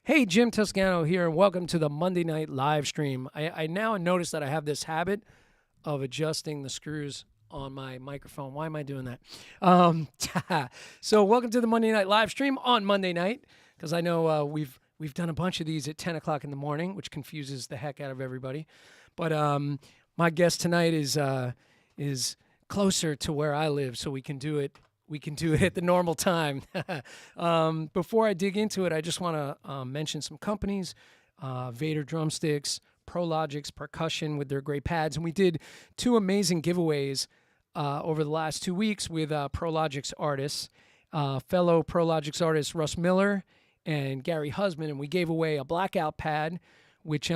Hey, Jim Toscano here, and welcome to the Monday night live stream. I now notice that I have this habit of adjusting the screws on my microphone. Why am I doing that? Um, so, welcome to the Monday night live stream on Monday night, because I know we've done a bunch of these at 10 o'clock in the morning, which confuses the heck out of everybody. But my guest tonight is closer to where I live, so we can do it at the normal time. Before I dig into it, I just want to mention some companies: Vader Drumsticks, Prologix Percussion with their great pads, and we did two amazing giveaways over the last 2 weeks with Prologix artists, fellow Prologix artists Russ Miller and Gary Husband, and we gave away a blackout pad, which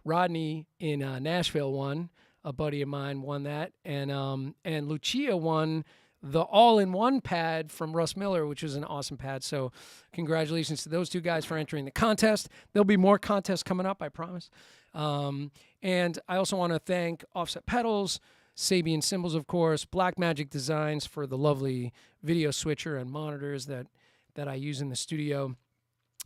Rodney in Nashville won. A buddy of mine won that, and Lucia won the all-in-one pad from Russ Miller, which was an awesome pad. So congratulations to those two guys for entering the contest. There'll be more contests coming up, I promise. And I also want to thank Offset Pedals, Sabian Cymbals, of course, Black Magic Designs for the lovely video switcher and monitors that I use in the studio.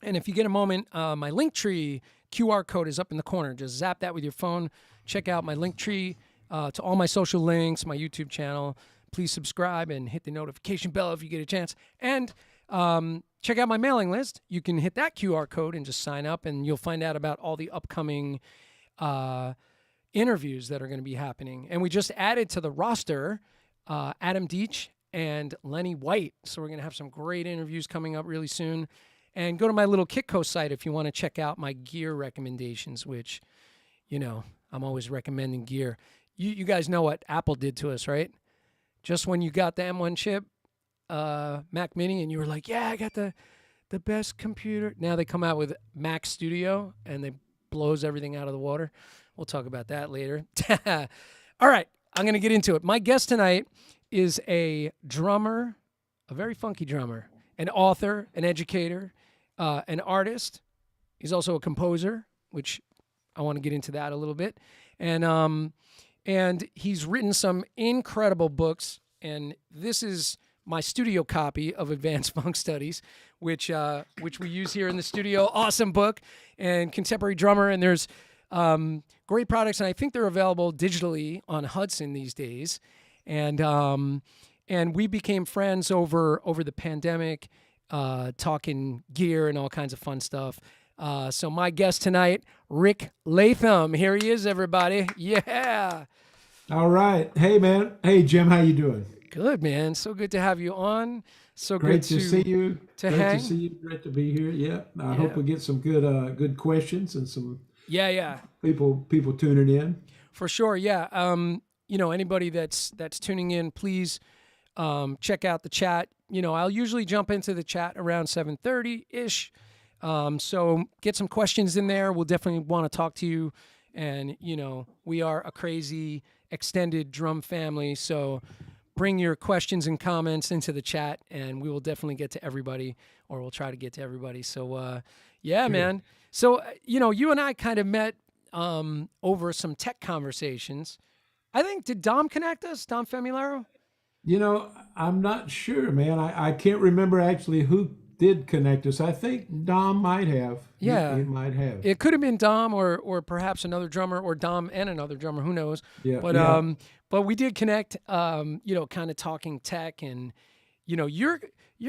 And if you get a moment, my Linktree QR code is up in the corner. Just zap that with your phone. Check out my Linktree to all my social links, my YouTube channel. Please subscribe and hit the notification bell if you get a chance. And check out my mailing list. You can hit that QR code and just sign up, and you'll find out about all the upcoming interviews that are going to be happening. And we just added to the roster Adam Deach and Lenny White. So we're going to have some great interviews coming up really soon. And go to my little Kitco site if you want to check out my gear recommendations, which, I'm always recommending gear. You guys know what Apple did to us, right? Just when you got the M1 chip, Mac Mini, and you were like, yeah, I got the best computer. Now they come out with Mac Studio, and they blows everything out of the water. We'll talk about that later. All right, I'm going to get into it. My guest tonight is a drummer, a very funky drummer, an author, an educator, an artist. He's also a composer, which I want to get into that a little bit. And he's written some incredible books, and this is my studio copy of Advanced Funk Studies, which we use here in the studio. Awesome book, and contemporary drummer, and there's great products, and I think they're available digitally on Hudson these days. And we became friends over the pandemic, talking gear and all kinds of fun stuff. So my guest tonight, Rick Latham. Here he is, everybody. Yeah. All right. Hey, man. Hey, Jim. How you doing? Good, man. So good to have you on. So good Great to see you. to Great to hang. see you. Great to be here. Yeah. I Yeah. hope we get some good questions and some Yeah. people tuning in. For sure. Yeah. Anybody that's tuning in, please check out the chat. I'll usually jump into the chat around 7:30-ish. So get some questions in there. We'll definitely want to talk to you. And, we are a crazy extended drum family. So bring your questions and comments into the chat, and we will definitely get to everybody, or we'll try to get to everybody. So, yeah, Sure. man. So, you and I kind of met over some tech conversations. I think, did Dom connect us? Dom Famularo? I'm not sure, man. I can't remember actually who did connect us. I think Dom might have. He Yeah. might have. It could have been Dom or perhaps another drummer, or Dom and another drummer, who knows. Yeah. But Yeah. but we did connect, kind of talking tech, and you're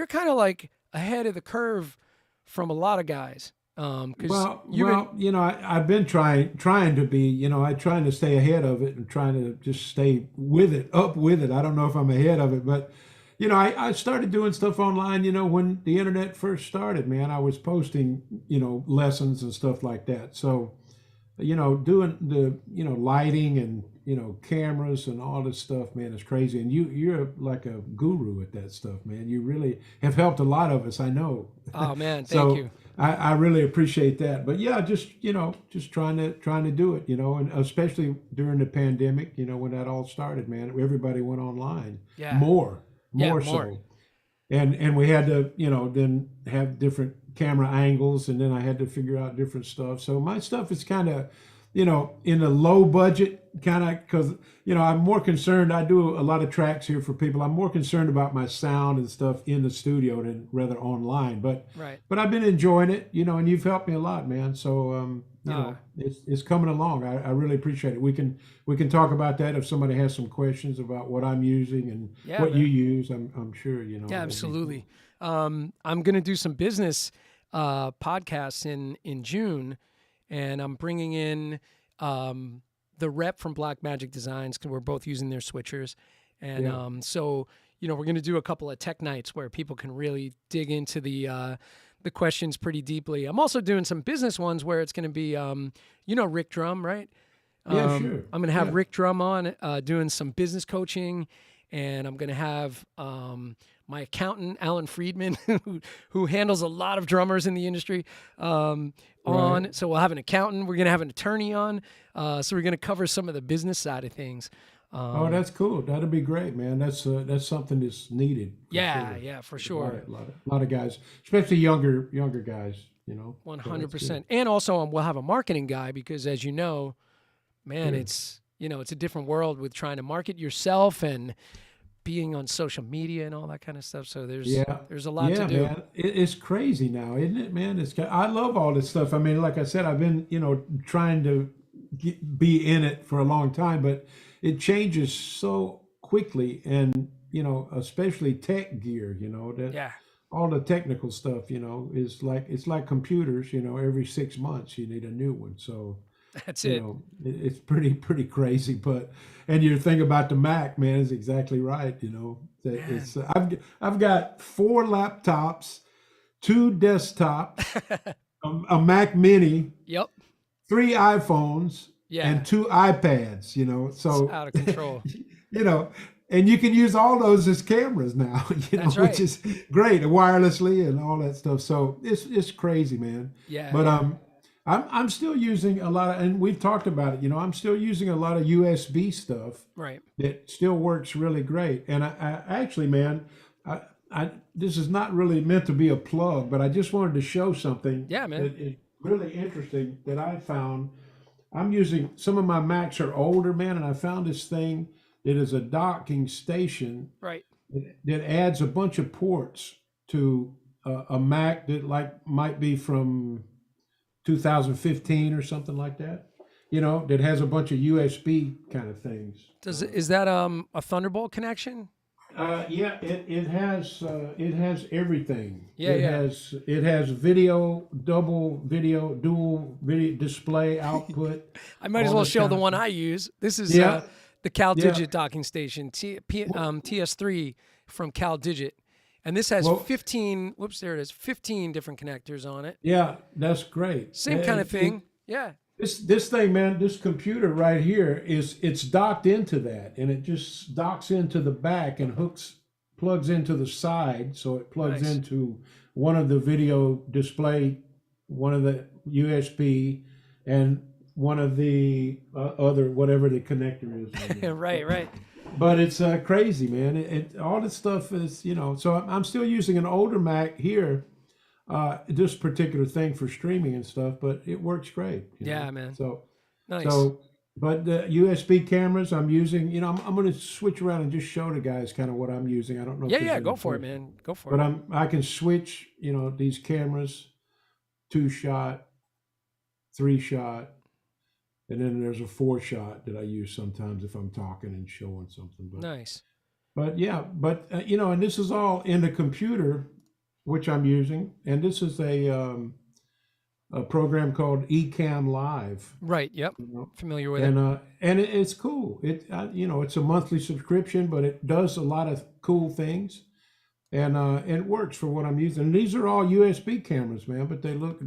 kind of like ahead of the curve from a lot of guys. Cuz you've been I've been trying to be, I trying to stay ahead of it and trying to just stay with it, up with it. I don't know if I'm ahead of it, but I started doing stuff online, when the internet first started, man. I was posting, lessons and stuff like that. So, doing the, lighting and, cameras and all this stuff, man, is crazy. And you're like a guru at that stuff, man. You really have helped a lot of us, I know. Oh man, thank So you. I really appreciate that. But yeah, just trying to do it, and especially during the pandemic, when that all started, man, everybody went online Yeah. more, Yeah, more more. so. And we had to, then have different camera angles, and then I had to figure out different stuff. So my stuff is kind of in the low budget kind of, because I'm more concerned. I do a lot of tracks here for people. I'm more concerned about my sound and stuff in the studio than rather online. But Right. but I've been enjoying it, and you've helped me a lot, man. So Uh, it's coming along. I really appreciate it. We can talk about that if somebody has some questions about what I'm using and yeah, what you man. use. I'm sure Yeah, that'd be cool. absolutely. I'm gonna do some business podcasts in June, and I'm bringing in um, the rep from Black Magic Designs because we're both using their switchers, and Yeah. so we're gonna do a couple of tech nights where people can really dig into the questions pretty deeply. I'm also doing some business ones where it's gonna be Rick Drum, right? Yeah. Sure. I'm gonna have Yeah. Rick Drum on doing some business coaching, and I'm gonna have my accountant Alan Friedman, who handles a lot of drummers in the industry, Right. on. So we'll have an accountant. We're gonna have an attorney on. So we're gonna cover some of the business side of things. Oh, Um, that's cool. That'd be great, man. That's something that's needed for yeah, sure. yeah, for A lot sure. of, lot of, lot of guys, especially younger guys. So that's good. 100%. And also, we'll have a marketing guy because, as you know, man, Sure. it's a different world with trying to market yourself and being on social media and all that kind of stuff. So Yeah. there's a lot to Yeah, do. man. It's crazy now, isn't it, man? I love all this stuff. I mean, like I said, I've been, trying to be in it for a long time, but it changes so quickly, and especially tech gear. That Yeah, all the technical stuff. Is like it's like computers. Every 6 months you need a new one. So that's it. it's pretty crazy. But and your thing about the Mac, man, is exactly right. That Man. I've got 4 laptops, 2 desktops, a Mac Mini, Yep. 3 iPhones, Yeah. and 2 iPads. It's So out of control. you know, and you can use all those as cameras now. That's Which right. is great, wirelessly and all that stuff. So it's crazy, man. Yeah, But yeah. I'm still using a lot of, and we've talked about it. I'm still using a lot of USB stuff Right. that still works really great. And I actually, man, this is not really meant to be a plug, but I just wanted to show something Yeah, man. that is really interesting that I found. I'm using some of my Macs are older, man, and I found this thing that is a docking station Right. that adds a bunch of ports to a Mac that like might be from 2015 or something like that. That has a bunch of USB kind of things. Is that a Thunderbolt connection? Yeah, it has everything. Yeah, It yeah. has it has video, double video, dual video display output, I might as all well this show kind the of one stuff. I use. This is Yeah, the Cal yeah. Digit docking station, Well, TS3 from Cal Digit. And this has well, 15, whoops, there it is, 15 different connectors on it. yeah, that's great. Same kind of thing. Yeah. This thing, man, this computer right here it's docked into that, and it just docks into the back and plugs into the side, so it plugs Nice. into one of the video display, one of the USB, and one of the other whatever the connector is on there. Right, right. But it's crazy, man. All this stuff is, So I'm still using an older Mac here, this particular thing for streaming and stuff, but it works great, Yeah, man. So, Nice. so, but the USB cameras I'm using, I'm going to switch around and just show the guys kind of what I'm using. I don't know if Yeah, there's yeah, any go for it, questions, man. Go for but it. I can switch, these cameras, 2 shot, 3 shot, and then there's a 4 shot that I use sometimes if I'm talking and showing something. Nice. But yeah, but and this is all in the computer, which I'm using, and this is a program called Ecamm Live, Right. Yep. you know, Familiar with it. and it's cool. It's a monthly subscription, but it does a lot of cool things, and it works for what I'm using. And these are all USB cameras, man, but they look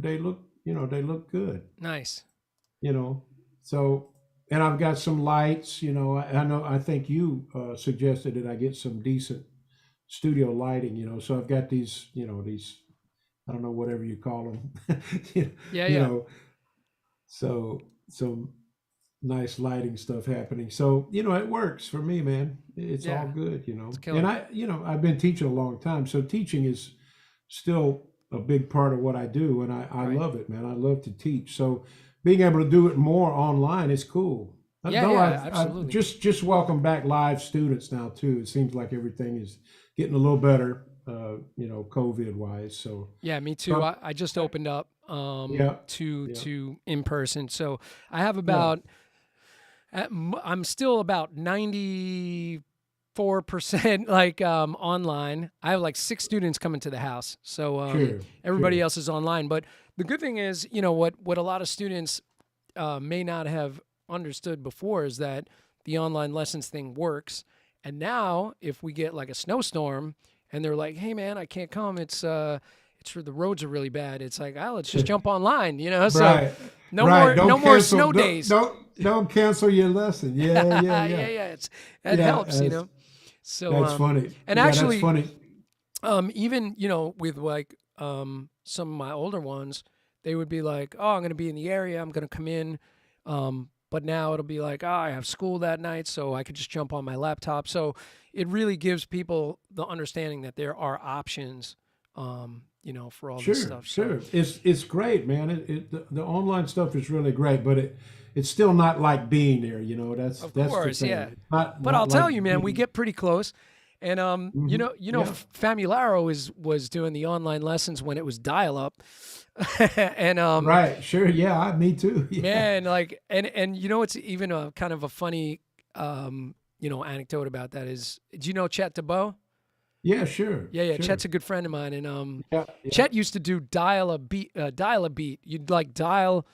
good, Nice. you know. So, and I've got some lights, I know I think you suggested that I get some decent studio lighting, so I've got these I don't know whatever you call them, you Yeah, you yeah. know, so some nice lighting stuff happening. So, it works for me, man. It's all Yeah. good, It's And killer. I've been teaching a long time, so teaching is still a big part of what I do, and I Right. love it, man. I love to teach. So being able to do it more online is cool. Yeah, Though yeah, I absolutely. just welcome back live students now too. It seems like everything is getting a little better, COVID wise. Yeah, me So too. I just opened up yeah, yeah, to in person. So I have yeah. about I'm still about 94% like online. I have like 6 students coming to the house. So Sure, everybody sure. else is online, but the good thing is, what a lot of students may not have understood before is that the online lessons thing works. And now, if we get like a snowstorm and they're like, "Hey, man, I can't come. It's for the roads are really bad." It's like, "Oh, let's just jump online," So Right, no right. more, no Don't more cancel. snow days. Don't cancel your lesson. Yeah, yeah, Yeah, yeah, yeah, that yeah. helps. So That's funny. and Yeah, that's actually, funny. even with like some of my older ones, they would be like, "Oh, I'm going to be in the area. I'm going to come in." But now it'll be like, "Oh, I have school that night, so I could just jump on my laptop." So it really gives people the understanding that there are options, for all this Sure, stuff. So sure. It's great, man. The online stuff is really great, but it's still not like being there. of That's the course, thing. yeah. It's not But I'll tell like you, man, we being. get pretty close. And Yeah. Famularo was doing the online lessons when it was dial up, and Right. Sure. Yeah. Me too. Yeah. man, like, and it's even a kind of a funny anecdote about that is, do you know Chet DeBow? Yeah. Sure. Yeah, yeah, Sure. Chet's a good friend of mine, and Yeah. Yeah. Chet used to do dial a beat, dial a beat. You'd like dial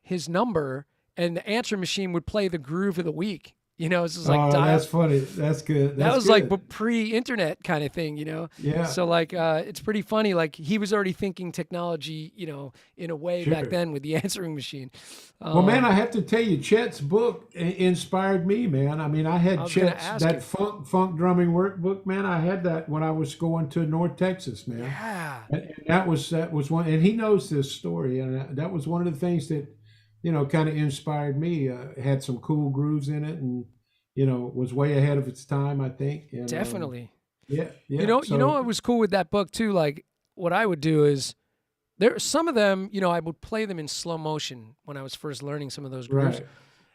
his number, and the answer machine would play the groove of the week. It's just like Oh, dial. that's funny. That's good. That That's was like good. pre-internet kind of thing. Yeah. So like it's pretty funny. Like he was already thinking technology, in a way back Sure. then with the answering machine. Well, man, I Um, have to tell you, Chet's book inspired me, man. I mean, I I had was gonna Chet's ask that you. funk drumming workbook, man. I had that when I was going to North Texas, man. Yeah, And that was one, and he knows this story, and that was one of the things that kind of inspired me. Had some cool grooves in it, and was way ahead of its time, I think. And definitely. yeah, You yeah. know, you know So what was cool with that book too. Like what I would do is there some of them, I would play them in slow motion when I was first learning some of those grooves, right,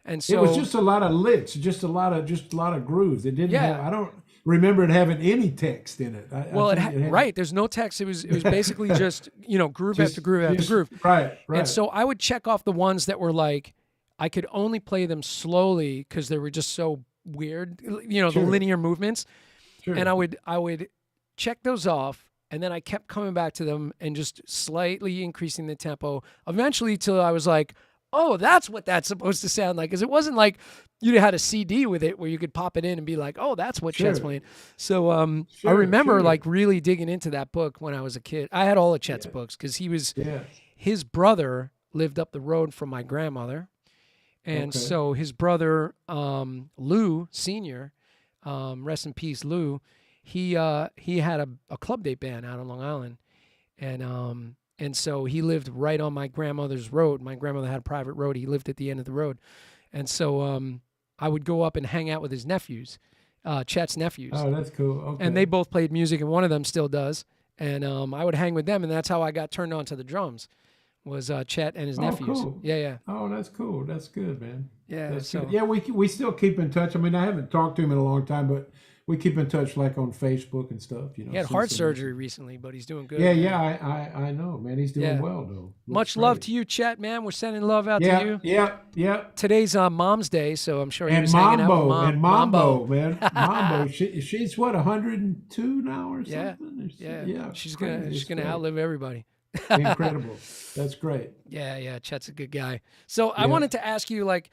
and it was so just a lot of licks, just a lot of grooves. It didn't have. yeah. I don't remember it having any text in it. I Well, think it had right. There's no text. It was basically just groove after groove after just groove. right, And right. so I would check off the ones that were like I could only play them slowly because they were just so weird, the Sure, linear movements. And I sure, would I would check those off, and then I kept coming back to them and just slightly increasing the tempo. Eventually, till I was like, "Oh, that's what that's supposed to sound like." Because it wasn't like you had a CD with it where you could pop it in and be like, "Oh, that's what Chet's sure, playing." So I sure, remember sure. like really digging into that book when I was a kid. I had all of Chet's Yeah, books because yeah. his brother lived up the road from my grandmother, and Okay. so his brother, Lou Senior, rest in peace, Lou. He had a club date band out on Long Island, and so he lived right on my grandmother's road. My grandmother had a private road. He lived at the end of the road, and so I would go up and hang out with his nephews, Chet's nephews, Oh, that's cool. and they Okay. both played music, and one of them still does. And I would hang with them, and that's how I got turned on to the drums. Was Chet and his Oh, nephews? cool. Yeah, yeah, Oh, that's cool. That's good, man. yeah. That's good. So Yeah, we still keep in touch. I mean, I haven't talked to him in a long time, but we keep in touch like on Facebook and stuff. he had Since heart then. surgery recently, but he's doing Yeah, good, yeah. man. I know, man. He's doing Yeah. well though. Looks Much love great. to you, Chet, man. We're sending love out to Yeah, you. yeah, yeah. Today's Mom's Day, so I'm sure he And was hanging out with Mambo, Mom. and Mambo. Mambo, man, Mambo. She's what 102 now or Yeah, something. yeah. Yeah, it's She's gonna crazy. she's It's gonna great. outlive everybody. Incredible. That's great. Yeah, yeah. Chet's a good guy. So I Yeah. wanted to ask you, like,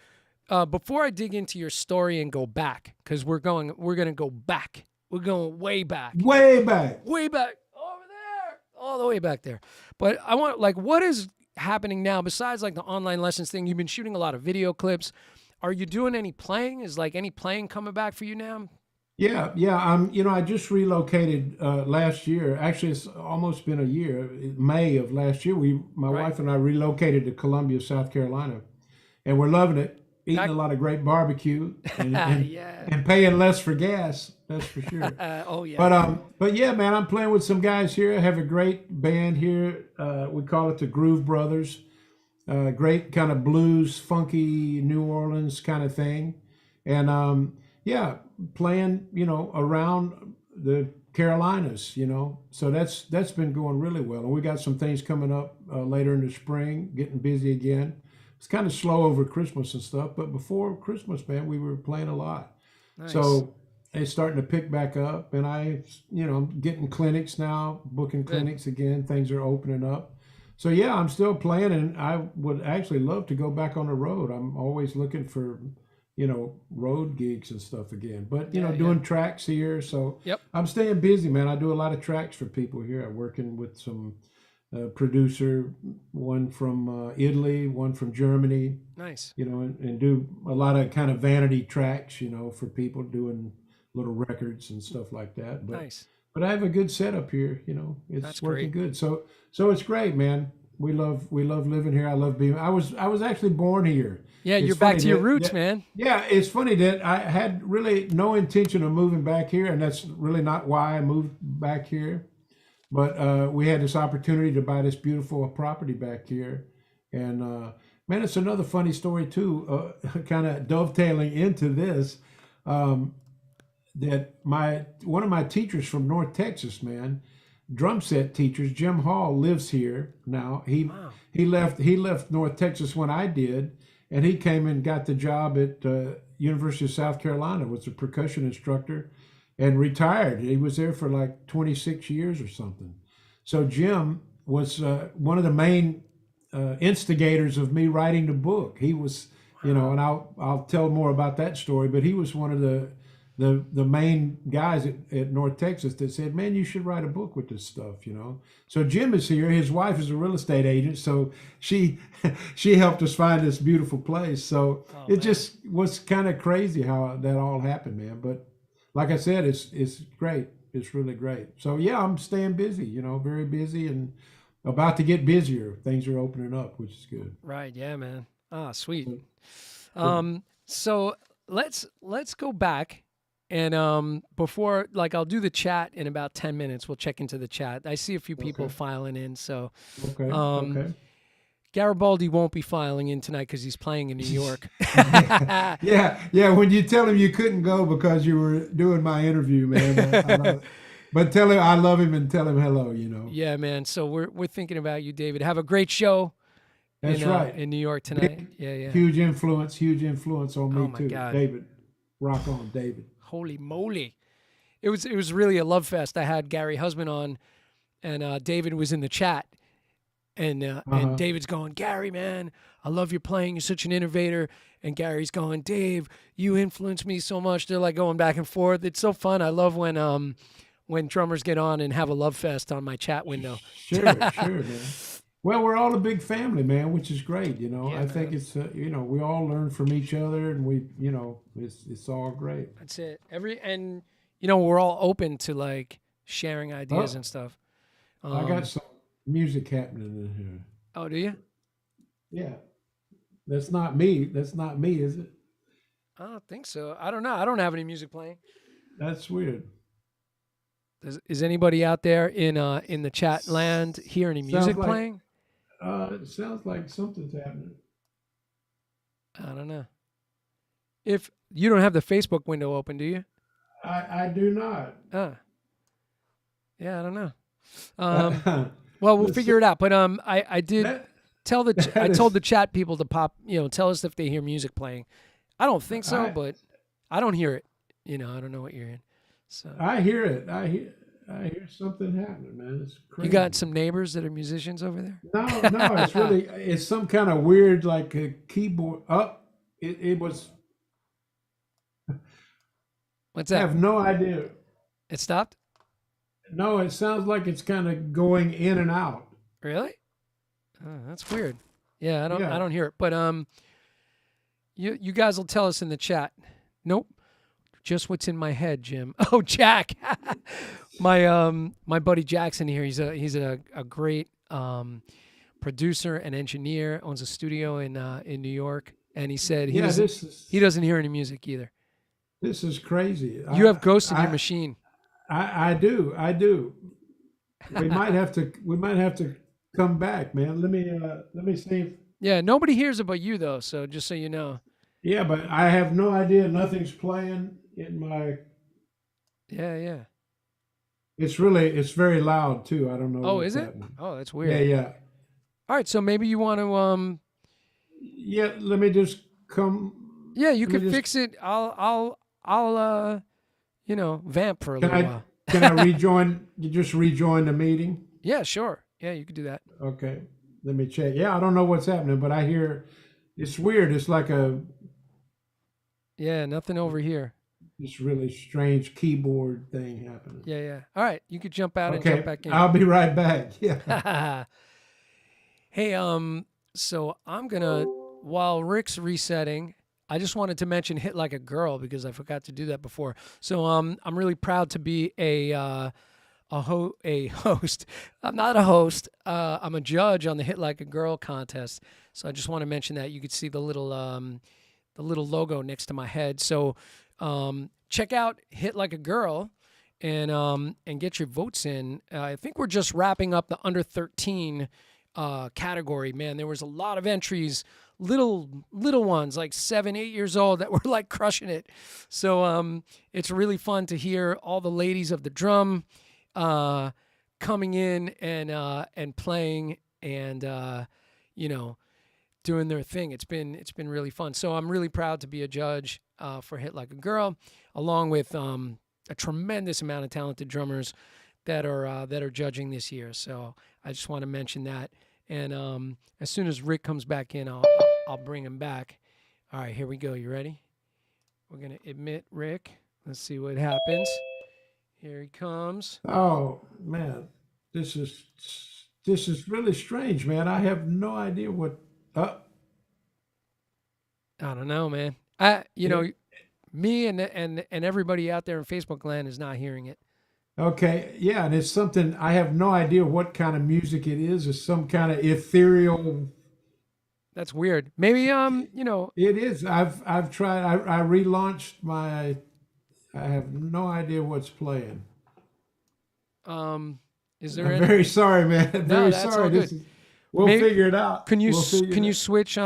before I dig into your story and go back, because we're gonna go back. We're going way back, Way back. way back over there, all the way back there. But I want, like, what is happening now besides like the online lessons thing? You've been shooting a lot of video clips. Are you doing any playing? Is like any playing coming back for you now? Yeah, yeah. I just relocated last year. Actually, it's almost been a year. In May of last year, my Right. wife and I relocated to Columbia, South Carolina, and we're loving it. Eating Back. a lot of great barbecue and and, Yeah. and paying less for gas. That's for sure. Oh yeah. But yeah, man, I'm playing with some guys here. I have a great band here. We call it the Groove Brothers. great kind of blues, funky New Orleans kind of thing, and yeah, playing around the Carolinas, so that's been going really well, and we got some things coming up later in the spring, getting busy again. It's kind of slow over Christmas and stuff, but before Christmas, man, we were playing a lot. Nice. So it's starting to pick back up, and I'm getting clinics now, booking Good. clinics again. Things are opening up. So yeah, I'm still playing, and I would actually love to go back on the road. I'm always looking for, road gigs and stuff again. But Yeah, yeah. doing tracks here, so Yep. I'm staying busy, man. I do a lot of tracks for people here. I'm working with some producer, one from Italy, one from Germany, Nice. and do a lot of kind of vanity tracks, for people doing little records and stuff like that. Nice. But I have a good setup here, That's it's working great. good. So it's great, man. We love living here. I love being. I was actually born here. Yeah, It's you're back funny to your that, roots, that man. yeah, it's funny that I had really no intention of moving back here, and that's really not why I moved back here. But we had this opportunity to buy this beautiful property back here, and man, it's another funny story too. Kind of dovetailing into this, um, that my one of my teachers from North Texas, man, drum set teachers, Jim Hall lives here now. He Wow. he left he left North Texas when I did, and he came and got the job at University of South Carolina. Was a percussion instructor, and retired. He was there for like 26 years or something. So Jim was one of the main instigators of me writing the book. He was, Wow. and I'll tell more about that story. But he was one of the main guys at North Texas that said, "Man, you should write a book with this stuff." So Jim is here. His wife is a real estate agent, so she she helped us find this beautiful place. So Oh it man. just was kind of crazy how that all happened, man. But like I said, it's great. It's really great. So yeah, I'm staying busy. Very busy and about to get busier. Things are opening up, which is good. Right. Yeah, man. Ah, sweet. So, so So let's go back and before like I'll do the chat in about 10 minutes. We'll check into the chat. I see a few people okay, filing in. So okay, um okay. Garibaldi won't be filing in tonight because he's playing in New York. Yeah, yeah, yeah. When you tell him you couldn't go because you were doing my interview, man, I love it. But tell him I love him and tell him hello. Yeah, man. So we're thinking about you, David. Have a great show That's right. in New York tonight. Big, Yeah, yeah. huge influence on Oh me my too. God. David, rock on, David. Holy moly. It was really a love fest. I had Gary Husband on and David was in the chat Uh and huh. David's going, Gary, man, I love your playing. You're such an innovator. And Gary's going, Dave, you influence me so much. They're like going back and forth. It's so fun. I love when drummers get on and have a love fest on my chat window. Sure, sure, man. Well, we're all a big family, man, which is great. Yeah, I think man. it's we all learn from each other, and it's all great. That's it. We're all open to like sharing ideas Oh, and stuff. I got Um, some music happening in here. oh, do you? Yeah, that's not me. That's not me, is it? I don't think so. I don't know. I don't have any music playing. That's weird. Is anybody out there in the chat land hear any Sounds music like playing? it sounds like something's happening. I don't know. If you don't have the Facebook window open, do you? I do not. Ah, yeah, I don't know. Um, Let's well, we'll figure it out. But I did that I that told is the chat people to pop, tell us if they hear music playing. I don't think so, I but I don't hear it. I don't know what you're in. So I hear it. I hear something happening, man. It's you got crazy. some neighbors that are musicians over No, no, there? it's some kind of weird like a keyboard up. It was What's I that? have no idea. It stopped? No, it sounds like it's kind of going in and out. Really? Oh, that's weird. Yeah, I Yeah. don't hear it. But you guys will tell us in the chat. Nope. Just what's in my head, Jim. Oh, Jack. My buddy Jackson here. He's a great producer and engineer. Owns a studio in New York, and he said Yeah, he doesn't hear any music either. this is crazy. You have ghosts in your I machine. I do. I do. We might have to come back, man. Let me see. Yeah, nobody hears it but you though. So just so you know. Yeah, but I have no idea. Nothing's playing in my. Yeah, yeah. It's very loud too. I don't know Oh, what's is it? happening. Oh, that's Yeah, weird. yeah, All right, so maybe you want to yeah. Let me just come. yeah, you Let me could just. fix it. I'll vamp for a Can little I while. can I rejoin? You just rejoin the meeting. Yeah, sure. Yeah, you could do that. Okay. Let me check. Yeah, I don't know what's happening, but I hear it's weird. It's like a Yeah, nothing over here. this really strange keyboard thing happening. Yeah, yeah. All right, you could jump out and jump Okay, back in. I'll be right back. Yeah. Hey, so I'm gonna while Rick's resetting, I just wanted to mention "Hit Like a Girl" because I forgot to do that before. So I'm really proud to be a host. I'm not a host. I'm a judge on the "Hit Like a Girl" contest. So I just want to mention that you could see the little logo next to my head. So check out "Hit Like a Girl" and get your votes in. I think we're just wrapping up the under 13 category. Man, there was a lot of entries, little ones like 7, 8 years old that were like crushing it. So it's really fun to hear all the ladies of the drum coming in and playing and you know doing their thing. It's been really fun. So I'm really proud to be a judge for Hit Like a Girl, along with a tremendous amount of talented drummers that are judging this year. So I just want to mention that. And as soon as Rick comes back in, I'll bring him back. All right, here we go. You ready? We're gonna admit Rick. Let's see what happens. Here he comes. Oh man, this is this is really strange, man. I have no idea what. I don't know, man. I you know It, me and everybody out there in Facebook land is not hearing it. okay, yeah, and it's something I have no idea what kind of music it is. It's some kind of ethereal. That's weird. Maybe It is. I've tried. I relaunched my. I have no idea what's playing. um is there I'm any very sorry, man. No, Very that's all sorry. good. This is. We'll Maybe figure it out. We'll figure can it you out. switch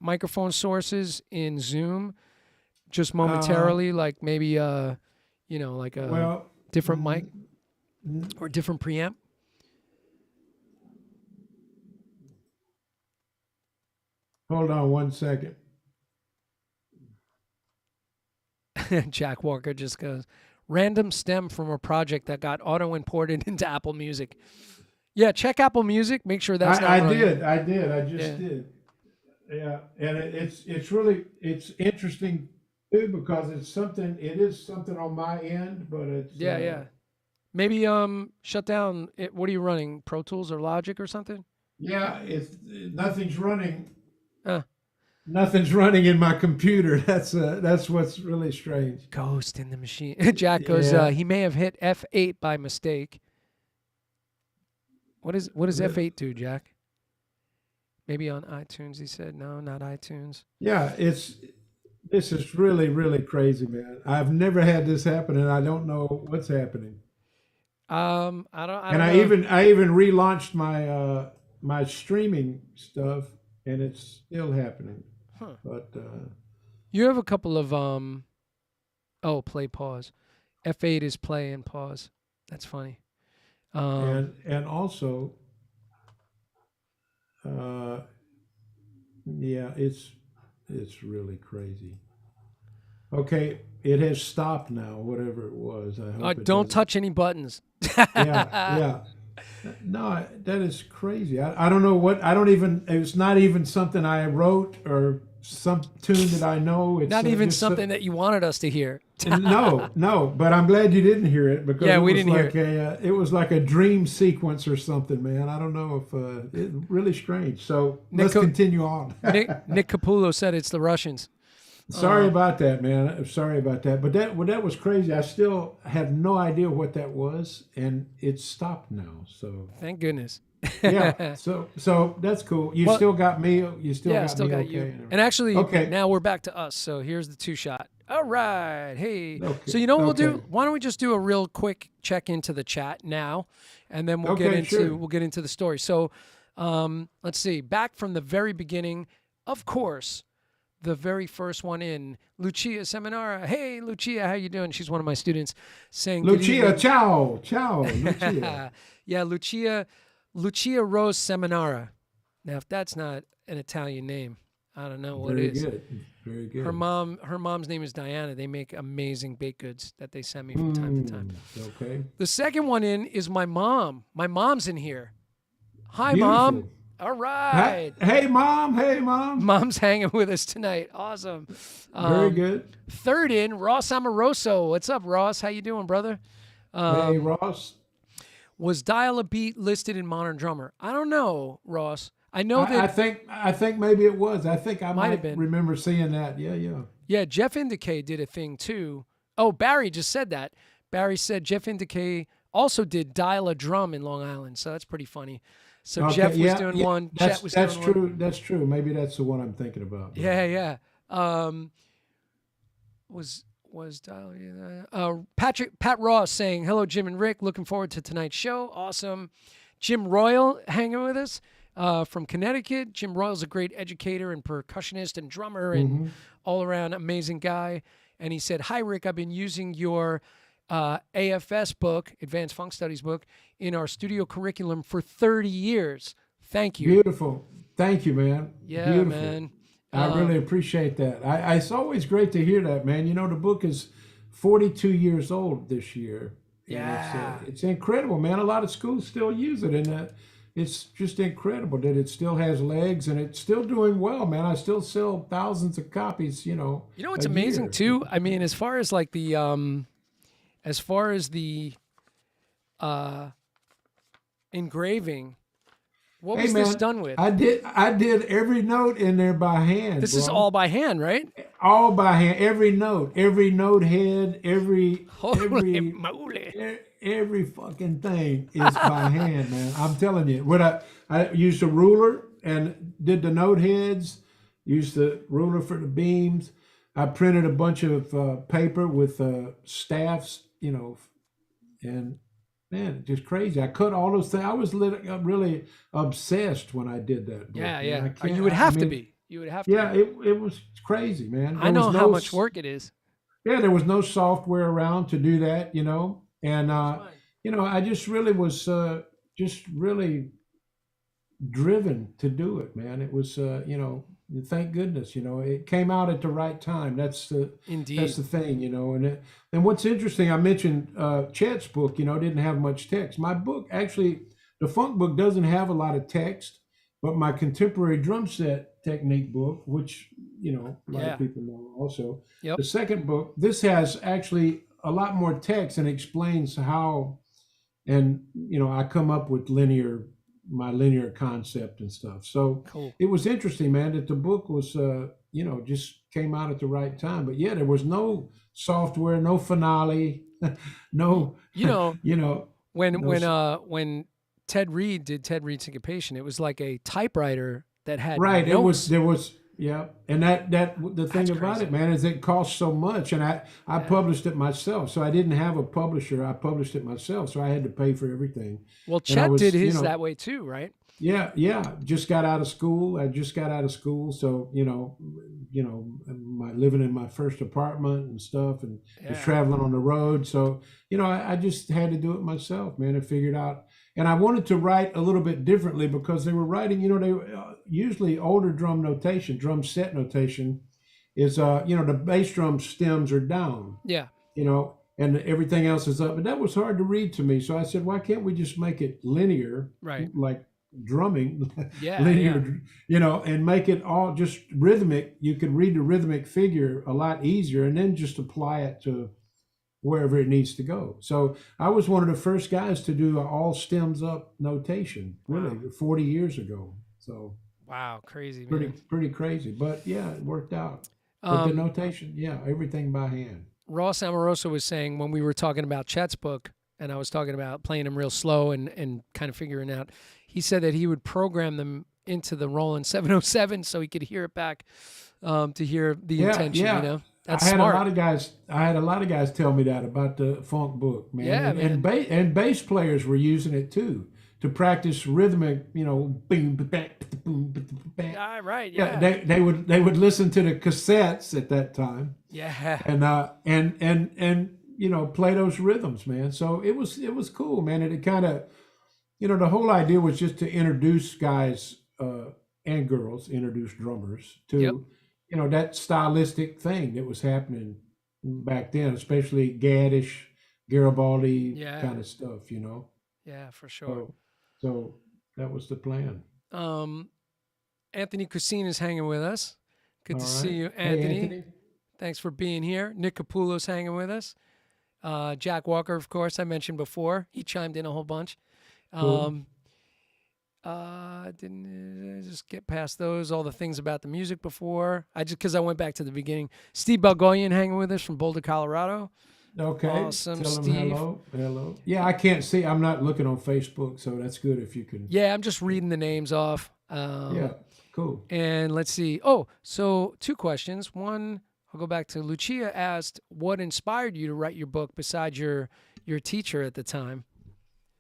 microphone sources in Zoom just Uh, momentarily, like maybe like a well, different mic mm, mm, or different preamp? hold on one second. Jack Walker just goes, random stem from a project that got auto imported into Apple Music. Yeah, check Apple Music. Make sure that's not I running. did. I did. I just Yeah. did. Yeah, and it's really it's interesting too because it's something. It is something on my end, but it's Yeah, yeah. Maybe shut down it. What are you running? Pro Tools or Logic or something? yeah. It's nothing's running. Uh, Nothing's running in my computer. That's what's really strange. Ghost in the machine. Jack goes, Yeah. he may have hit F8 by mistake. What does Re- F8 do, Jack? Maybe on iTunes, he said. No, not iTunes. Yeah. It's this is really crazy, man. I've never had this happen, and I don't know what's happening. I And don't know. I even relaunched my my streaming stuff, and it's still happening. Huh. But You have a couple of oh, play pause. F8 is play and pause. That's funny. and also uh, yeah, it's really crazy. Okay, it has stopped now. Whatever it was, I hope it Don't doesn't. touch any buttons. Yeah, yeah. No, that is crazy. I don't know what. I don't even. It's not even something I wrote or some tune that I know. It's Not even just something that you wanted us to hear. no, no. But I'm glad you didn't hear it because Yeah, we didn't hear it. it was like a dream sequence or something, man. I don't know if it really strange. So let's Nico, continue on. Nick Capullo said it's the Russians. Sorry about that, man. I'm sorry about that. But that was crazy. I still have no idea what that was, and it's stopped now. So Thank goodness. yeah. So that's cool. You Well, still got me. You still yeah, I got still me. got Okay. you. and everything. And actually, Okay. now we're back to us. So here's the two shot. All right. Hey. Okay. So you know what we'll Okay. do? Why don't we just do a real quick check into the chat now, and then we'll get Okay. into Sure. we'll get into the story. So Let's see. Back from the very beginning, of course, the very first one in, Lucia Seminara. Hey, Lucia, how you doing? She's one of my students saying good Lucia, evening. ciao, ciao, Lucia. Yeah, Lucia Rose Seminara. Now, if that's not an Italian name, I don't know what Very is. good, very good. Her mom's name is Diana. They make amazing baked goods that they send me from time to time. Okay. The second one in is my mom. My mom's in here. Hi, Beautiful. Mom. All right. Hey, Mom. Hey, Mom. Mom's hanging with us tonight. Awesome. Very good. Third in, Ross Amoroso. What's up, Ross? How you doing, brother? Hey, Ross. Was Dial a Beat listed in Modern Drummer? I don't know, Ross. I know that. I think maybe it was. I think I might have been. remember seeing that. Yeah. Yeah, Jeff Indicay did a thing too. Oh, Barry just said that. Barry said Jeff Indicay also did Dial a Drum in Long Island. So that's pretty funny. So Okay, Jeff was doing one. Chet was that's doing true. one. That's true. Maybe that's the one I'm thinking about. Yeah. Was Dial? Pat Ross saying hello, Jim and Rick. Looking forward to tonight's show. Awesome. Jim Royal hanging with us from Connecticut. Jim Royal's a great educator and percussionist and drummer and all around amazing guy. And he said, "Hi Rick, I've been using your AFS book, Advanced Funk Studies book, in our studio curriculum for 30 years. Thank you." Beautiful. Thank you, man. Yeah, Beautiful. man. I really appreciate that. It's always great to hear that, man. You know, the book is 42 years old this year. And Yeah. it's incredible, man. A lot of schools still use it, and it's just incredible that it still has legs and it's still doing well, man. I still sell thousands of copies, You know what's a amazing year. too? I mean, as far as like the engraving, what Hey, was this man, done with? I did every note in there by hand. This is bro. all by hand, right? all by hand. Every note head, Holy moly. every fucking thing is by hand, man. I'm telling you. What I used a ruler and did the note heads. Used the ruler for the beams. I printed a bunch of paper with staffs, and man, just crazy. I cut all those things. I was really obsessed when I did that book, man. Yeah. I can't- You would I have to mean, be. You would have to Yeah, be. it was crazy, man. I There know was how no much work it is. Yeah, there was no software around to do that, and Fine. I just really was just really driven to do it, man. It was, thank goodness, it came out at the right time. That's the Indeed. thing, and what's interesting, I mentioned Chet's book, didn't have much text. My book, actually, the funk book doesn't have a lot of text, but my contemporary drum set technique book, which, a lot Yeah. of people know also, Yep. the second book, this has actually a lot more text and explains how, and, I come up with my linear concept and stuff. So Cool. it was interesting, man, that the book was, just came out at the right time. But yeah, there was no software, no finale, no, You know, you know, when no when Ted Reed did Ted Reed Syncopation, it was like a typewriter that had right. notes. There was, yeah. And the thing That's about crazy. it, man, is it costs so much. And I published it myself. So I didn't have a publisher. I published it myself. So I had to pay for everything. Well, And I Chet was, did his that way too, right? Yeah, just got out of school. I just got out of school, so my living in my first apartment and stuff, and was Yeah. traveling on the road. So I just had to do it myself, man, and figured out. And I wanted to write a little bit differently because they were writing. They usually older drum notation, drum set notation, is the bass drum stems are down, Yeah. and everything else is up. But that was hard to read to me. So I said, why can't we just make it linear, Right. like drumming, Yeah, linear, and make it all just rhythmic. You could read the rhythmic figure a lot easier and then just apply it to wherever it needs to go. So I was one of the first guys to do all stems up notation, really, 40 years ago. So Wow, crazy, man. pretty crazy. But yeah, it worked out. But the Um, notation, yeah, everything by hand. Ross Amoroso was saying when we were talking about Chet's book, and I was talking about playing them real slow and kind of figuring out, he said that he would program them into the Roland 707 so he could hear it back to hear the intention, That's I had smart. I had a lot of guys tell me that about the funk book, man. Yeah, and bass players were using it too. to practice rhythmic, boom, bang, boom, bang. Yeah, right. Yeah, Yeah. they would listen to the cassettes at that time, Yeah. and play those rhythms, man. So it was cool, man. And it kind of, the whole idea was just to introduce guys and girls, introduce drummers Yep. to, that stylistic thing that was happening back then, especially Gaddish, Garibaldi Yeah. kind of stuff. Yeah, for sure. So, so that was the plan. Um, Anthony Cuisine is hanging with us. Good All to see right. you, Hey, Anthony. Anthony. Thanks for being here. Nick Capullo's hanging with us. Jack Walker, of course, I mentioned before. He chimed in a whole bunch. Cool. Um, didn't just get past those, all the things about the music before. Because I went back to the beginning. Steve Balgoyan hanging with us from Boulder, Colorado. Okay. Awesome, Tell them Steve. hello. Hello. Yeah, I can't see. I'm not looking on Facebook, so that's good if you can. Yeah, I'm just reading the names off. Yeah. Cool. And let's see. Oh, so two questions. One, I'll go back to Lucia asked, what inspired you to write your book besides your teacher at the time?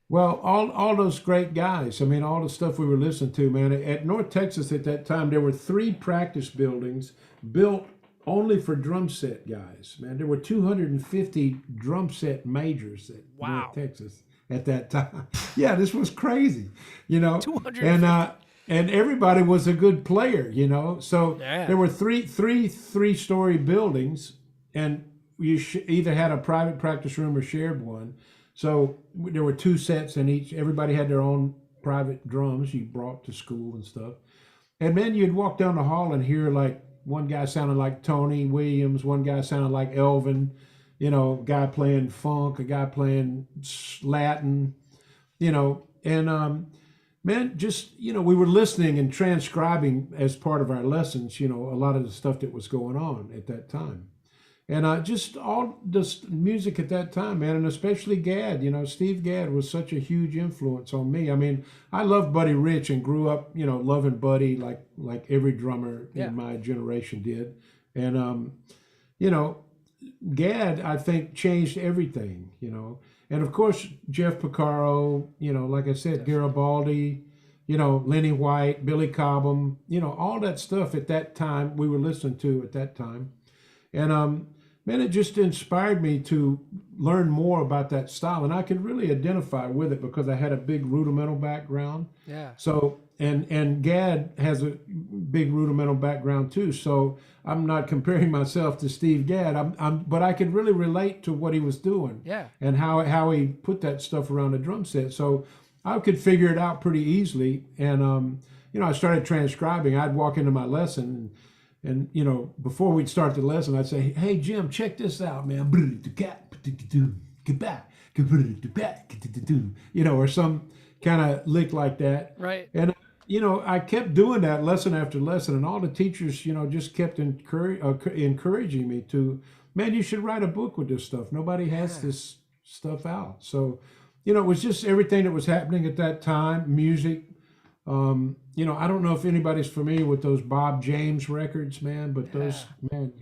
Well, all those great guys. I mean, all the stuff we were listening to, man. At North Texas at that time, there were 3 practice buildings built only for drum set guys. Man, there were 250 drum set majors at North Wow. Texas at that time. Yeah, this was crazy, you know. And 250. and everybody was a good player. So Yeah. there were three-story buildings, and you either had a private practice room or shared one. So there were 2 sets in each. Everybody had their own private drums you brought to school and stuff. And then you'd walk down the hall and hear like one guy sounded like Tony Williams, one guy sounded like Elvin, a guy playing funk, a guy playing Latin, and man, just we were listening and transcribing as part of our lessons, a lot of the stuff that was going on at that time. And just all this music at that time, man, and especially Gadd. Steve Gadd was such a huge influence on me. I mean, I loved Buddy Rich and grew up, loving Buddy like every drummer Yeah. in my generation did. And you know, Gadd, I think, changed everything. And of course, Jeff Porcaro, like I said, Definitely. Garibaldi, Lenny White, Billy Cobham, all that stuff at that time we were listening to at that time. And man, it just inspired me to learn more about that style, and I could really identify with it because I had a big rudimental background. Yeah. So, and Gadd has a big rudimental background too. So I'm not comparing myself to Steve Gadd. But I could really relate to what he was doing Yeah. and how he put that stuff around the drum set. So I could figure it out pretty easily. And I started transcribing. I'd walk into my lesson and before we'd start the lesson, I'd say, "Hey Jim, check this out, man." Or some kind of lick like that. Right. And I kept doing that lesson after lesson, and all the teachers, just kept encouraging me to, man, you should write a book with this stuff. Nobody has Yeah. this stuff out. So, it was just everything that was happening at that time, music. I don't know if anybody's familiar with those Bob James records, man, but Yeah. those, man,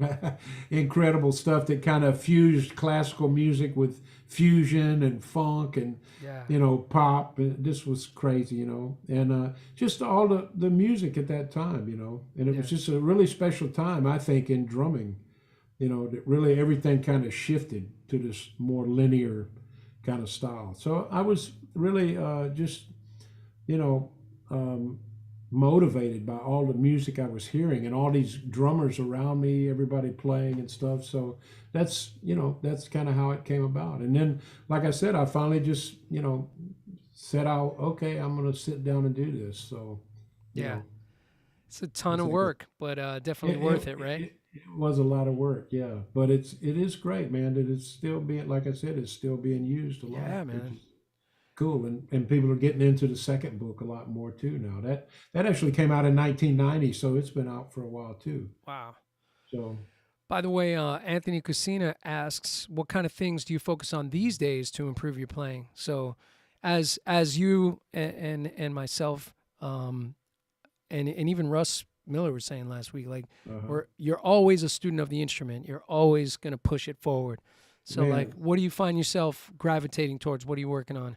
incredible stuff that kind of fused classical music with fusion and funk and, Yeah. pop. This was crazy. And just all the music at that time. And it Yeah. was just a really special time, I think, in drumming, that really everything kind of shifted to this more linear kind of style. So I was really just, you know, um, motivated by all the music I was hearing and all these drummers around me, everybody playing and stuff. So that's kind of how it came about. And then, like I said, I finally just, said out, okay, I'm going to sit down and do this. So, you Yeah. know, It's a ton it's of like work, but it, definitely worth it, it, right? it was a lot of work. Yeah. But it is great, man, that it's still being, like I said, it's still being used a lot, Yeah, which man. is cool. And people are getting into the second book a lot more too now. That actually came out in 1990, so it's been out for a while too. Wow. So By the way, Anthony Cucina asks, what kind of things do you focus on these days to improve your playing? So, as you and myself, um, and even Russ Miller was saying last week, like uh you're always a student of the instrument. You're always going to push it forward. So, like, man, what do you find yourself gravitating towards? What are you working on?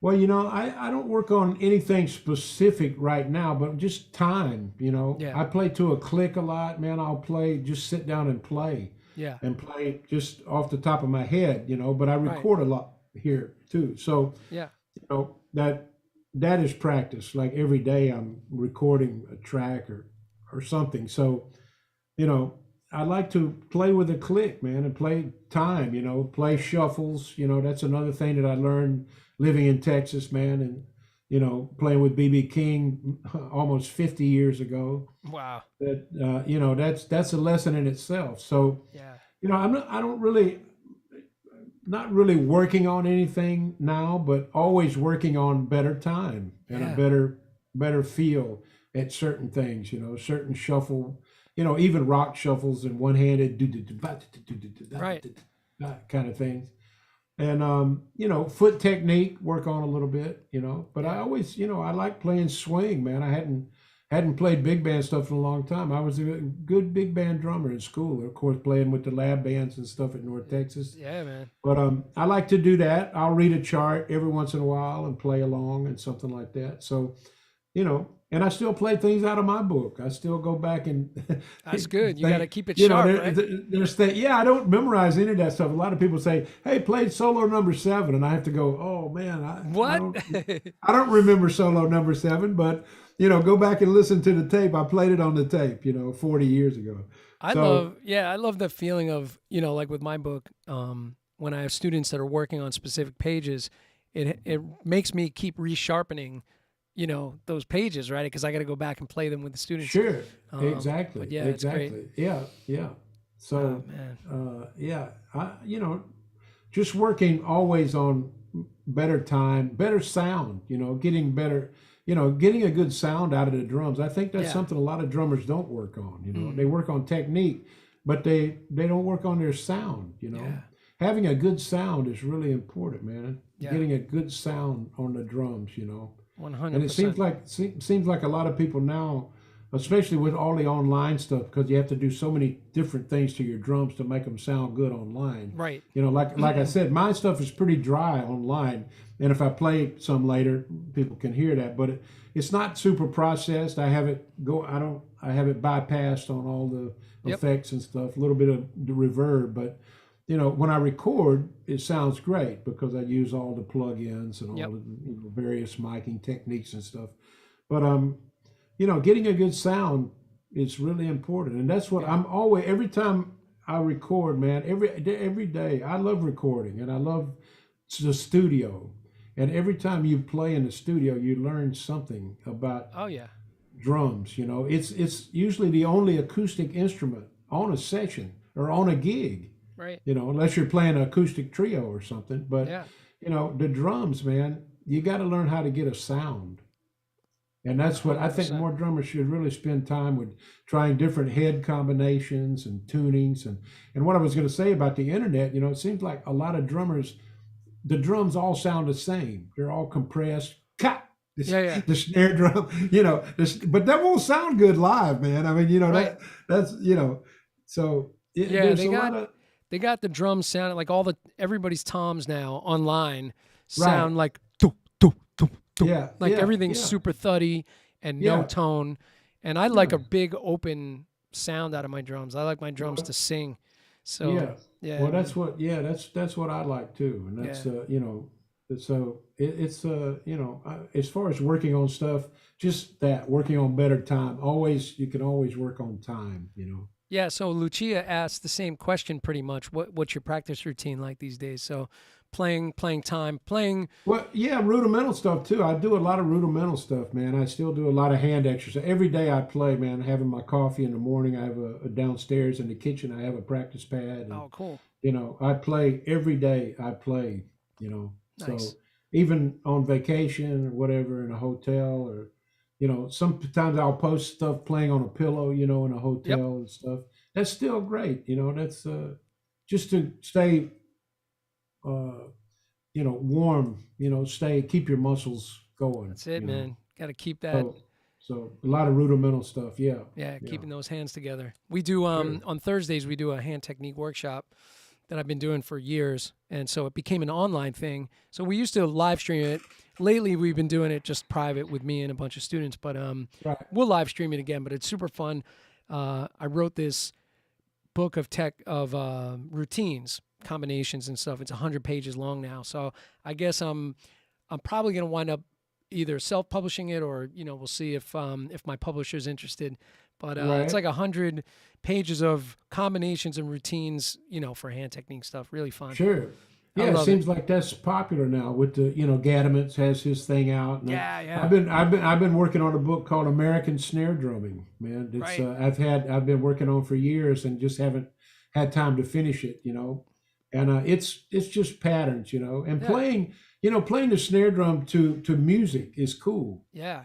Well, I don't work on anything specific right now, but just time, Yeah. I play to a click a lot, man. I'll play, just sit down Yeah. and play just off the top of my head, but I Right. record a lot here too. So, Yeah. that is practice. Like every day I'm recording a track or something. So, you know, I like to play with a click, man, and play time, play shuffles. That's another thing that I learned living in Texas, man, and, playing with BB King almost 50 years ago. Wow. That, that's a lesson in itself. So, Yeah. I don't really, not really working on anything now, but always working on better time and a Yeah. better feel at certain things, certain shuffle, even rock shuffles and one handed Right. kind of things. And foot technique, work on a little bit, but I Yeah. always, I like playing swing, man. I hadn't played big band stuff in a long time. I was a good big band drummer in school, of course, playing with the lab bands and stuff at North Texas. Yeah, man. But I like to do that. I'll read a chart every once in a while and play along and something like that. So, and I still play things out of my book. I still go back and That's good. You got to think, keep it sharp, right? there's things. Yeah, I don't memorize any of that stuff. A lot of people say, "Hey, play solo number 7," and I have to go, "Oh man, What? I don't remember solo number 7," but go back and listen to the tape. I played it on the tape, 40 years ago. So I love the feeling of, like with my book, when I have students that are working on specific pages, it makes me keep resharpening, those pages, right? Because I got to go back and play them with the students. sure, But exactly, yeah, it's great. exactly, yeah, yeah. Oh So man. yeah, just working always on better time, better sound, getting better, getting a good sound out of the drums. I think that's Yeah. something a lot of drummers don't work on, they Mm. work on technique, but they don't work on their sound, Yeah. Having a good sound is really important, man. Yeah. Getting a good sound on the drums, and it 100%. seems like a lot of people now, especially with all the online stuff, because you have to do so many different things to your drums to make them sound good online. Right. Like I said, my stuff is pretty dry online, and if I play some later, people can hear that. But it's not super processed. I have it bypassed on all the Yep. effects and stuff. A little bit of the reverb, but when I record, it sounds great because I use all the plugins and all Yep. the various miking techniques and stuff. But getting a good sound is really important, and that's what Yeah. I'm always. Every time I record, man, every day, I love recording, and I love the studio. And every time you play in the studio, you learn something about Oh yeah. drums. It's usually the only acoustic instrument on a session or on a gig, Right. unless you're playing an acoustic trio or something. But, Yeah. the drums, man, you got to learn how to get a sound. And One that's what I hundred think percent. more drummers should really spend time with, trying different head combinations and tunings. And what I was going to say about the internet, it seems like a lot of drummers, the drums all sound the same. They're all compressed. Cut. Yeah. Yeah. The snare drum, but that won't sound good live, man. I mean, Right. that's, so Yeah. there's They a got lot of, they got the drums sounding like everybody's toms now online right. sound like doo, doo, doo, doo. Yeah, Like yeah, everything's yeah, super thuddy and no yeah, tone. And I like yeah. a big open sound out of my drums. I like my drums to Well, sing. So yeah. yeah, Well, man. that's what I like too, and Yeah. that's so it's as far as working on stuff, just that working on better time. Always, you can always work on time. Yeah. So Lucia asked the same question pretty much. What's your practice routine like these days? So playing time, playing. Well, yeah, rudimental stuff too. I do a lot of rudimental stuff, man. I still do a lot of hand exercise. Every day I play, man. Having my coffee in the morning. I have a downstairs in the kitchen. I have a practice pad, and Oh, cool. I play every day. I play, Nice. so even on vacation or whatever in a hotel or, sometimes I'll post stuff playing on a pillow, in a Yep. hotel and stuff. That's still great. That's just to stay uh, warm, keep your muscles going, That's it, man. Got to keep that. So, a lot of rudimental stuff. Yeah. Yeah, Yeah. keeping those hands together. We do Sure. on Thursdays we do a hand technique workshop that I've been doing for years, and so it became an online thing. So we used to live stream it. lately we've been doing it just private with me and a bunch of students, but Right. we'll live stream it again. But it's super fun. I wrote this book of tech of routines, combinations, and stuff. It's 100 pages long now, so I guess I'm probably going to wind up either self-publishing it or we'll see if my publisher's interested. But it's Right. like 100 pages of combinations and routines, for hand technique stuff. Really fun. Sure. I Yeah, it love it. seems like that's popular now with the, Gadamants has his thing out, and Yeah, I've yeah, been I've been I've been working on a book called American Snare Drumming. Man, it's right. I've been working on for years and just haven't had time to finish it, and it's just patterns, and Yeah, playing the snare drum to music is cool. yeah.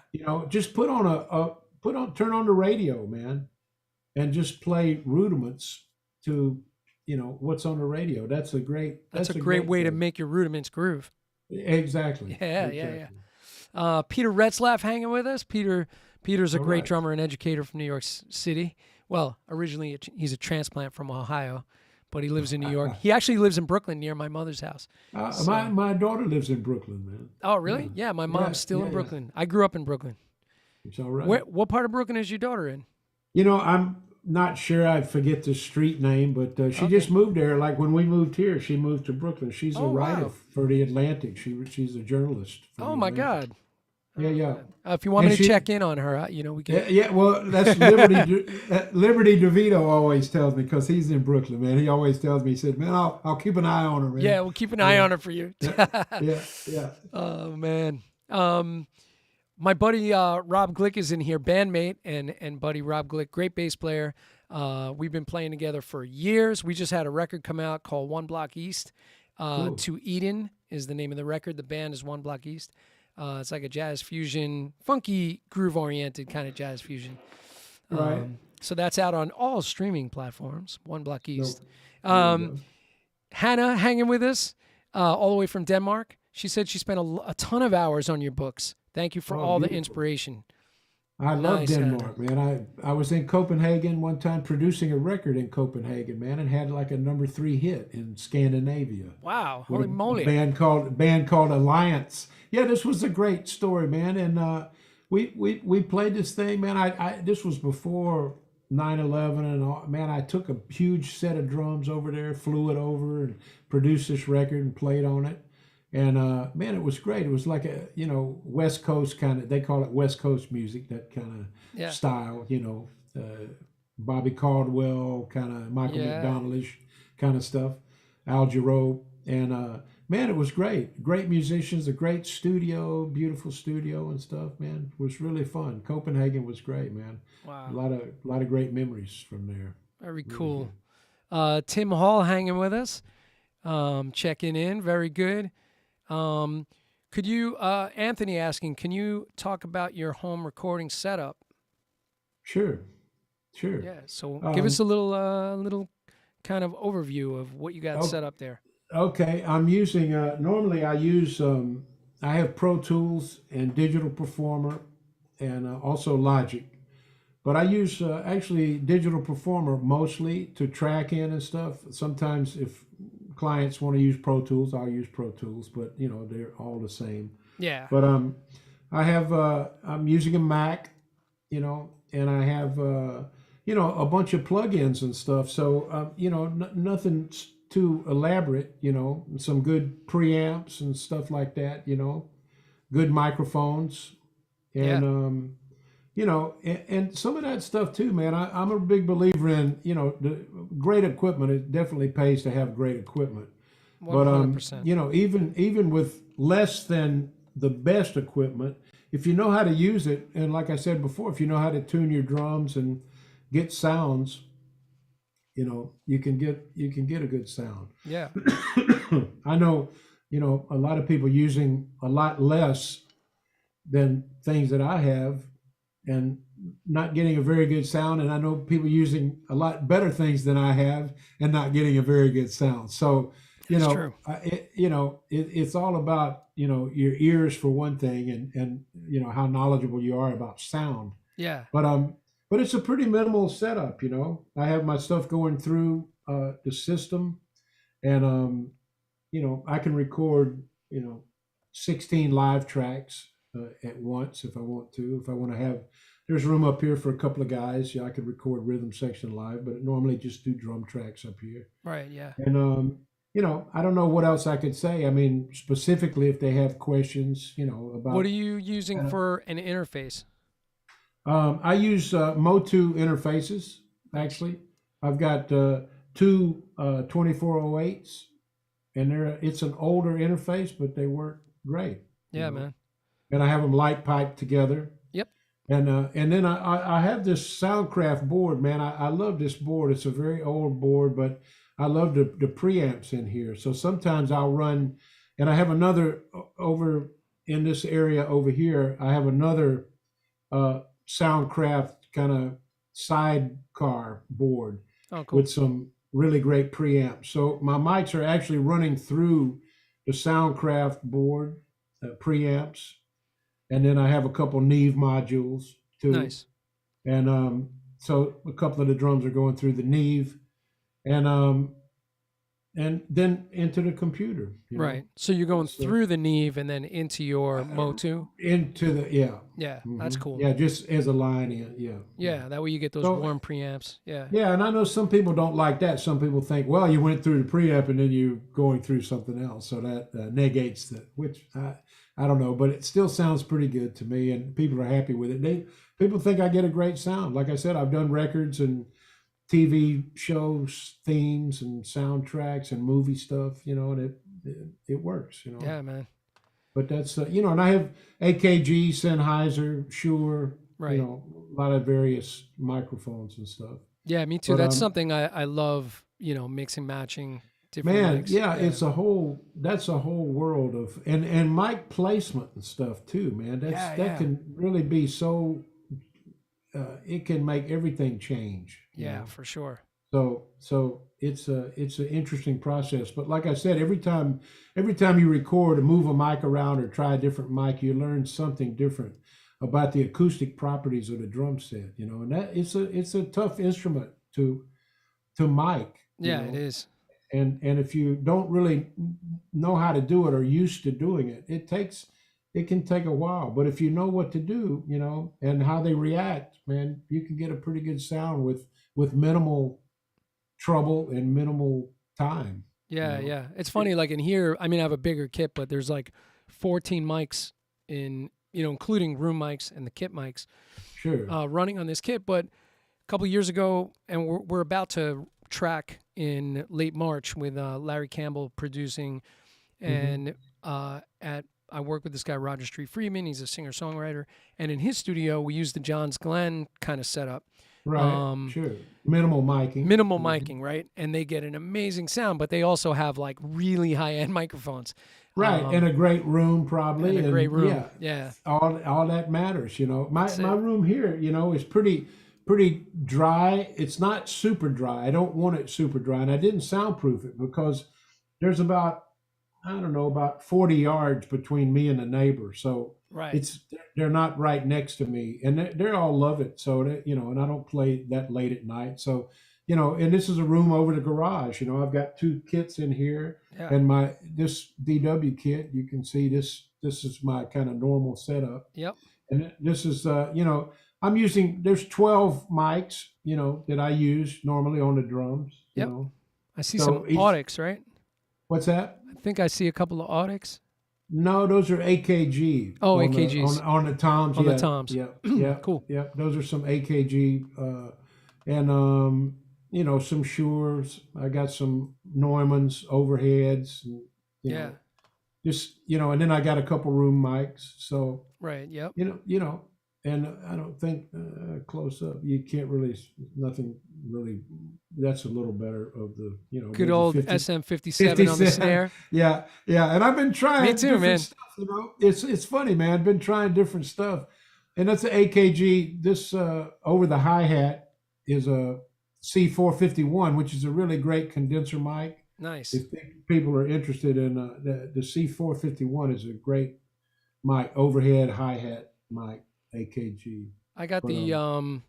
Just turn on the radio, man, and just play rudiments to what's on the radio. That's a That's a great great way to thing. make your rudiments groove. Exactly, Yeah, yeah, yeah. exactly. Peter Retzlaff hanging with us. Peter's a All great right. drummer and educator from New York City. Well, originally he's a transplant from Ohio, but he lives in New York. He actually lives in Brooklyn near my mother's house. My So, my daughter lives in Brooklyn, man. oh Yeah, really? Yeah, my yeah, mom's still yeah, in yeah. Brooklyn. I grew up in Brooklyn. It's all right. What part of Brooklyn is your daughter in? I'm not sure. I forget the street name, but she Okay. just moved there. Like when we moved here, she moved to Brooklyn. She's a Oh writer wow. for the Atlantic. She's a journalist for Oh the my Atlantic. God. Yeah, Oh yeah. man. If you want And me to she, check in on her, we can. yeah, yeah. Well, that's Liberty. Liberty DeVito always tells me because he's in Brooklyn, man. He always tells me, he said, "Man, I'll keep an eye on her, man." Yeah, we'll keep an eye Yeah, on her for you. yeah, yeah, yeah. Oh man. My buddy Rob Glick is in here, bandmate and buddy Rob Glick, great bass player. We've been playing together for years. We just had a record come out called One Block East. Cool. To Eden is the name of the record. The band is One Block East. It's like a jazz fusion, funky groove oriented kind of jazz fusion. Right. So that's out on all streaming platforms. One Block No. East. There you Um, go. Hannah hanging with us all the way from Denmark. She said she spent a ton of hours on your books. Thank you for Oh, all the beautiful. inspiration. I love Nice, Hannah. Denmark, man. I was in Copenhagen one time producing a record in Copenhagen, man, and had like a number 3 hit in Scandinavia Wow, with holy a moly. band called Alliance. Yeah, this was a great story, man. And we played this thing, man. This was before 9/11, and all, man, I took a huge set of drums over there, flew it over, and produced this record and played on it. And man, it was great. It was like a West Coast kind of. They call it West Coast music, that kind of Yeah, style. Bobby Caldwell, kind of Michael yeah, McDonaldish kind of stuff. Al Jarreau, and man, it was great. Great musicians, a great studio, beautiful studio and stuff. Man, it was really fun. Copenhagen was great, man. A wow. lot of great memories from there. Very Really cool. good. Tim Hall hanging with us, checking in. Very good. Um, could you, Anthony asking, can you talk about your home recording setup? Sure, sure. Yeah. So give us Um, a little kind of overview of what you got oh, set up there. okay, I'm using. Normally, I use. I have Pro Tools and Digital Performer, and also Logic. But I use actually Digital Performer mostly to track in and stuff. Sometimes, if clients want to use Pro Tools, I'll use Pro Tools. But they're all the same. Yeah. But I have. I'm using a Mac, and I have a bunch of plugins and stuff. So nothing too elaborate. Some good preamps and stuff like that. Good microphones, Yeah. and and some of that stuff too, man. I'm a big believer in the great equipment. It definitely pays to have great equipment. But 100%. even with less than the best equipment, if you know how to use it, and like I said before, if you know how to tune your drums and get sounds, you can get a good sound. Yeah. I know, a lot of people using a lot less than things that I have, and not getting a very good sound. And I know people using a lot better things than I have and not getting a very good sound. So, That's true. it's all about your ears for one thing, and how knowledgeable you are about sound. Yeah. But it's a pretty minimal setup. I have my stuff going through the system, and I can record. 16 live tracks at once if I want to. If I want to have, there's room up here for a couple of guys. Yeah, I could record rhythm section live, but normally just do drum tracks up here. Right. Yeah. And I don't know what else I could say. I mean, specifically if they have questions, What are about. you using Uh, for an interface? I use Motu interfaces. Nice. Actually, I've got two 2408s, and it's an older interface, but they work great. You Yeah, know, man. and I have them light piped together. Yep. And then I have this Soundcraft board, man. I love this board. It's a very old board, but I love the preamps in here. So sometimes I'll run, and I have another over in this area over here. I have another Soundcraft kind of sidecar board Oh, cool. with some really great preamps. So my mics are actually running through the Soundcraft board preamps, and then I have a couple Neve modules too, Nice. and so a couple of the drums are going through the Neve, and and then into the computer. Right. So you're going It's through the Neve and then into your Motu. into the yeah, Yeah, that's cool. yeah, just as a line in, yeah, yeah. Yeah, that way you get those So warm preamps. Yeah. yeah, and I know some people don't like that. Some people think, well, you went through the preamp and then you going through something else, so that negates that. Which I don't know, but it still sounds pretty good to me, and people are happy with it. People think I get a great sound. Like I said, I've done records and TV shows, themes, and soundtracks, and movie stuff. And it works. Yeah, man. But that's and I have AKG, Sennheiser, Shure. Right. A lot of various microphones and stuff. Yeah, me too. But That's something I love, mixing, matching different man, mics. yeah, Yeah. that's a whole world of and mic placement and stuff too, man. Yeah, That yeah. can really be so it can make everything change. Yeah, for sure. So it's an interesting process. But like I said, every time you record or move a mic around or try a different mic, you learn something different about the acoustic properties of the drum set. And that it's a tough instrument to mic. Yeah, it is. And if you don't really know how to do it or used to doing it, it can take a while. But if you know what to do, and how they react, man, you can get a pretty good sound with minimal trouble and minimal time. you Yeah, know yeah. It's funny, like in here, I mean, I have a bigger kit, but there's like 14 mics in, including room mics and the kit mics sure. running on this kit. But a couple years ago, and we're about to track in late March with Larry Campbell producing, Hmm. and I work with this guy Roger Street Friedman. He's a singer songwriter, and in his studio we use the Johns Glenn kind of setup. Right, Um, sure. Minimal miking. Minimal Hmm. miking, right? And they get an amazing sound, but they also have like really high end microphones, Right, in a great room and probably, a great and room. yeah, Yeah, all that matters. My that's my it. room here, is pretty dry. It's not super dry. I don't want it super dry, and I didn't soundproof it because there's about, I don't know, about 40 yards between me and the neighbor. So Right. it's they're not right next to me, and they all love it. So and I don't play that late at night. So and this is a room over the garage. I've got two kits in here, Yeah. and this DW kit. You can see this is my kind of normal setup, Yep. and this is I'm using, there's 12 mics that I use normally on the drums. Yep. I see some So each, autics, right? what's that? I think I see a couple of autics. No, those are AKG Oh, on AKGs on the toms. on the Yeah, toms. yeah, yeah, Cool. yeah. Those are some AKG, and some Shures. I got some Neumanns overheads, and, you Yeah. know, and then I got a couple room mics. So Right. Yep. and I don't think close up. You can't really, nothing really. That's a little better of the, Good maybe old 50, SM57 on the 57. snare. Yeah, yeah. And I've been Me trying too, different man. stuff. It's funny, man. I've been trying different stuff, and that's an AKG. This over the hi hat is a C451, which is a really great condenser mic. Nice. If people are interested in the C451 is a great mic, overhead hi hat mic, AKG. I got But the I'll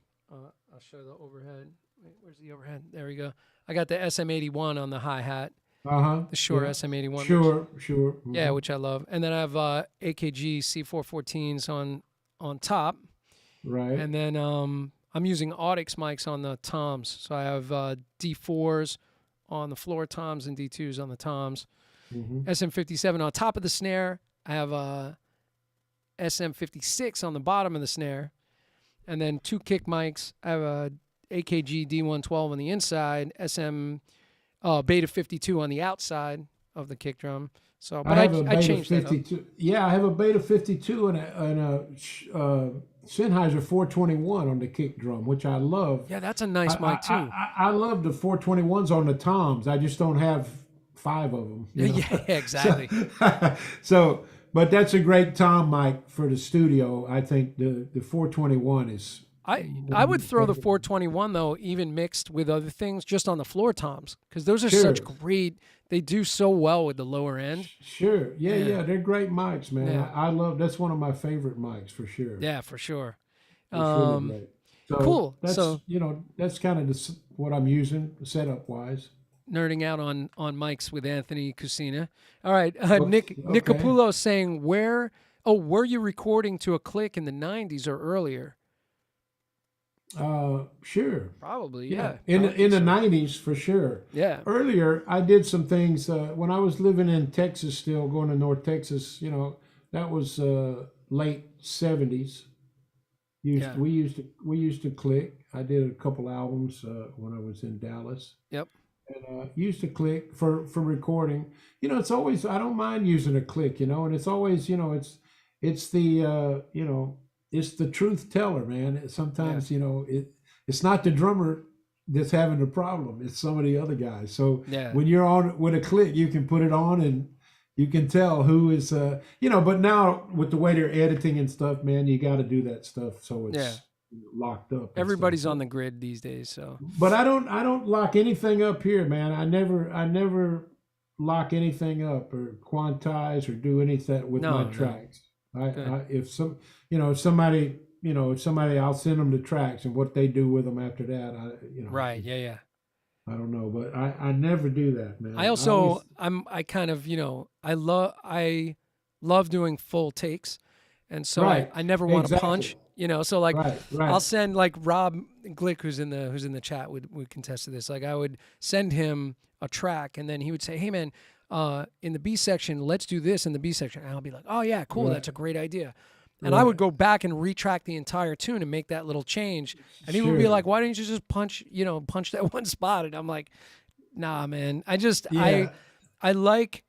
show the overhead. Wait, where's the overhead? There we go. I got the SM81 on the hi hat, Uh-huh. the Shure Yeah. SM81. Sure, sure. Yeah, Hmm. which I love. And then I have AKG C414s on top. Right. And then I'm using Audix mics on the toms. So I have D4s on the floor toms and D2s on the toms. Hmm. SM57 on top of the snare. I have SM56 on the bottom of the snare. And then 2 kick mics. I have a AKG D112 on the inside, SM Beta 52 on the outside of the kick drum. So, I but have a I Beta changed that up. 52. Yeah, I have a Beta 52 and a Sennheiser 421 on the kick drum, which I love. Yeah, that's a nice I, mic too. I love the 421s on the toms. I just don't have 5 of them, you know. Yeah, exactly. So, but that's a great tom mic for the studio. I think the 421 is I would throw the favorite. 421 though, even mixed with other things, just on the floor toms, because those are Sure, such great. They do so well with the lower end. sure. Yeah, Yeah, yeah, they're great mics, man. yeah, I love that's one of my favorite mics for sure. yeah, for sure. It's really Um, great. So cool. that's, So that's kind of what I'm using setup wise. nerding out on mics with Anthony Cucina. All right, Okay, Nick okay. Capullo saying where? Oh, were you recording to a click in the '90s or earlier? Sure. Probably, Yeah, yeah. I in would in think the so. '90s for sure. Yeah, Earlier, I did some things when I was living in Texas, still going to North Texas. That was late '70s. yeah. We used to click. I did a couple albums when I was in Dallas, Yep. and used to click for recording. It's always I don't mind using a click. And it's always it's the it's the truth teller, man. Yeah. Sometimes it's not the drummer that's having the problem. It's some of the other guys. So Yeah. when you're on with a click, you can put it on and you can tell who is But now with the way they're editing and stuff, man, you got to do that stuff so Yeah. it's locked up and stuff. Everybody's on the grid these days, so But I don't lock anything up here, man. I never lock anything up or quantize or do anything with my no, no. tracks. I, Good. I if some if somebody I'll send them the tracks and what they do with them after that. Right. Yeah, yeah. I don't know, but I never do that, I man. I also always I kind of, I love doing full takes. And so right, I never want to exactly, punch, so like right, I'll right, send like Rob Glick who's in the chat would contest to this. Like I would send him a track and then he would say, "Hey man, in the B section, let's do this in the B section." And I'll be like, "Oh yeah, cool, right, that's a great idea." And I would right. go back and retrack the entire tune and make that little change. And he would be Sure, like, "Why didn't you just punch that one spot?" And I'm like, "Nah, man. I just yeah. I like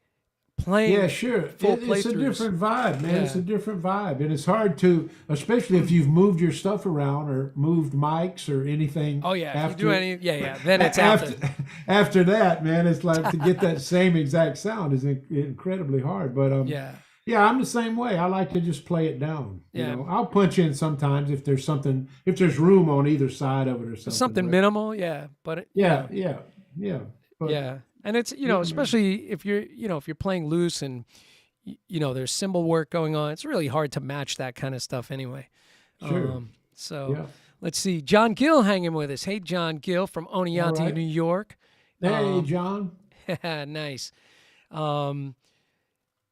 Yeah, playing sure. full It's a playthroughs." different vibe, man. It's Yeah. a different vibe. And it's hard to, especially if you've moved your stuff around or moved mics or anything Oh yeah, if you do after any, yeah, then it's out there. after after that, man, it's like to get that same exact sound is incredibly hard. But Yeah, yeah, I'm the same way. I like to just play it down. yeah. I'll punch in sometimes if there's room on either side of it or something. Something But minimal, yeah. But yeah, yeah, yeah. But yeah, and it's yeah, man. especially if you're playing loose and there's cymbal work going on. It's really hard to match that kind of stuff anyway. Sure. So Yeah. let's see, John Gill hanging with us. Hey, John Gill from All Oneonta, right. New York. Hey, Um, John. nice. Um,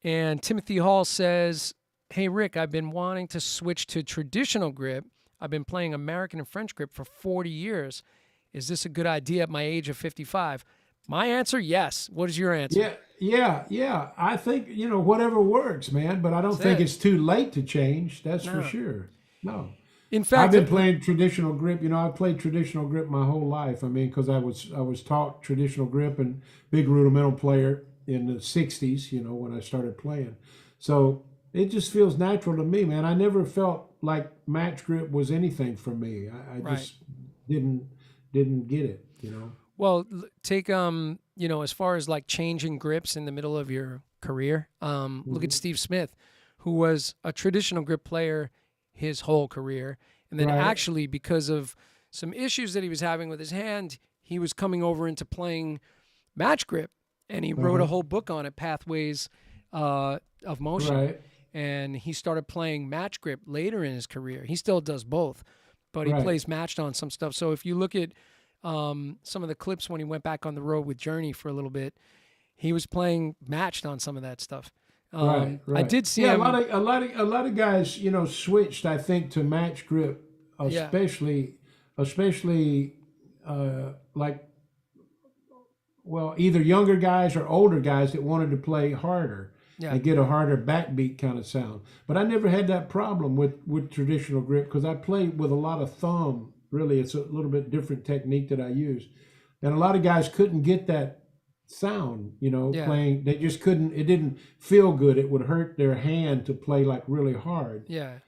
and Timothy Hall says, "Hey Rick, I've been wanting to switch to traditional grip. I've been playing American and French grip for 40 years. Is this a good idea at my age of 55?" My answer, yes. What is your answer? Yeah, yeah, yeah. I think, whatever works, man, but I don't That's think it. it's too late to change. That's for No. sure. No. In I've fact, been playing traditional grip. I played traditional grip my whole life. I mean, because I was taught traditional grip and big rudimental player in the '60s. When I started playing, so it just feels natural to me, man. I never felt like match grip was anything for me. I right. just didn't didn't get it. Well, take as far as like changing grips in the middle of your career. Look at Hmm. Steve Smith, who was a traditional grip player his whole career, and then Right. actually because of some issues that he was having with his hand, he was coming over into playing match grip, and he wrote a Uh-huh. whole book on it, Pathways of Motion, Right. and he started playing match grip later in his career. He still does both, but he Right. plays matched on some stuff. So if you look at some of the clips when he went back on the road with Journey for a little bit, he was playing matched on some of that stuff. Right, I right. did see Yeah, him. a lot of guys, switched, I think, to match grip, Yeah, especially like, well, either younger guys or older guys that wanted to play harder yeah, and get a harder backbeat kind of sound. But I never had that problem with traditional grip because I played with a lot of thumb. Really, it's a little bit different technique that I use, and a lot of guys couldn't get that sound. yeah, Playing, they just couldn't. It didn't feel good. It would hurt their hand to play like really hard. yeah,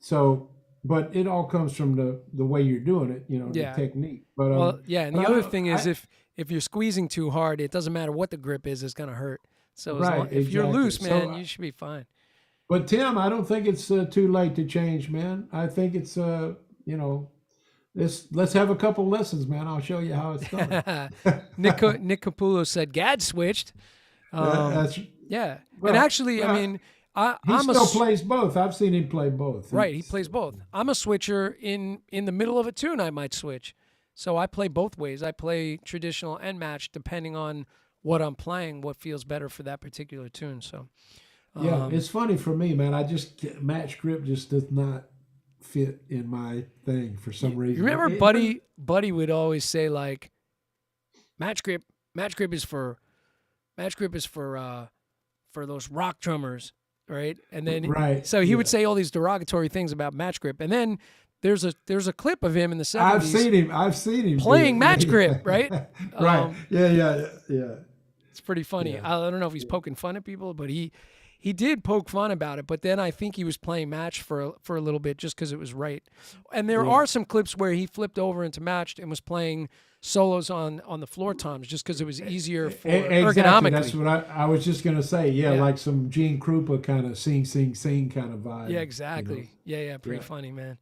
So, but it all comes from the way you're doing it. The yeah. technique. But Well, yeah, and but the I other don't. thing is I if you're squeezing too hard, it doesn't matter what the grip is, it's gonna hurt. So as long Right, if you're exactly. loose, So man, you should be fine. but Tim, I don't think it's too late to change, man. I think it's you know, let's have a couple lessons, man. I'll show you how it's done. Nick Capullo said Gad switched. Um, That's yeah, and well, actually, I well, mean, he I'm a still plays both. I've seen him play both. right. He plays both. I'm a switcher in the middle of a tune. I might switch, so I play both ways. I play traditional and match depending on what I'm playing, what feels better for that particular tune. So, Yeah, um, it's funny for me, man. I just match grip just does not fit in my thing for you some you reason. remember But Buddy would always say like match grip match grip is for for those rock drummers, right? And then right, so he would yeah. say all these derogatory things about match grip, and then there's a clip of him in the I've '70s seen him. I've seen him do playing match it. grip, right? Yeah. Right. Um, Yeah. Yeah. Yeah. it's pretty funny. Yeah. I don't know if he's poking fun at people, but he did poke fun about it. But then I think he was playing match for a little bit just because it was right. And there Yeah. are some clips where he flipped over into matched and was playing solos on the floor toms just because it was easier for Exactly. That's ergonomically. what I was just gonna say. Yeah, Yeah. like some Gene Krupa kind of sing kind of Yeah, vibe. You know. exactly. Yeah, pretty Yeah. funny, man.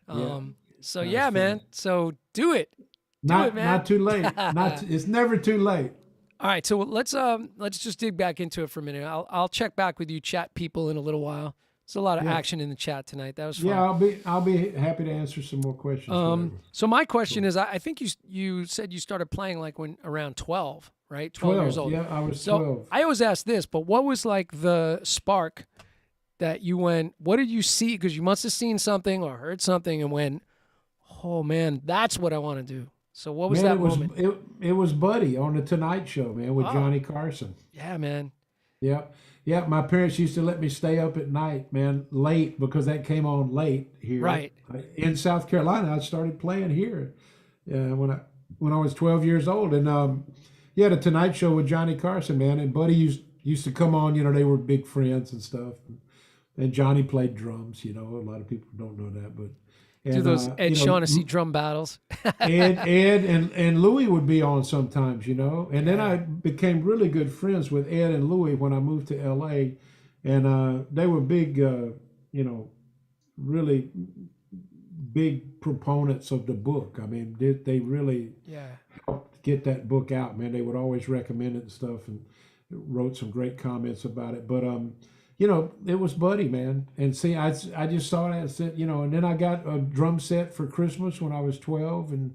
Yeah. So That's yeah, man. funny. So do it. Do it, Not man. too late. It's never too late. All right, so let's just dig back into it for a minute. I'll check back with you chat people in a little while. There's a lot of Yeah. action in the chat tonight. That was Yeah, fun. I'll be happy to answer some more questions. Whatever. So my question is, I think you said you started playing like when around 12, right? 12 years 12. old. Yeah, I was So 12. I always ask this, but what was like the spark that you went? What did you see? Because you must have seen something or heard something and went, "Oh man, that's what I want to do." So what was Man, that moment? it was Buddy on the Tonight Show, man, with Oh, Johnny Carson. yeah, man. Yeah. Yeah, my parents used to let me stay up at night, man, late because that came on late here Right. in South Carolina. I started playing here when I was 12 years old, and yeah, the Tonight Show with Johnny Carson, man, and Buddy used to come on. They were big friends and stuff, and Johnny played drums. A lot of people don't know that, but Do and those Ed Shaughnessy drum battles. Ed and Louie would be on sometimes, and then I became really good friends with Ed and Louie when I moved to L.A. And they were big, really big proponents of the book. I mean, they really Yeah. helped get that book out, man. They would always recommend it and stuff, and wrote some great comments about it. But it was Buddy, man. And see, I just saw that, said, and then I got a drum set for Christmas when I was 12, and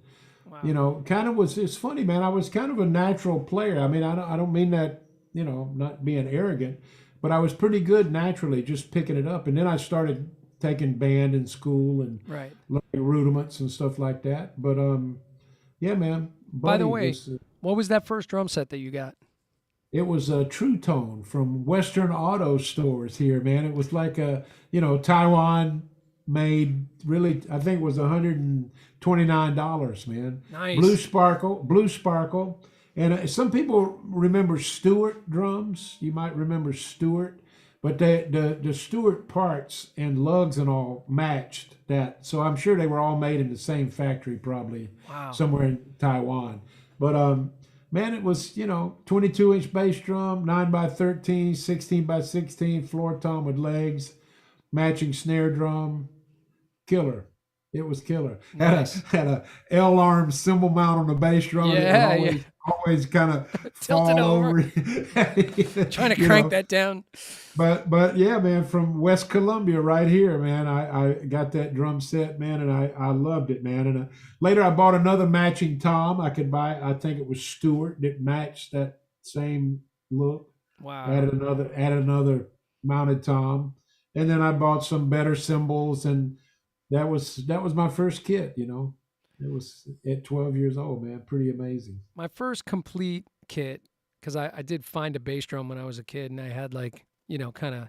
Wow. it's funny, man. I was kind of a natural player. I mean, I don't mean that, not being arrogant, but I was pretty good naturally, just picking it up. And then I started taking band in school and Right. learning rudiments and stuff like that. But yeah, man, By the Buddy way, was. what was that first drum set that you got? It was a True Tone from Western Auto Stores here, man. It was like a, Taiwan made, really, I think it was $129, man. Nice. Blue Sparkle. And some people remember Stewart drums. You might remember Stewart, but the Stewart parts and lugs and all matched that. So I'm sure they were all made in the same factory, probably Wow. somewhere in Taiwan. But man, it was, 22-inch bass drum, 9x13, 16x16, floor tom with legs, matching snare drum, killer. It was killer. Nice. Had a L arm cymbal mount on the bass drum, and it would Yeah, yeah. always kind of Tilted fall over. over. Trying to you crank know. that down. But yeah, man, from West Columbia right here, man, I got that drum set, man, and I loved it, man. And later I bought another matching tom I could buy. I think it was Stewart that matched that same look. Wow. Added another mounted tom, and then I bought some better cymbals, and that was my first kit. It was at 12 years old, man. Pretty amazing. My first complete kit, because I did find a bass drum when I was a kid, and I had like, kind of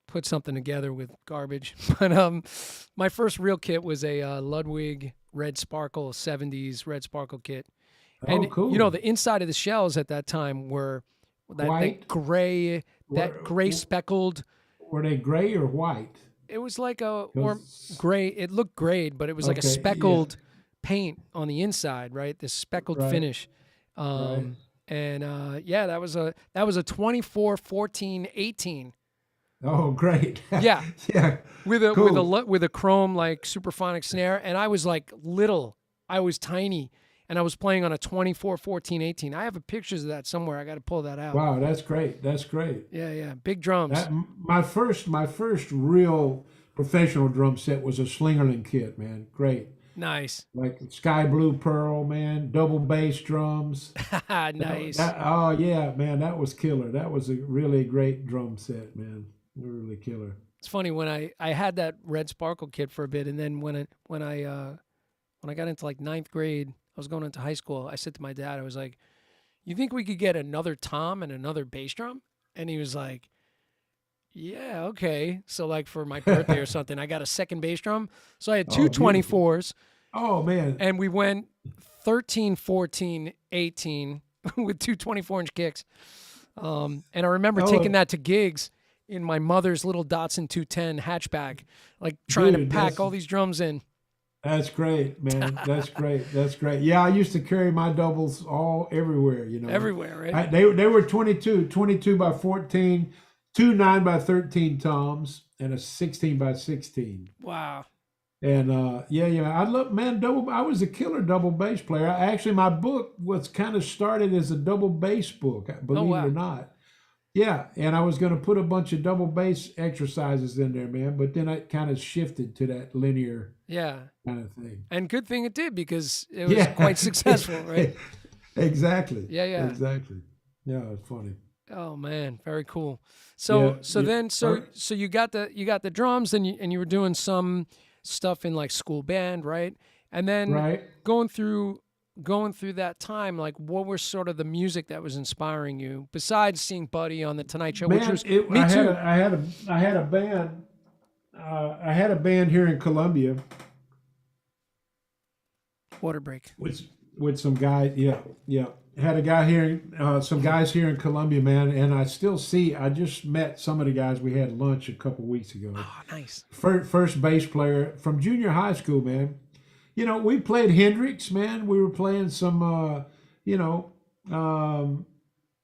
put something together with garbage. But my first real kit was a Ludwig Red Sparkle 70s Red Sparkle kit. Oh, And cool. the inside of the shells at that time were White. that gray Were, speckled. were they gray or white? It was like a or 'Cause- gray. It looked grayed, but it was like a okay, yeah, speckled paint on the inside, right? This speckled right, finish. right. And yeah, that was a 24 14 18. Oh, great. Yeah, Yeah, with a cool. with a chrome like superphonic snare, and I was like little. I was tiny, and I was playing on a 24 14 18. I have pictures of that somewhere. I got to pull that out. Wow, that's great. That's great. Yeah, yeah, big drums. My first real professional drum set was a Slingerland kit, man. Great. Nice. Like sky blue pearl, man. Double bass drums. Nice. Oh yeah, man, that was killer. That was a really great drum set, man. Really killer. It's funny when I had that red sparkle kit for a bit, and then when I got into like ninth grade, I was going into high school. I said to my dad, I was like, "You think we could get another tom and another bass drum?" And he was like, "Yeah, okay." So like for my birthday or something, I got a second bass drum. So I had two Oh, beautiful. 24s, Oh man. and we went 13, 14, 18 with two 24-inch kicks. And I remember taking Oh, that to gigs in my mother's little Datsun 210 hatchback, like trying to dude, pack all these drums in. that's great, man. That's great. That's great. Yeah, I used to carry my doubles all everywhere. Everywhere, right? They were 22 by 14, two 9 by 13 toms, and a 16 by 16. Wow. And yeah, I love, man, double. I was a killer double bass player. Actually, my book was kind of started as a double bass book, Oh, believe it or wow. not. Yeah, and I was going to put a bunch of double bass exercises in there, man. But then I kind of shifted to that linear Yeah. kind of thing. And good thing it did because it was Yeah, quite successful, right? exactly, Yeah, yeah. exactly. Yeah, it's funny. Oh man, very cool. So Yeah, so yeah. then so Er, so you got the drums and you were doing some stuff in like school band, right? And then right, going through going through that time, like what was sort of the music that was inspiring you besides seeing Buddy on the Tonight Show, which man. was me too. I had a band. I had a band here in Columbia Water break. with with some guys. Yeah, yeah. Had a guy here, some guys here in Columbia, man, and I still see. I just met some of the guys. We had lunch a couple weeks ago. Oh, nice. First bass player from junior high school, man. We played Hendrix, man. We were playing some, you know, um,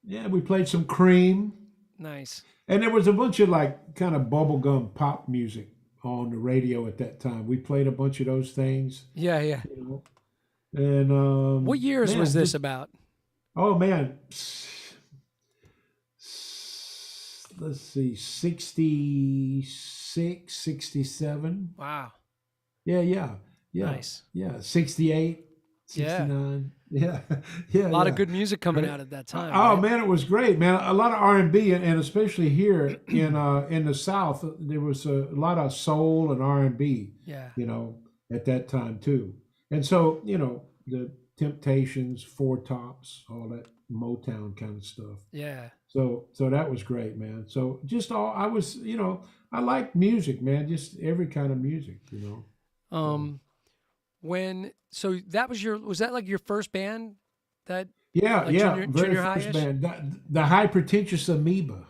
yeah, we played some Cream, Nice. and there was a bunch of like kind of bubblegum pop music on the radio at that time. We played a bunch of those things, Yeah, yeah. you know, and What years was man, this just about? oh man, let's see, 66, 67. Wow. Yeah, yeah, yeah, Nice. yeah. 68, Yeah. 69. Yeah, yeah, A lot of yeah. good music coming Great. out at that time, Oh right? man, it was great, man. A lot of R&B, and especially here in the South, there was a lot of soul and R&B, Yeah. at that time too. And so, the Temptations, Four Tops, all that Motown kind of stuff. Yeah. So that was great, man. So just all I was, I like music, man. Just every kind of music. So When so that was that like your first band that yeah, like yeah. Very junior first high-ish? band, the High Pretentious Amoeba.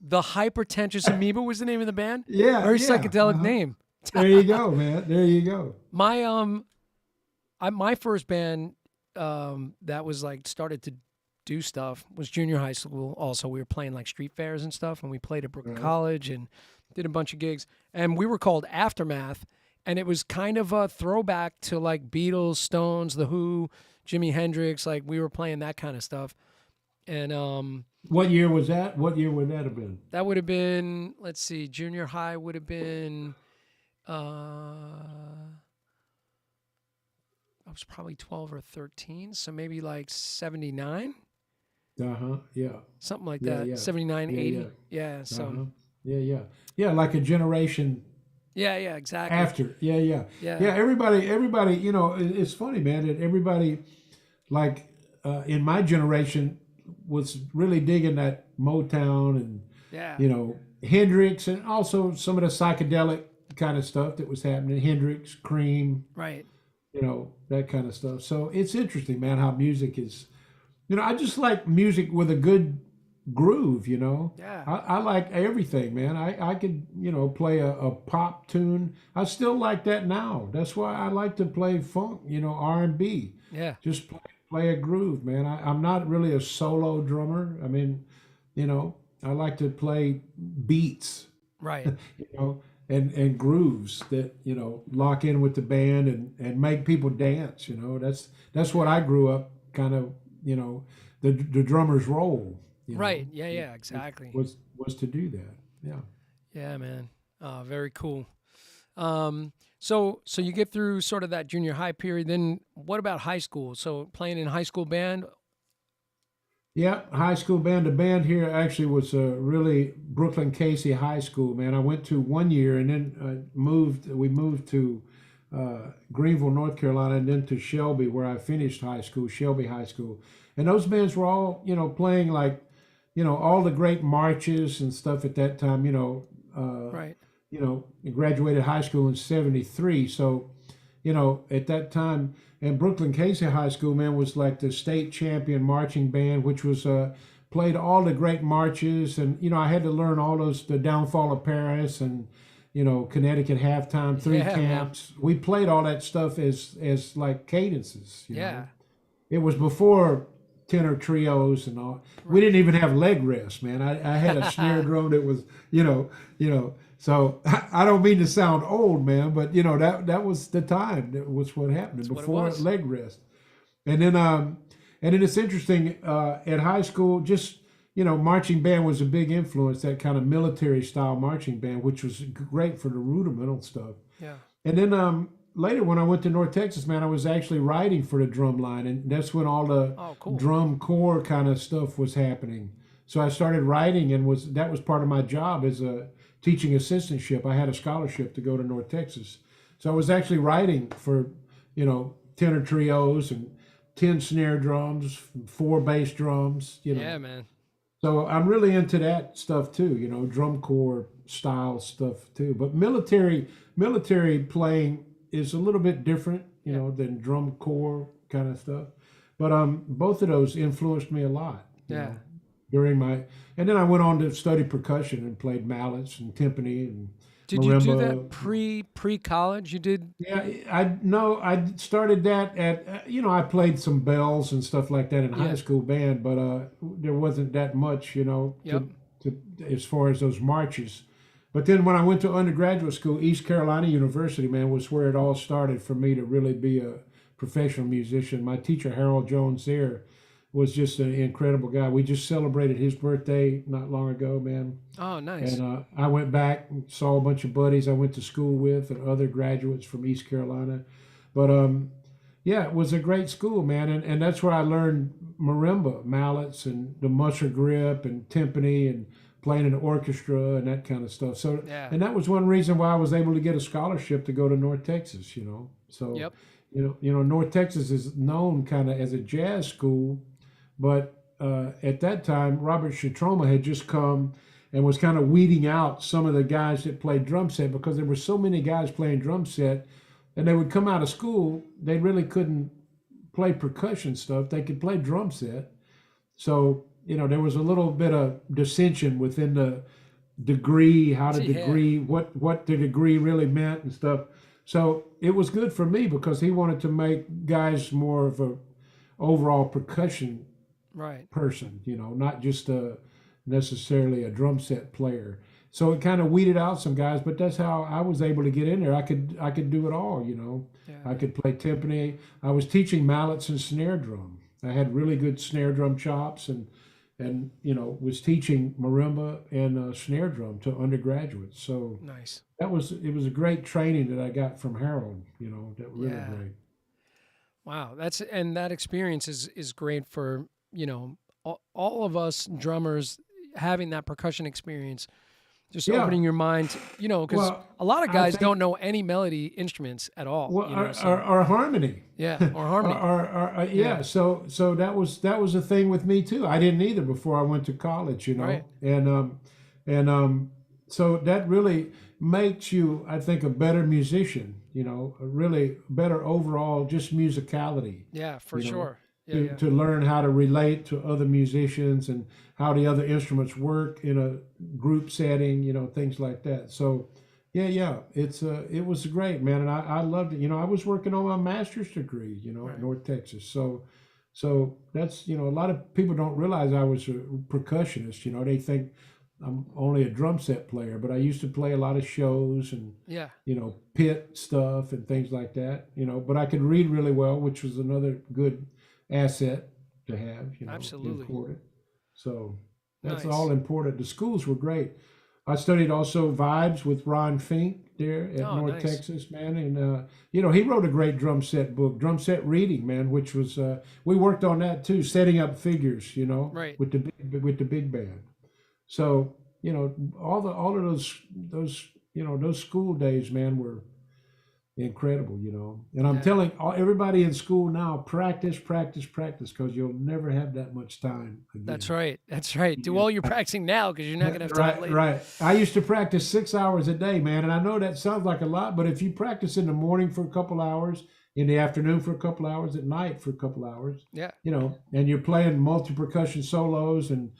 The Hypertentious Amoeba was the name of the band? Yeah, Very yeah. psychedelic Uh-huh. name. There you go, man. There you go. My my first band that was like started to do stuff was junior high school. Also, we were playing like street fairs and stuff, and we played at Brooklyn Right. College and did a bunch of gigs. And we were called Aftermath, and it was kind of a throwback to like Beatles, Stones, The Who, Jimi Hendrix. Like we were playing that kind of stuff. And What year was that? What year would that have been? that would have been, let's see, junior high would have been I was probably 12 or 13, so maybe like 79. Uh-huh. Yeah. something like Yeah, that. yeah. 79, Yeah, yeah. 80. Yeah. So Uh-huh. Yeah, yeah. Yeah, like a generation yeah, yeah, exactly. after. Yeah, yeah. Yeah. Yeah, everybody, it's funny, man, that everybody like in my generation was really digging that Motown and Yeah. Hendrix and also some of the psychedelic kind of stuff that was happening. Hendrix, Cream, Right. that kind of stuff. So it's interesting, man, how music is. I just like music with a good groove. Yeah. I like everything, man. I could, play a pop tune. I still like that now. That's why I like to play funk, R&B. Yeah. Just play a groove, man. I'm not really a solo drummer. I mean, you know, I like to play beats, Right. you know, and grooves that, lock in with the band and make people dance, That's what I grew up kind of, you know, the drummer's role, Right. Yeah. Yeah. it Exactly. was to do that. Yeah. Yeah, man. Very cool. So you get through sort of that junior high period. Then what about high school? So playing in high school band. Yeah, high school band. The band here actually was really Brooklyn Casey High School, man. I went to 1 year and then moved. We moved to Greenville, North Carolina, and then to Shelby, where I finished high school, Shelby High School. And those bands were all, playing like, all the great marches and stuff at that time. Right. I graduated high school in '73, so at that time, and Brooklyn Casey High School, man, was like the state champion marching band, which was played all the great marches, and I had to learn all those, the Downfall of Paris, and Connecticut Halftime, Three Yeah, man. Camps. We played all that stuff as like cadences. Yeah. It was before tenor trios and all. We Right. didn't even have leg rest, man. I had a snare drum that was, you know. So I don't mean to sound old, man, but that was the time. That was what happened That's what it before was. leg rest. And then it's interesting at high school. Just marching band was a big influence. That kind of military style marching band, which was great for the rudimental stuff. Yeah. And then later, when I went to North Texas, man, I was actually writing for the drum line, and that's when all the Oh, cool. drum corps kind of stuff was happening. So I started writing, and that was part of my job as a teaching assistantship. I had a scholarship to go to North Texas, so I was actually writing for tenor trios and 10 snare drums, 4 bass drums. Yeah, man. So I'm really into that stuff too, drum corps style stuff too. But military playing is a little bit different, Yeah. than drum corps kind of stuff. But both of those influenced me a lot, Yeah. during my. And then I went on to study percussion and played mallets and timpani and Did you do that marimba. pre college? You did. Yeah, I know. I started that at I played some bells and stuff like that in high Yeah. school band, but there wasn't that much, Yep. to as far as those marches. But then when I went to undergraduate school, East Carolina University, man, was where it all started for me to really be a professional musician. My teacher Harold Jones there was just an incredible guy. We just celebrated his birthday not long ago, man. Oh, nice. And I went back and saw a bunch of buddies I went to school with and other graduates from East Carolina. But yeah, it was a great school, man. And that's where I learned marimba, mallets, and the musher grip and timpani and playing in the orchestra and that kind of stuff. So, Yeah. and that was one reason why I was able to get a scholarship to go to North Texas, So, Yep. North Texas is known kind of as a jazz school, but at that time, Robert Shatroma had just come and was kind of weeding out some of the guys that played drum set because there were so many guys playing drum set, and they would come out of school, they really couldn't play percussion stuff. They could play drum set. So, there was a little bit of dissension within the degree, how the Yeah. degree, what the degree really meant and stuff. So it was good for me because he wanted to make guys more of a overall percussion Right. person, not just necessarily a drum set player. So it kind of weeded out some guys, but that's how I was able to get in there. I could do it all. Yeah. I could play timpani. I was teaching mallets and snare drum. I had really good snare drum chops and was teaching marimba and snare drum to undergraduates. So Nice. it was a great training that I got from Harold. That really Yeah. great. Wow. That experience is great for all of us drummers having that percussion experience, just Yeah. opening your mind, because Well, a lot of I guys think don't know any melody instruments at all, well, so our harmony. yeah, or harmony. Yeah. Yeah, So that was a thing with me too. I didn't either before I went to college, right. and so that really makes you, I think, a better musician. A really better overall just musicality. Yeah, for You know, sure. Yeah, to yeah. to learn how to relate to other musicians and how the other instruments work in a group setting. Things like that. So yeah, it was great, man, and I loved it. I was working on my master's degree, at Right. North Texas. So that's a lot of people don't realize I was a percussionist. They think I'm only a drum set player, but I used to play a lot of shows and Yeah, pit stuff and things like that. But I could read really well, which was another good asset to have. absolutely. Important. So that's Nice. all important. The schools were great. I studied also vibes with Ron Fink there at Oh, North nice. Texas, man, and he wrote a great drum set book, drum set reading, man, which was we worked on that too, setting up figures, Right. with the big band. So all of those school days, man, were incredible, and I'm Yeah. telling everybody in school now, practice, practice, practice, because you'll never have that much time That's again. right. That's right. Do all your practicing now because you're not gonna have time Right, later. right. I used to practice 6 hours a day, man, and I know that sounds like a lot, but if you practice in the morning for a couple hours, in the afternoon for a couple hours, at night for a couple hours, Yeah. and you're playing multi percussion solos and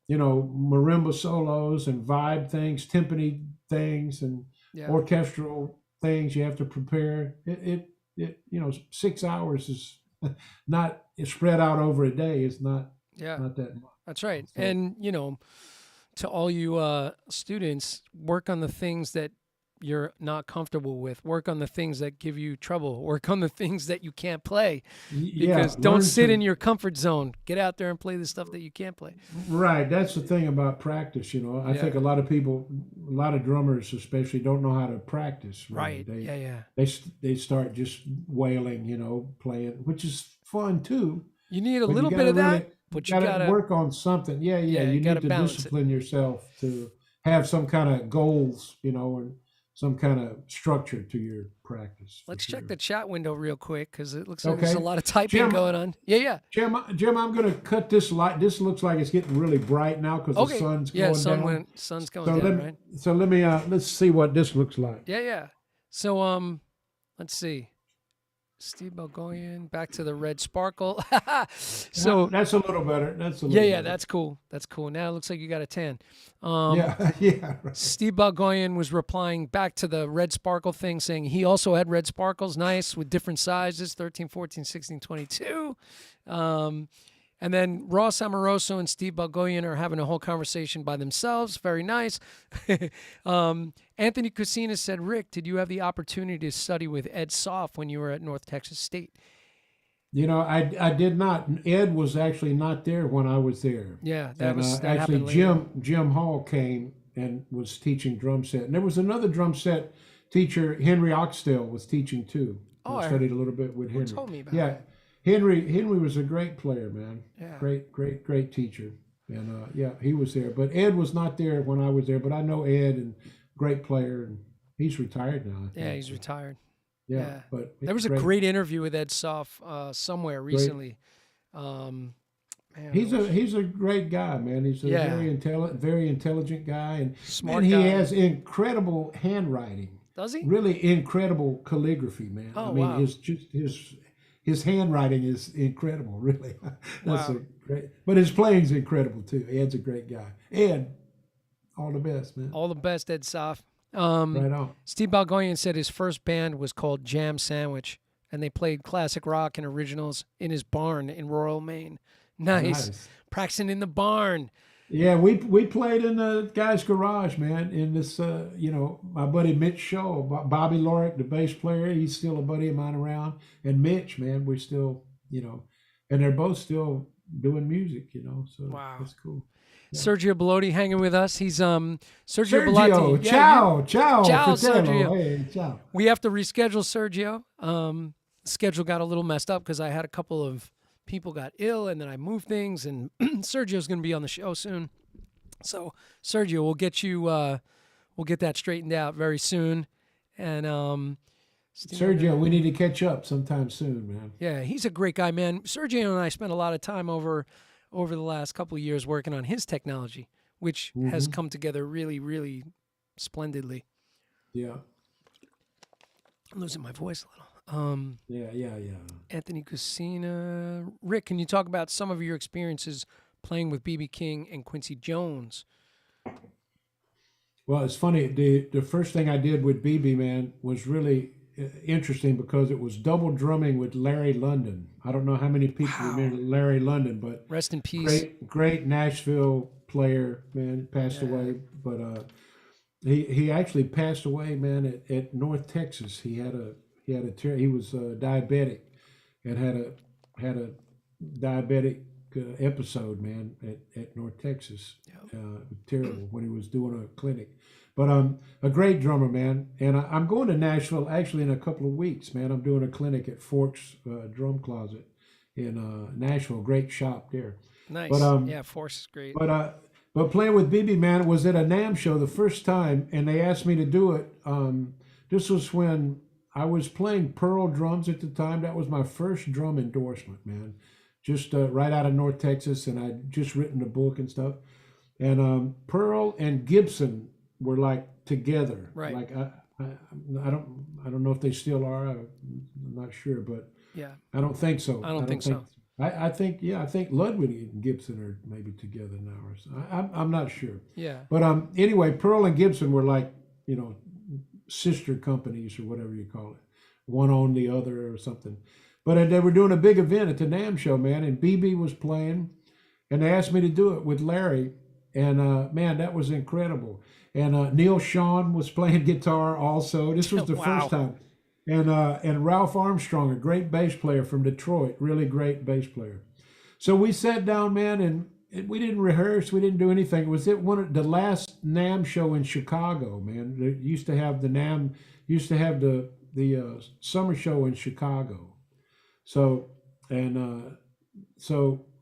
marimba solos and vibe things, timpani things, and Yeah. orchestral things you have to prepare. It 6 hours is not it's spread out over a day. It's not Yeah. not that much. That's right. So And to all you students, work on the things that you're not comfortable with. Work on the things that give you trouble. Work on the things that you can't play. yeah, Because don't learn sit in to your comfort zone. Get out there and play the stuff that you can't play. right. That's the thing about practice. I Yeah. think a lot of people, a lot of drummers especially, don't know how to practice. Really, Right. Yeah. Yeah. they start just wailing, playing, which is fun too. You need a But you little got bit to of that, really but you got to gotta, work on something. Yeah. yeah, you You gotta need to balance it. discipline yourself to have some kind of goals, and some kind of structure to your practice for Let's check sure. the chat window real quick because it looks like there's a Okay, lot of typing Jim. going on. Yeah. Yeah. Jim, I'm going to cut this light. This looks like it's getting really bright now because the Okay. sun's Yeah. going down. Sun's going So down, let me right? so let me let's see what this looks like. Yeah. Yeah. So let's see. Steve Belgoyan, back to the red sparkle. So That's a little better. That's a yeah, little yeah, better. that's cool. That's cool. Now it looks like you got a 10. Yeah, yeah. Right. Steve Belgoyan was replying back to the red sparkle thing, saying he also had red sparkles, nice, with different sizes, 13, 14, 16, 22. And then Ross Amoroso and Steve Belgoyan are having a whole conversation by themselves. Very nice. Anthony Cucina said, Rick, did you have the opportunity to study with Ed Soft when you were at North Texas State? I did not. Ed was actually not there when I was there, Yeah, and that actually happened later. Jim Hall came and was teaching drum set, and there was another drum set teacher, Henry Oxdale, was teaching too. Oh, I studied a little bit with who Henry. told me about Yeah, that? Henry was a great player, man. Yeah. Great teacher, and yeah, he was there. But Ed was not there when I was there. But I know Ed, and great player, and he's retired now, I Yeah, think. he's retired. Yeah, Yeah. but There was a great, great interview with Ed Soft somewhere great. recently. Um, man, I He's a wish. he's a great guy, man. He's a Yeah, very intelligent guy, and man, smart he guy. has incredible handwriting, Does he? really incredible calligraphy, man. I Oh, mean, wow. his handwriting is incredible, really. That's a Wow. great, but his playing's incredible too. Ed's a great guy. Ed, all the best, man. All the best, Ed Soft. Right on. Steve Balgoyan said his first band was called Jam Sandwich, and they played classic rock and originals in his barn in Royal, Maine. Nice. Nice. Practicing in the barn. Yeah, we played in the guy's garage, man. In this, my buddy Mitch Shaw, Bobby Lorick, the bass player, he's still a buddy of mine around. And Mitch, man, we're still, and they're both still doing music, so Wow. that's cool. Yeah. Sergio Bellotti hanging with us. He's Sergio Sergio, Bellotti. ciao, Ciao, fratello. Sergio. Hey, ciao. We have to reschedule Sergio. Schedule got a little messed up because I had a couple of people got ill, and then I moved things, and Sergio's going to be on the show soon. So Sergio, we'll get that straightened out very soon. And Sergio, we need to catch up sometime soon, man. yeah, he's a great guy, man. Sergio and I spent a lot of time over the last couple of years working on his technology, which has come together really, really splendidly. Yeah. I'm losing my voice a little. Yeah. Anthony Cucina. Rick, can you talk about some of your experiences playing with B.B. King and Quincy Jones? Well, it's funny. The first thing I did with BB, man, was really interesting because it was double drumming with Larry London. I don't know how many people remember Larry London, but Rest in peace. great Nashville player, man, passed away. But he actually passed away, man, at North Texas. He was diabetic and had a diabetic episode, man, at North Texas. Terrible when he was doing a clinic. But a great drummer, man. And I'm going to Nashville actually in a couple of weeks, man. I'm doing a clinic at Forks Drum Closet in Nashville. Great shop there. Nice. But yeah, Force is great. But playing with BB, man, was at a NAMM show the first time, and they asked me to do it. This was when I was playing Pearl drums at the time. That was my first drum endorsement, man. Just right out of North Texas, and I'd just written a book and stuff. And Pearl and Gibson were like together. Right. Like I don't know if they still are. I'm not sure, but yeah, I don't think so. I don't think so. I think Ludwig and Gibson are maybe together now, or so. I'm not sure. Yeah. But anyway, Pearl and Gibson were like, sister companies or whatever you call it, one on the other or something. But they were doing a big event at the NAMM show, man, and BB was playing, and they asked me to do it with Larry, and man, that was incredible. And Neil Sean was playing guitar also. This was the first time. And Ralph Armstrong, a great bass player from Detroit, really great bass player. So we sat down, man, and we didn't rehearse. We didn't do anything. It was the last NAMM show in Chicago, man. They used to have the NAMM, the summer show in Chicago. So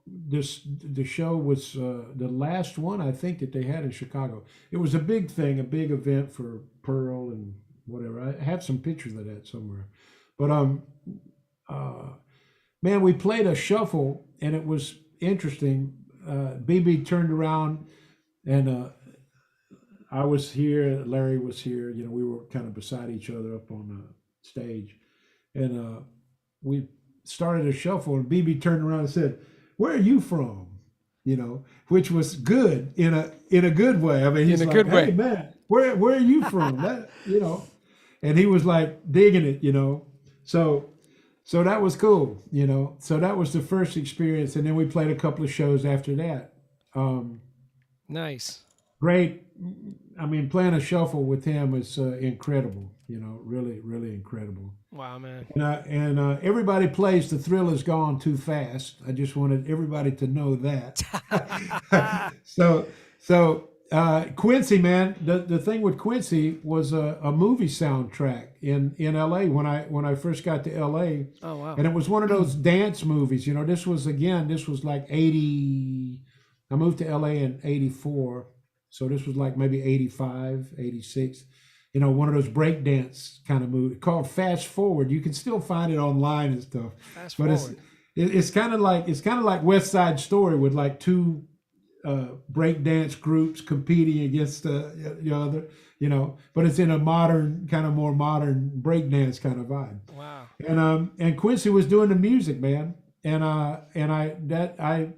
the show was the last one I think that they had in Chicago. It was a big thing, a big event for Pearl and whatever. I have some pictures of that somewhere. But man, we played a shuffle and it was interesting. BB turned around and I was here, Larry was here. We were kind of beside each other up on the stage, and we started a shuffle. And BB turned around and said, "Where are you from?" Which was good in a good way. I mean, he's in a like, good way. "Hey man, where are you from?" And he was like digging it. So that was cool. So that was the first experience, and then we played a couple of shows after that. Nice. Great. I mean, playing a shuffle with him was incredible. Really, really incredible. Wow, man. And everybody plays "The Thrill Is Gone Too Fast." I just wanted everybody to know that. So Quincy, man, the thing with Quincy was a movie soundtrack in LA when I first got to LA. Oh, wow. And it was one of those dance movies. This was like 80. I moved to LA in 84. So this was like maybe 85, 86. One of those breakdance kind of movies called Fast Forward. You can still find it online and stuff. Fast but Forward. It's kind of like West Side Story with like two breakdance groups competing against the other, but it's in a more modern breakdance kind of vibe. Wow. And Quincy was doing the music, man. And I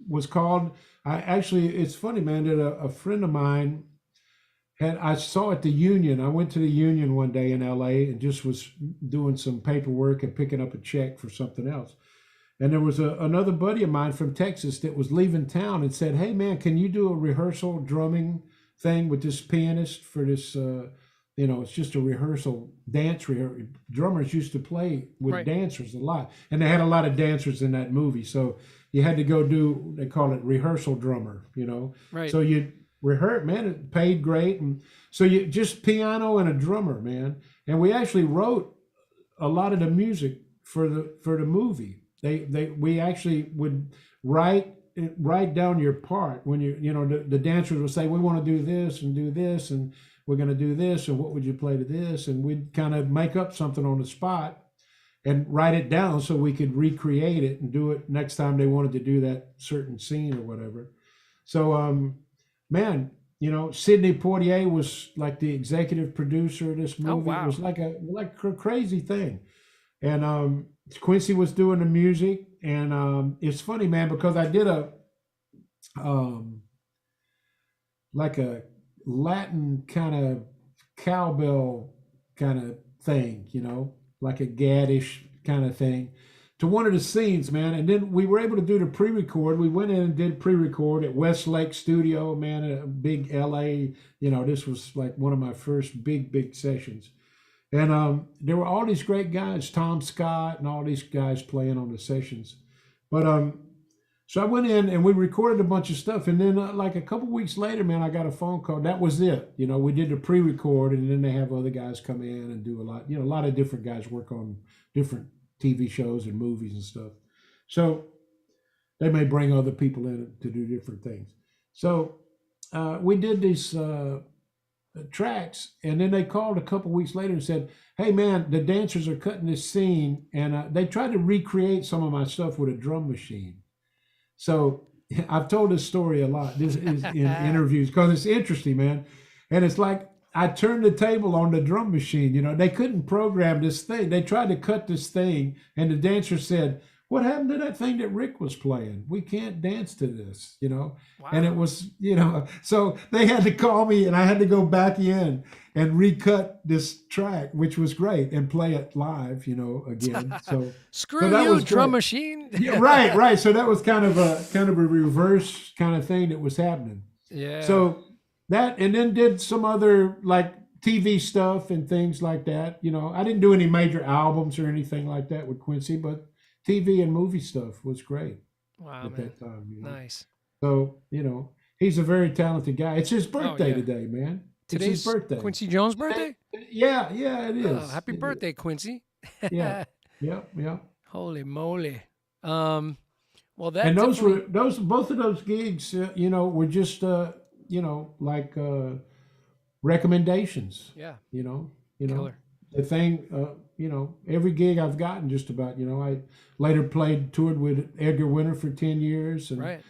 was called. It's funny, man, that a friend of mine I saw at the Union. I went to the Union one day in LA and just was doing some paperwork and picking up a check for something else. And there was another buddy of mine from Texas that was leaving town and said, "Hey man, can you do a rehearsal drumming thing with this pianist for this, it's just a rehearsal, dance rehearsal." Drummers used to play with Right. dancers a lot. And they had a lot of dancers in that movie. So you had to go they call it rehearsal drummer, Right. So you rehearse, man, it paid great. And so you just piano and a drummer, man. And we actually wrote a lot of the music for the movie. we actually would write down your part when the dancers would say we want to do this and we're going to do this and what would you play to this, and we'd kind of make up something on the spot and write it down so we could recreate it and do it next time they wanted to do that certain scene or whatever. So man, Sidney Poitier was like the executive producer of this Oh movie. It wow. was like a crazy thing. And Quincy was doing the music, and it's funny, man, because I did a um, like a Latin kind of cowbell kind of thing, like a gaddish kind of thing to one of the scenes, man. And then we were able to do the pre-record. We went in and did pre-record at Westlake Studio, man, a big LA. This was like one of my first big sessions. And there were all these great guys, Tom Scott and all these guys playing on the sessions. But so I went in and we recorded a bunch of stuff. And then like a couple weeks later, man, I got a phone call. That was it. We did the pre-record, and then they have other guys come in and do a lot. A lot of different guys work on different TV shows and movies and stuff. So they may bring other people in to do different things. So we did these tracks, and then they called a couple weeks later and said, hey man, the dancers are cutting this scene, and they tried to recreate some of my stuff with a drum machine. So I've told this story a lot. This is in interviews because it's interesting, man. And it's like I turned the table on the drum machine. They couldn't program this thing. They tried to cut this thing, and the dancer said, what happened to that thing that Rick was playing? We can't dance to this, Wow. And it was, so they had to call me, and I had to go back in and recut this track, which was great, and play it live, again. So Screw that you, was drum great. machine. Yeah, right. So that was kind of a reverse kind of thing that was happening. Yeah. So that, and then did some other like TV stuff and things like that. I didn't do any major albums or anything like that with Quincy, but TV and movie stuff was great Wow, at man. that time. Nice. So, he's a very talented guy. It's his birthday yeah. today, man. Today's it's his birthday. Quincy Jones' birthday? Yeah, it is. Oh, happy It is. birthday, Quincy. Yeah. Holy moly. Well, that And definitely- both of those gigs, were just like recommendations. yeah, Killer. The thing, every gig I've gotten just about, I later toured with Edgar Winter for 10 years, and right.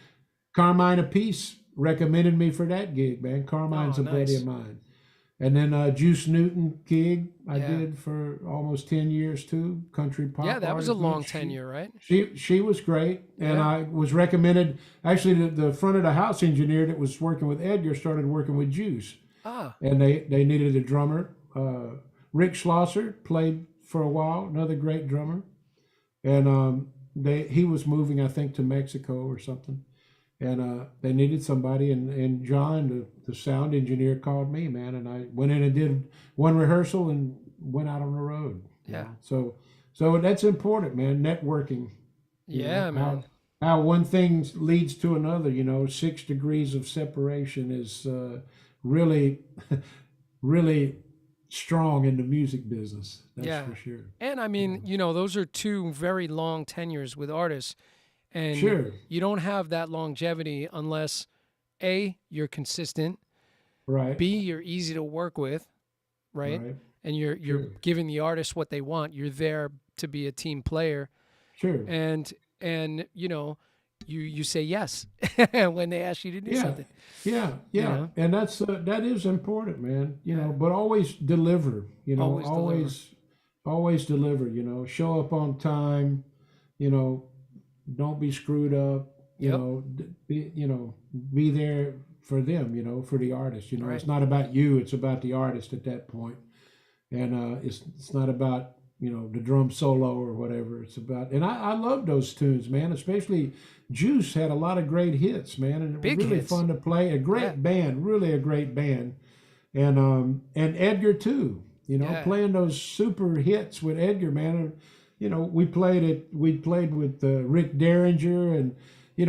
Carmine Apiece recommended me for that gig, man. Carmine's Oh, a buddy nice. of mine. And then Juice Newton gig I Yeah. did for almost 10 years too, country pop. Yeah, that was a artist, long man. tenure, right? She was great, and Yeah. I was recommended. Actually, the front of the house engineer that was working with Edgar started working with Juice, Ah, and they needed a drummer. Rick Schlosser played for a while, another great drummer, and he was moving, I think, to Mexico or something, and they needed somebody, and John, the sound engineer, called me, man, and I went in and did one rehearsal and went out on the road. Yeah. So that's important, man. Networking. yeah, man. How one thing leads to another. 6 degrees of separation is really, really strong in the music business. That's Yeah. for sure. And I mean, those are two very long tenures with artists. And Sure. you don't have that longevity unless A, you're consistent, Right. B, you're easy to work with, right? Right. And you're Sure. giving the artist what they want. You're there to be a team player. Sure. And you say yes when they ask you to do Yeah. something. Yeah. know? And that is important, man. But always deliver. Always deliver. Show up on time. Don't be screwed up. Yep. Be there for them. For the artist. Right. It's not about you. It's about the artist at that point. And it's not about the drum solo or whatever. It's about, and I love those tunes, man. Especially Juice had a lot of great hits, man, and it Big was really hits. fun to play. A great Yeah. band, really a great band, and Edgar too. Yeah. Playing those super hits with Edgar, man. We played with Rick Derringer, and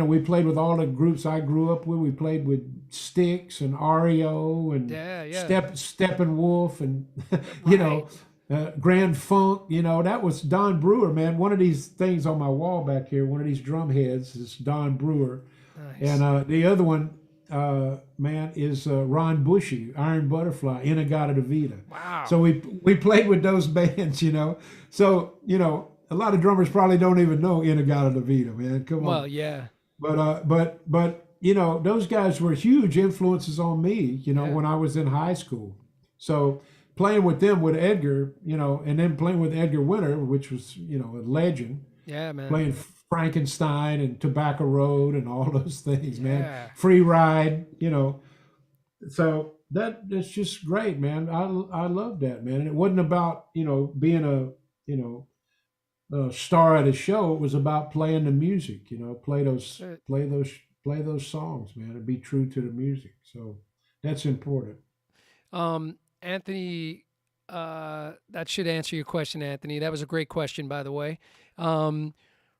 we played with all the groups I grew up with. We played with Styx and REO and Yeah. Steppenwolf, and Right. Grand Funk, that was Don Brewer, man. One of these things on my wall back here, one of these drum heads is Don Brewer. And Nice. the other one, man, is Ron Bushy, Iron Butterfly, Inagata Vida. Wow. So we played with those bands, So, a lot of drummers probably don't even know Inagata Vida, man. Come on. Well, yeah. But those guys were huge influences on me, Yeah. when I was in high school. So playing with them with Edgar, and then playing with Edgar Winter, which was, a legend, Yeah, man. playing Frankenstein and Tobacco Road and all those things, man. Yeah. Free Ride, So that's just great, man. I love that, man. And it wasn't about, being a star at a show. It was about playing the music, play those That's it. play those play those songs, man, and be true to the music. So that's important. Anthony, that should answer your question, Anthony. That was a great question, by the way. Um,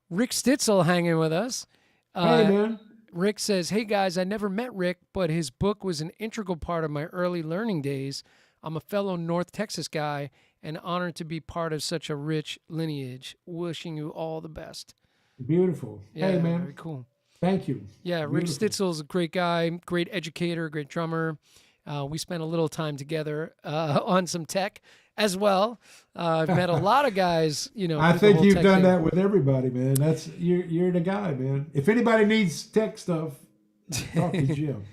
Rick Stitzel hanging with us. Hey, Uh, man. Rick says, "Hey guys, I never met Rick, but his book was an integral part of my early learning days. I'm a fellow North Texas guy and honored to be part of such a rich lineage. Wishing you all the best." Beautiful. Hey, Yeah, man. very cool. Thank you. Yeah, Rick Beautiful. Stitzel's a great guy, great educator, great drummer. We spent a little time together on some tech as well. I've met a lot of guys, I through the think whole you've tech done thing. that with everybody, man. That's you're the guy, man. If anybody needs tech stuff, talk to Jim.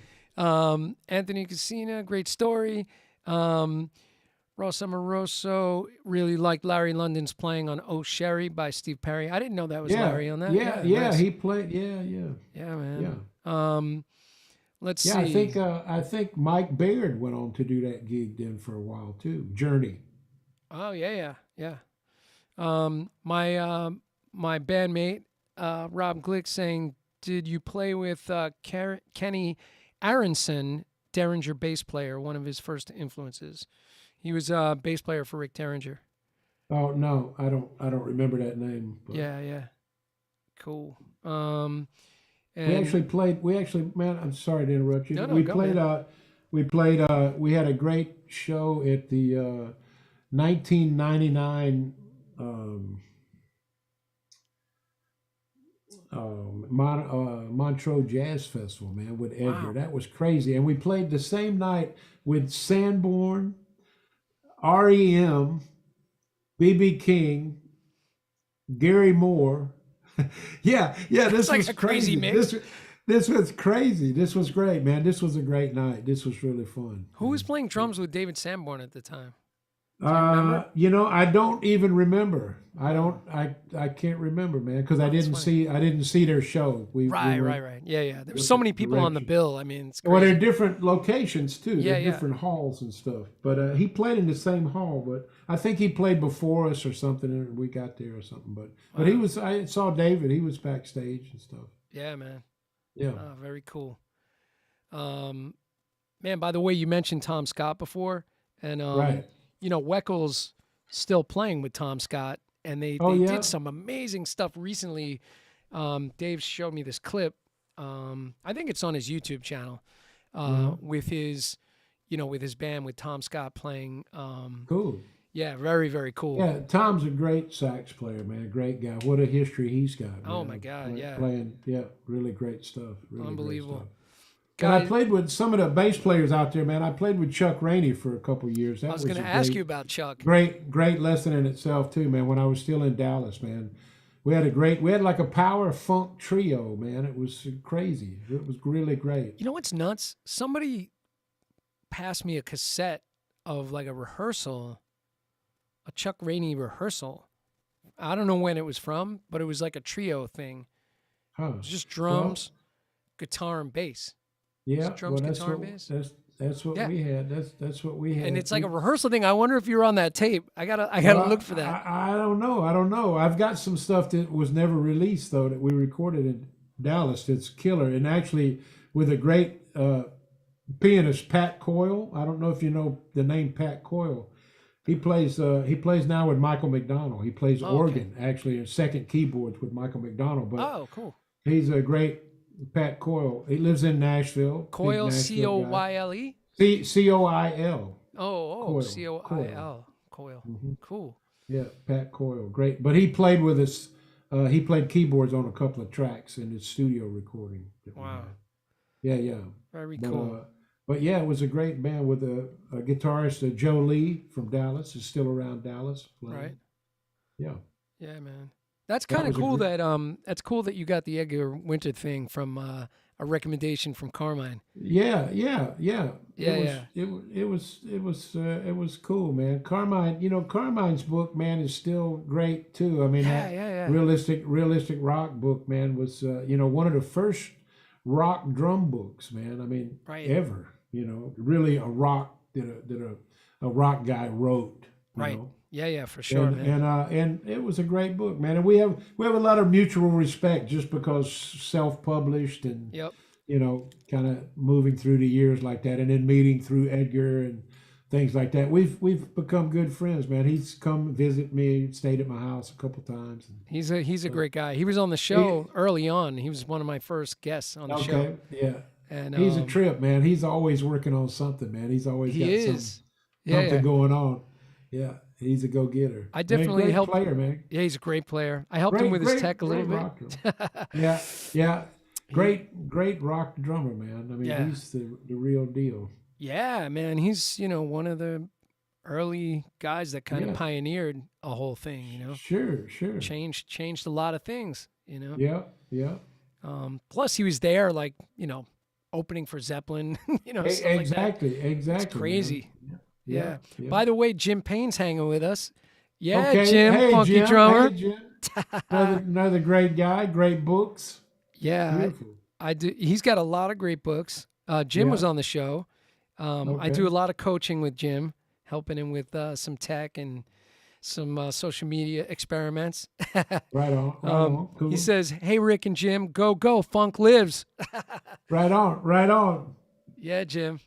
Anthony Casina, great story. Ross Amoroso really liked Larry London's playing on "Oh Sherry" by Steve Perry. I didn't know that was Yeah, Larry on that. yeah, Yeah, yeah. nice. He played. Yeah, yeah, Yeah, yeah, man. Let's yeah. see. I think Mike Baird went on to do that gig then for a while too. Journey. Oh yeah, yeah, yeah. My bandmate Rob Glick saying, "Did you play with Kenny Aronson, Derringer bass player, one of his first influences? He was a bass player for Rick Derringer." Oh no, I don't remember that name. But Yeah, yeah, cool. we And actually played. We actually, man. I'm sorry to interrupt you. no, no, We go played. man. We played. We had a great show at the 1999 um, Montreux Jazz Festival, man, with Edgar. Wow. That was crazy. And we played the same night with Sanborn, REM, BB King, Gary Moore. Yeah, yeah, That's this like was a crazy crazy. mix. This was crazy. This was great, man. This was a great night. This was really fun. Who was playing drums with David Sanborn at the time? Do you remember? I don't even remember. I Oh, don't. I can't remember, man, because oh, that's funny. I didn't see their show. We Right, were right, right. Yeah, yeah. There's so many different people on the directions. bill. I mean, it's Well, they're crazy. different locations too. Yeah, They're yeah. different halls and stuff. But he played in the same hall. But I think he played before us or something, and we got there or something. But he Wow. was. I saw David. He was backstage and stuff. Yeah, man. Yeah. Oh, very cool. Um, Man, by the way, you mentioned Tom Scott before, and Right. Weckel's still playing with Tom Scott, and they Oh they did yeah. some amazing stuff recently. Dave showed me this clip. I think it's on his YouTube channel Uh-huh. with his, with his band with Tom Scott playing. Cool. Yeah, very very cool. Yeah, Tom's a great sax player, man. Great guy. What a history he's got, Oh my man. God, yeah, Playing, yeah, really great stuff. Really great unbelievable. stuff. And I Guys, played with some of the bass players out there, man. I played with Chuck Rainey for a couple of years. I That was was going a to ask you great, about Chuck. great lesson in itself too, man. When I was still in Dallas, man, we had like a power funk trio, man. It was crazy. It was really great. You know what's nuts? Somebody passed me a cassette of like a rehearsal, a Chuck Rainey rehearsal. I don't know when it was from, but it was like a trio thing. Huh. It was just Well, drums, guitar, and bass. Was it yeah. drums, Well, guitar, and bass? that's what Yeah, we had. That's what we and had. it's like a rehearsal thing. I wonder if you're on that tape. I gotta look for that. I don't know. I don't know. I've got some stuff that was never released though that we recorded in Dallas. It's killer, and actually with a great pianist, Pat Coyle. I don't know if you know the name Pat Coyle. He plays now with Michael McDonald. He plays Oh, okay. organ actually and second keyboards with Michael McDonald. But Oh, cool. he's a great Pat Coyle. He lives in Nashville. Big Coil, C Nashville O guy. Y L E. Coil. Oh, Coil. C O I Coil. L. Coyle. Hmm. Cool. Yeah, Pat Coyle, great. But he played with us. He played keyboards on a couple of tracks in his studio recording that we Wow. had. Yeah, yeah. Very But cool. but yeah, it was a great band with a guitarist, Joe Lee from Dallas, is still around Dallas Right. playing. Yeah, Yeah, man. That's that kind of was a cool great. that that's cool that you got the Edgar Winter thing from a recommendation from Carmine. Yeah, yeah, yeah. It Yeah, was yeah. it was cool, man. Carmine, Carmine's book, man, is still great too. I mean, Yeah, that yeah, yeah. realistic rock book, man, was one of the first rock drum books, man. I mean, Right. ever. Really a rock that a rock guy wrote. You Right. know, Yeah, yeah, for sure, and man. it was a great book, man. And we have a lot of mutual respect just because self-published and Yep. kind of moving through the years like that, and then meeting through Edgar and things like that. We've become good friends, man. He's come visit me, stayed at my house a couple times. He's a So great guy. He was on the he, show early on. He was one of my first guests on the show. okay, yeah, And he's a trip, man. He's always working on something, man. He's always he got is. Yeah, something yeah. going on. Yeah, he's a go getter, I man. definitely Great helped. player, man. Yeah, he's a great player. I helped him with his tech a little Great bit. rocker. Yeah, yeah. he Great rock drummer, man. I mean, yeah. he's the real deal. Yeah, man. He's, one of the early guys that kind of Yeah, pioneered a whole thing, sure. changed a lot of things. Yeah, yeah. Plus he was there like, opening for Zeppelin, stuff like that. It's Exactly, man. crazy. Yeah, Yeah. yeah. By the way, Jim Payne's hanging with us. Yeah, Okay, Jim, hey funky Jim, hey drummer. Jim. Another great guy, great books. Yeah, Beautiful. I do. He's got a lot of great books. Jim Yeah. was on the show. I do Okay. a lot of coaching with Jim, helping him with some tech and some social media experiments. Right on. Right um, on. he Cool. says, "Hey, Rick and Jim, go, funk lives." Right on. Right on. Yeah, Jim.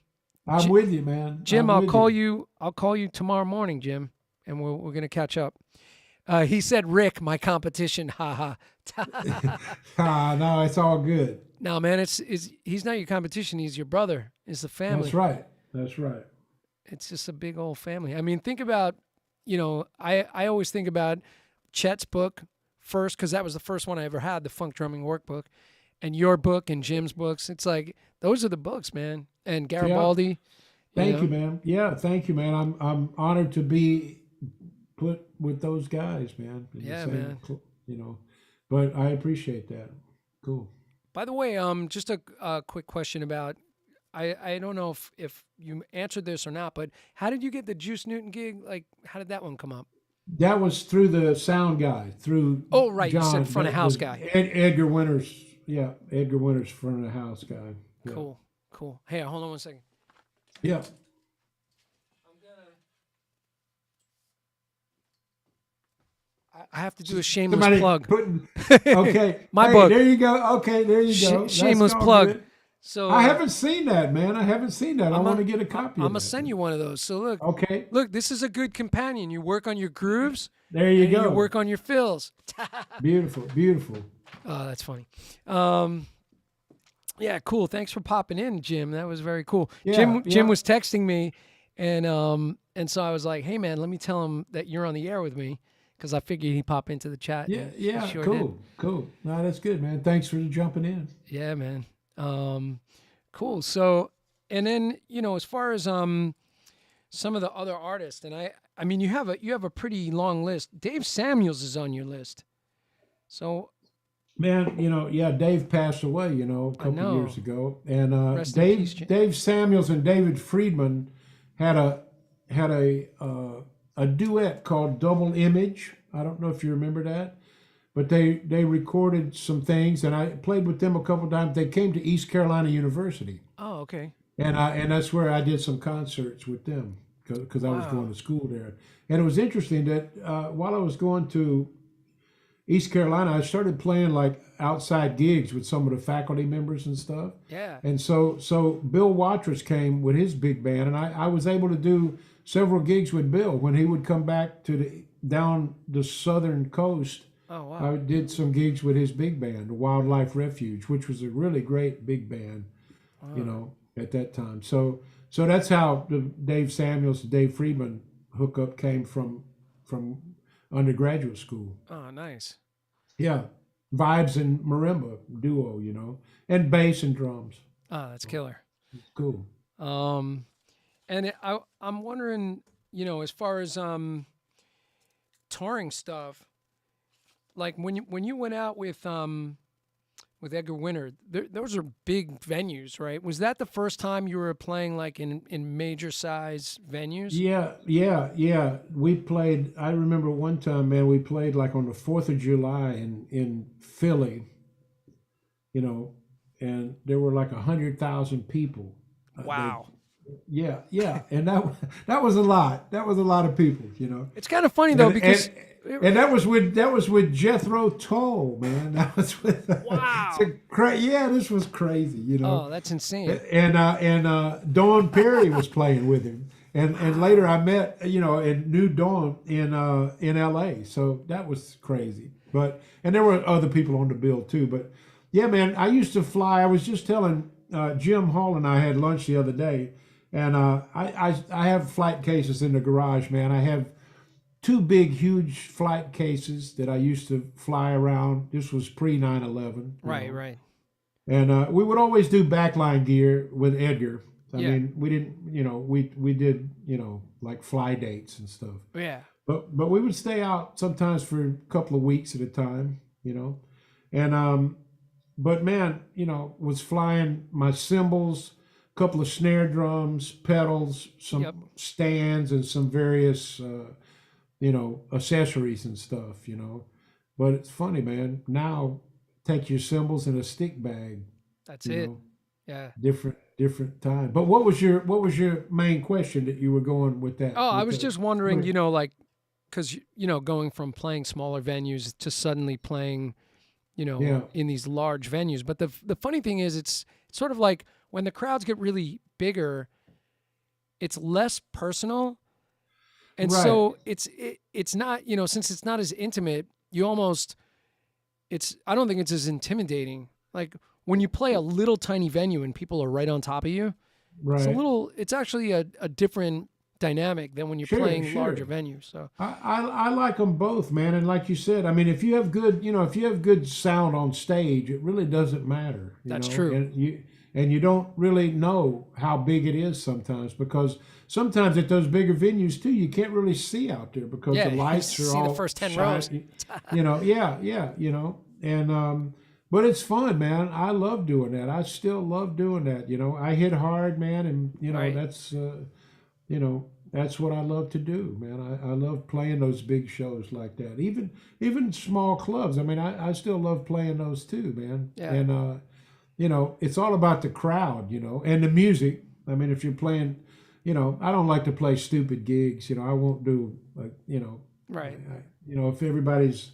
I'm J- with you, man. Jim, I'm I'll with call you. you. I'll call you tomorrow morning, Jim, and we're gonna catch up. He said, "Rick, my competition." Ha ha. No, it's all good. No, man, it's he's not your competition. He's your brother. It's the That's family. right. That's right. It's just a big old family. I mean, think about, I always think about Chet's book first because that was the first one I ever had, the Funk Drumming Workbook, and your book and Jim's books. It's like those are the books, man. And Yeah. Garibaldi, you Thank you, know, man. Yeah, thank you, man. I'm honored to be put with those guys, man. In the yeah, same, man. you know. But I appreciate that. Cool. By the way, just a quick question about. I don't know if you answered this or not, but how did you get the Juice Newton gig? Like, how did that one come up? That was through the sound guy, through Oh, right, you said John, front of house guy. Edgar Winters. Yeah, Edgar Winters, front of the house guy. Yeah, Cool, cool. Hey, hold on one second. yeah. I have to do a shameless Somebody plug. putting. Okay, My hey, book. there you go. Okay, there you go. That's Shameless all plug. good. So I haven't seen that, man. I haven't seen that. I I'm want to gonna get a copy I'm of gonna that. send you one of those. So look, Okay, this is a good companion. You work on your grooves there you and you go. work on your fills. Beautiful, beautiful. Oh, that's funny. Yeah, cool. Thanks for popping in, Jim. That was very cool. Yeah, Jim yeah. was texting me, and so I was like, hey man, let me tell him that you're on the air with me because I figured he'd pop into the chat. Yeah, And yeah, he sure cool, did. cool. No, that's good, man. Thanks for jumping in. Yeah, man. Cool. So, and then as far as some of the other artists, and I mean, you have a pretty long list. Dave Samuels is on your list. So Man, yeah, Dave passed away, a I couple know. years ago, and Rest in peace, Dave Samuels and David Friedman had a duet called Double Image. I don't know if you remember that, but they recorded some things, and I played with them a couple times. They came to East Carolina University, Oh, okay. and that's where I did some concerts with them because I was going Wow. to school there. And it was interesting that while I was going to East Carolina, I started playing like outside gigs with some of the faculty members and stuff. Yeah. And so Bill Watrous came with his big band, and I was able to do several gigs with Bill when he would come back down the southern coast. Oh, I wow. did some gigs with his big band, the Wildlife Refuge, which was a really great big band, Wow. at that time. So that's how the Dave Samuels and Dave Friedman hookup came from undergraduate school. Oh, nice. Yeah, vibes and marimba duo, and bass and drums. Oh, that's So killer. it's cool. Um, and I'm wondering, as far as touring stuff, like when you went out with Edgar Winter, those are big venues, right? Was that the first time you were playing like in major size venues? Yeah, yeah, yeah. We played. I remember one time, man. We played like on the July in Philly, you know, and there were like 100,000 people. They, Wow. yeah, yeah, and that was a lot. That was a lot of people. It's kind of funny though And because and and that was with Jethro Tull, man. That was with wow. yeah. This was crazy. Oh, that's insane. And Dawn Perry was playing with him, and later I met and knew Dawn in L.A. So that was crazy. And there were other people on the bill too. But yeah, man, I used to fly. I was just telling Jim Hall and I had lunch the other day, and I have flight cases in the garage, man. I have two big, huge flight cases that I used to fly around. This was pre 9/11, Right, right. and we would always do backline gear with Edgar. I Yeah. mean, we didn't, we did, like fly dates and stuff. Yeah. But we would stay out sometimes for a couple of weeks at a time. And but man, was flying my cymbals, a couple of snare drums, pedals, some Yep. stands, and some various accessories and stuff. But it's funny, man. Now take your cymbals in a stick bag, That's you it. know, Yeah. different time. But what was your main question that you were going with that Oh, I with was the just wondering, touring? like, because going from playing smaller venues to suddenly playing, Yeah, in these large venues. But the funny thing is, it's sort of like when the crowds get really bigger, it's less personal, and right, so it's not, since it's not as intimate, you almost it's I don't think it's as intimidating. Like when you play a little tiny venue and people are right on top of you, right. it's actually a different dynamic than when you're Sure, playing larger sure. venues. So I like them both, man. And like you said, I mean, if you have good sound on stage, it really doesn't matter, that's true. and you don't really know how big it is sometimes, because sometimes at those bigger venues too, you can't really see out there because the Yeah, you lights are see the all first 10 rows. shiny. Yeah, yeah, and but it's fun, man. I love doing that. I still love doing that. I hit hard, man, and Right. that's what I love to do, man. I love playing those big shows like that. Even small clubs. I mean, I still love playing those too, man. Yeah. And it's all about the crowd, and the music. I mean, if you're playing, I don't like to play stupid gigs. I won't do like, Right. if everybody's.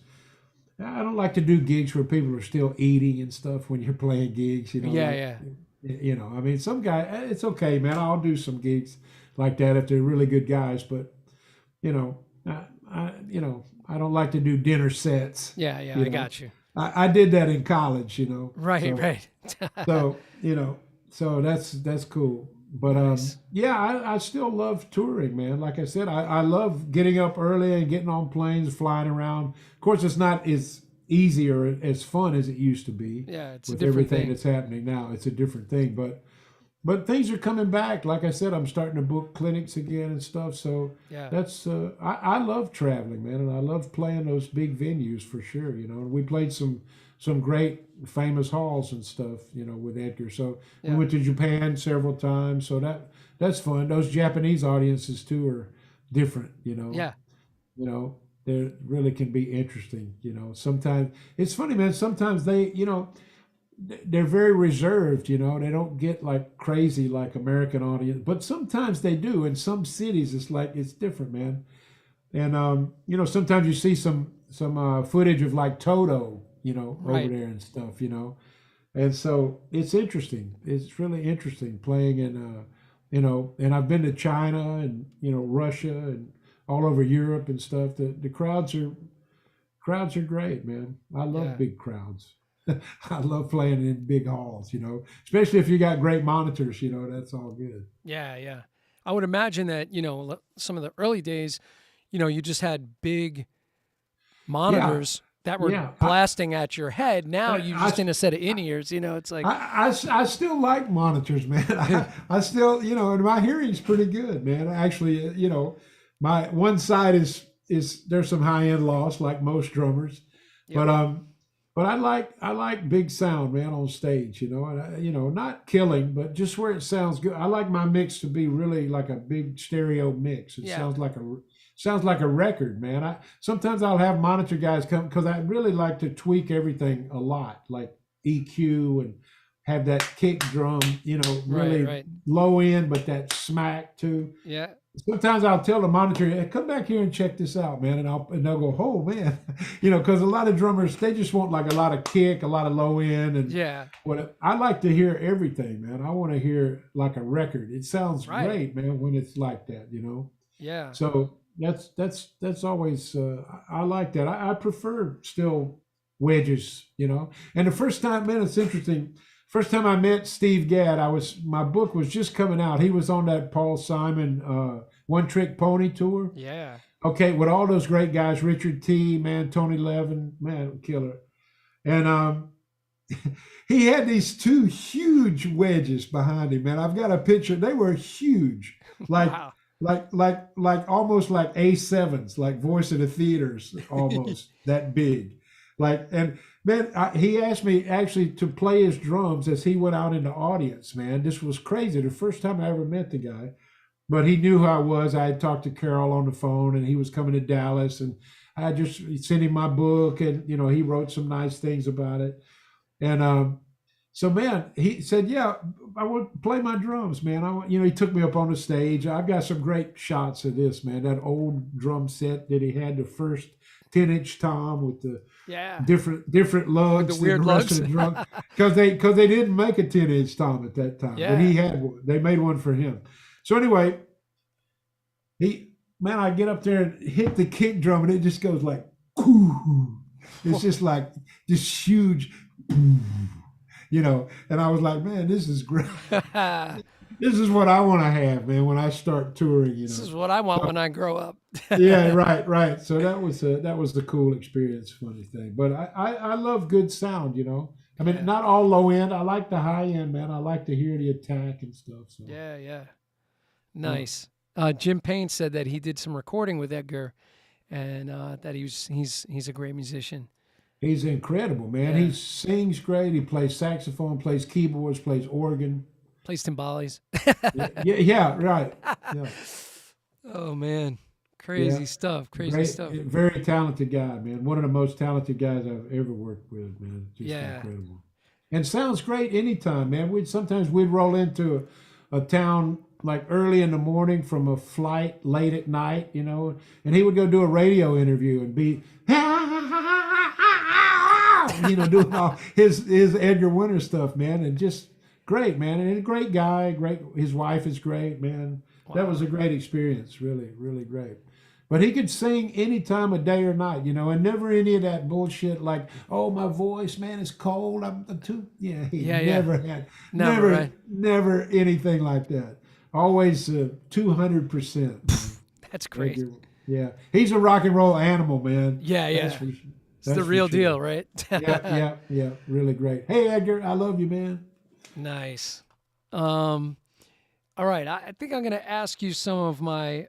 I don't like to do gigs where people are still eating and stuff when you're playing gigs. Yeah, Like, yeah. I mean, some guy, it's okay, man. I'll do some gigs like that if they're really good guys, but you know, I don't like to do dinner sets. Yeah, yeah, You I know, got you. I did that in college. Right, So right. so so that's cool. But Nice. yeah, I still love touring, man. Like I said, I love getting up early and getting on planes, flying around. Of course, it's not as easy or as fun as it used to be Yeah, it's a with different everything thing. that's happening now. It's a different thing, but things are coming back. Like I said, I'm starting to book clinics again and stuff. So Yeah. that's I love traveling, man, and I love playing those big venues for sure. And we played some great famous halls and stuff. With Edgar. So we Yeah. went to Japan several times. So that's fun. Those Japanese audiences too are different. Yeah. You know, they really can be interesting. Sometimes it's funny, man. Sometimes they're very reserved. They don't get like crazy like American audience, but sometimes they do. In some cities, it's different, man. And sometimes you see some footage of like Toto, over Right. there and stuff. And so it's interesting. It's really interesting playing in and I've been to China and Russia and all over Europe and stuff. The crowds are great, man. I love Yeah. big crowds. I love playing in big halls, especially if you got great monitors, that's all good. Yeah, yeah. I would imagine that, some of the early days, you just had big Yeah, monitors that were yeah. blasting at your head. Now you I, just in a set of in-ears, it's like, I still like monitors, man. I still, and my hearing's pretty good, man. Actually, my one side is there's some high end loss like most drummers, yep. but I like big sound, man, on stage. And not killing, but just where it sounds good. I like my mix to be really like a big stereo mix. It Yeah. sounds like a record, man. Sometimes I'll have monitor guys come because I really like to tweak everything a lot, like EQ and have that kick drum, Right, really right. low end, but that smack too. Yeah. Sometimes I'll tell the monitor, hey, come back here and check this out, man. And they'll go, oh, man. Because a lot of drummers, they just want like a lot of kick, a lot of low end. And Yeah. what I like to hear everything, man. I want to hear like a record. It sounds Right. great, man, when it's like that, Yeah. So that's always, I like that. I prefer still wedges, And the first time, man, it's interesting. First time I met Steve Gadd, my book was just coming out. He was on that Paul Simon One Trick Pony tour. Yeah. Okay, with all those great guys, Richard T, man, Tony Levin, man, killer. And he had these two huge wedges behind him, man. I've got a picture. They were huge, like Wow. like almost like A7s, like Voice of the Theaters, almost that big. And man, he asked me actually to play his drums as he went out in the audience. Man, this was crazy. The first time I ever met the guy, but he knew who I was. I had talked to Carol on the phone, and he was coming to Dallas, and I just sent him my book, and he wrote some nice things about it. And so, man, he said, "Yeah, I want to play my drums, man." He took me up on the stage. I've got some great shots of this, man. That old drum set that he had, the first 10-inch tom with the Yeah. different lugs The weird than the rest lugs. of the drum, because they didn't make a 10-inch tom at that time, but Yeah. he had one. They made one for him. So anyway, I get up there and hit the kick drum, and it just goes like, it's just like this huge, and I was like, man, this is great. This is what I want to have, man, when I start touring. This is what I want when I grow up. Yeah, right. So that was the cool experience, funny thing. But I love good sound. I mean, Yeah. not all low end. I like the high end, man. I like to hear the attack and stuff. So Yeah, yeah. Nice. Jim Payne said that he did some recording with Edgar, and that he's a great musician. he's incredible, man. Yeah. He sings great. He plays saxophone, plays keyboards, plays organ. Plays timbales. Yeah, right. Yeah. Oh man, crazy Yeah. stuff. Crazy Great, stuff. very talented guy, man. One of the most talented guys I've ever worked with, man. Just Yeah. incredible. And sounds great anytime, man. We'd roll into a town like early in the morning from a flight late at night, and he would go do a radio interview and be doing all his Edgar Winter stuff, man, and just great, man. And he's a great guy, great. His wife is great, man. That was a great experience, really, really great. But he could sing any time of day or night, and never any of that bullshit like, oh, my voice, man, is cold. I'm too, he Yeah. never had, Never, right? never anything like that. Always 200%. That's great. Yeah, he's a rock and roll animal, man. Yeah, yeah. That's It's that's the for real sure. deal, right? Yeah, really great. Hey, Edgar, I love you, man. Nice. All right. I think I'm gonna ask you some of my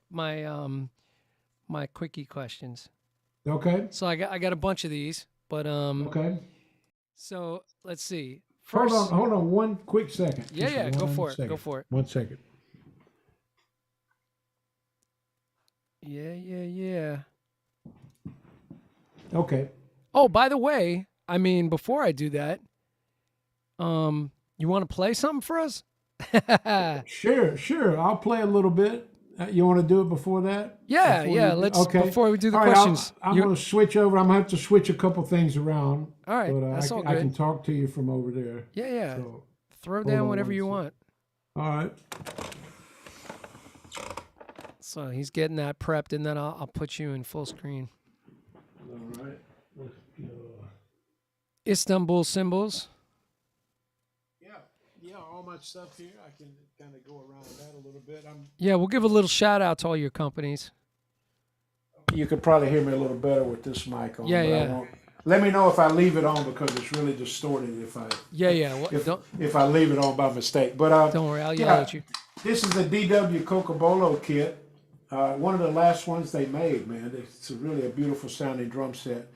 quickie questions. Okay, So I got a bunch of these, but okay. so let's see. Hold First, on, one quick second. Yeah, Just yeah, go one for it. second. Go for it. 1 second. Yeah. Okay. Oh, by the way, I mean, before I do that, you want to play something for us? Sure. I'll play a little bit. You want to do it before that? Yeah, Before yeah. we- Let's okay. before we do the All right, questions. I'm you- going to switch over. I'm going to have to switch a couple things around. all right, But that's all I good. can talk to you from over there. Yeah. So, Throw hold down on whatever one you sec. want. all right. So he's getting that prepped, and then I'll put you in full screen. All right. Let's go. Istanbul symbols. yeah, all my stuff here. I can kind of go around that a little bit. Yeah, we'll give a little shout out to all your companies. You could probably hear me a little better with this mic on, Yeah, but I yeah. won't. Let me know if I leave it on because it's really distorted Yeah, yeah. Well, if don't if I leave it on by mistake. But don't worry, I'll yell yeah, at you. this is a DW Cocobolo kit. One of the last ones they made, man. It's really a beautiful sounding drum set.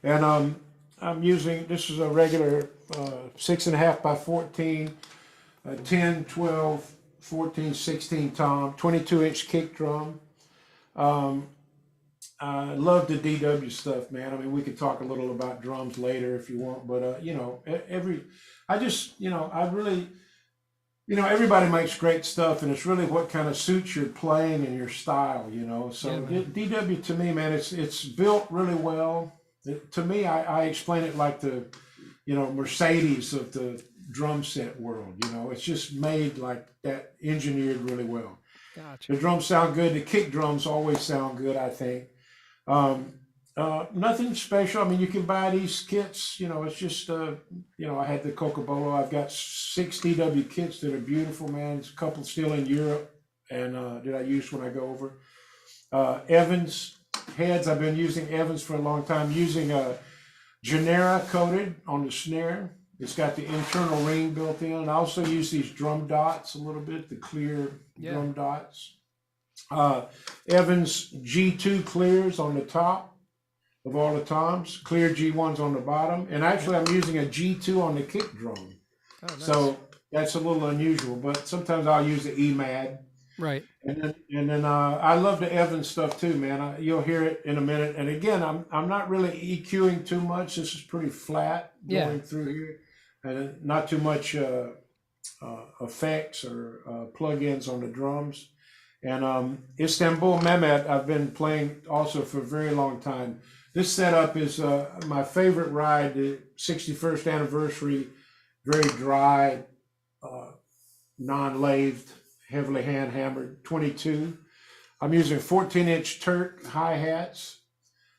And I'm using, this is a regular 6.5 by 14, 10, 12, 14, 16 tom, 22-inch kick drum. I love the DW stuff, man. I mean, we could talk a little about drums later if you want, but you know, I just, you know, I really, you know, everybody makes great stuff, and it's really what kind of suits your playing and your style, you know. So Yeah, DW to me, man, it's built really well. To me, I explain it like the, you know, Mercedes of the drum set world. You know, it's just made like that, engineered really well. gotcha. The drums sound good. The kick drums always sound good, I think. Um, Nothing special. I mean, you can buy these kits. You know, it's just you know, I had the Cocobolo. I've got 6 DW kits that are beautiful, man. There's a couple still in Europe, and that I use when I go over. Evans heads. I've been using Evans for a long time. Using Genera coated on the snare. It's got the internal ring built in. I also use these drum dots a little bit, the clear drum dots. Evans G2 clears on the top of all the toms, clear G1s on the bottom, and actually I'm using a G2 on the kick drum. Oh, nice. So that's a little unusual, but sometimes I'll use the EMAD. Right. And then I love the Evans stuff too, man. You'll hear it in a minute. And again, I'm not really EQing too much. This is pretty flat going through here, and not too much effects or plugins on the drums. And Istanbul Mehmet, I've been playing also for a very long time. This setup is my favorite ride, the 61st anniversary, very dry, non-lathed, heavily hand-hammered 22. I'm using 14-inch Turk hi-hats.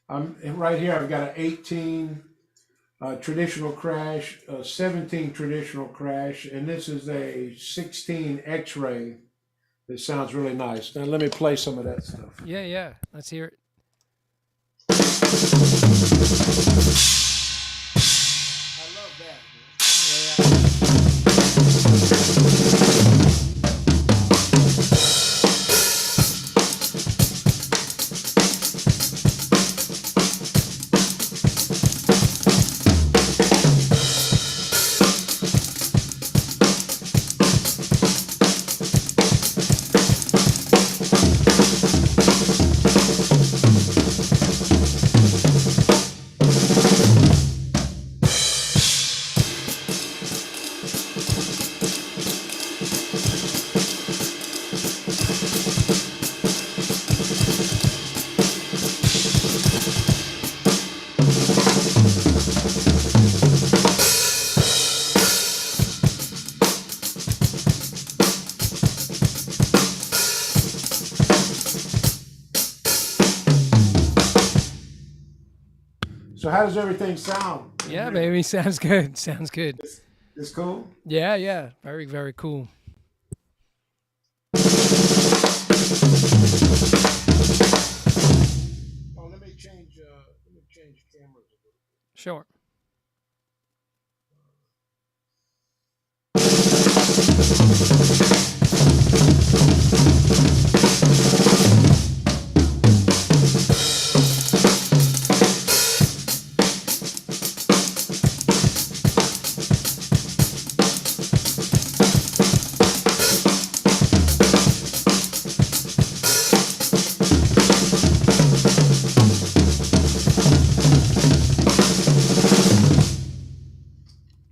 Right here, I've got an 18 traditional crash, a 17 traditional crash, and this is a 16 X-ray. It sounds really nice. Now let me play some of that stuff. Yeah, yeah. Let's hear it. I love that. So how does everything sound? Yeah, baby. Sounds good. Sounds good. It's cool? Yeah, yeah. Very, very cool. Oh, let me change cameras a little. Sure.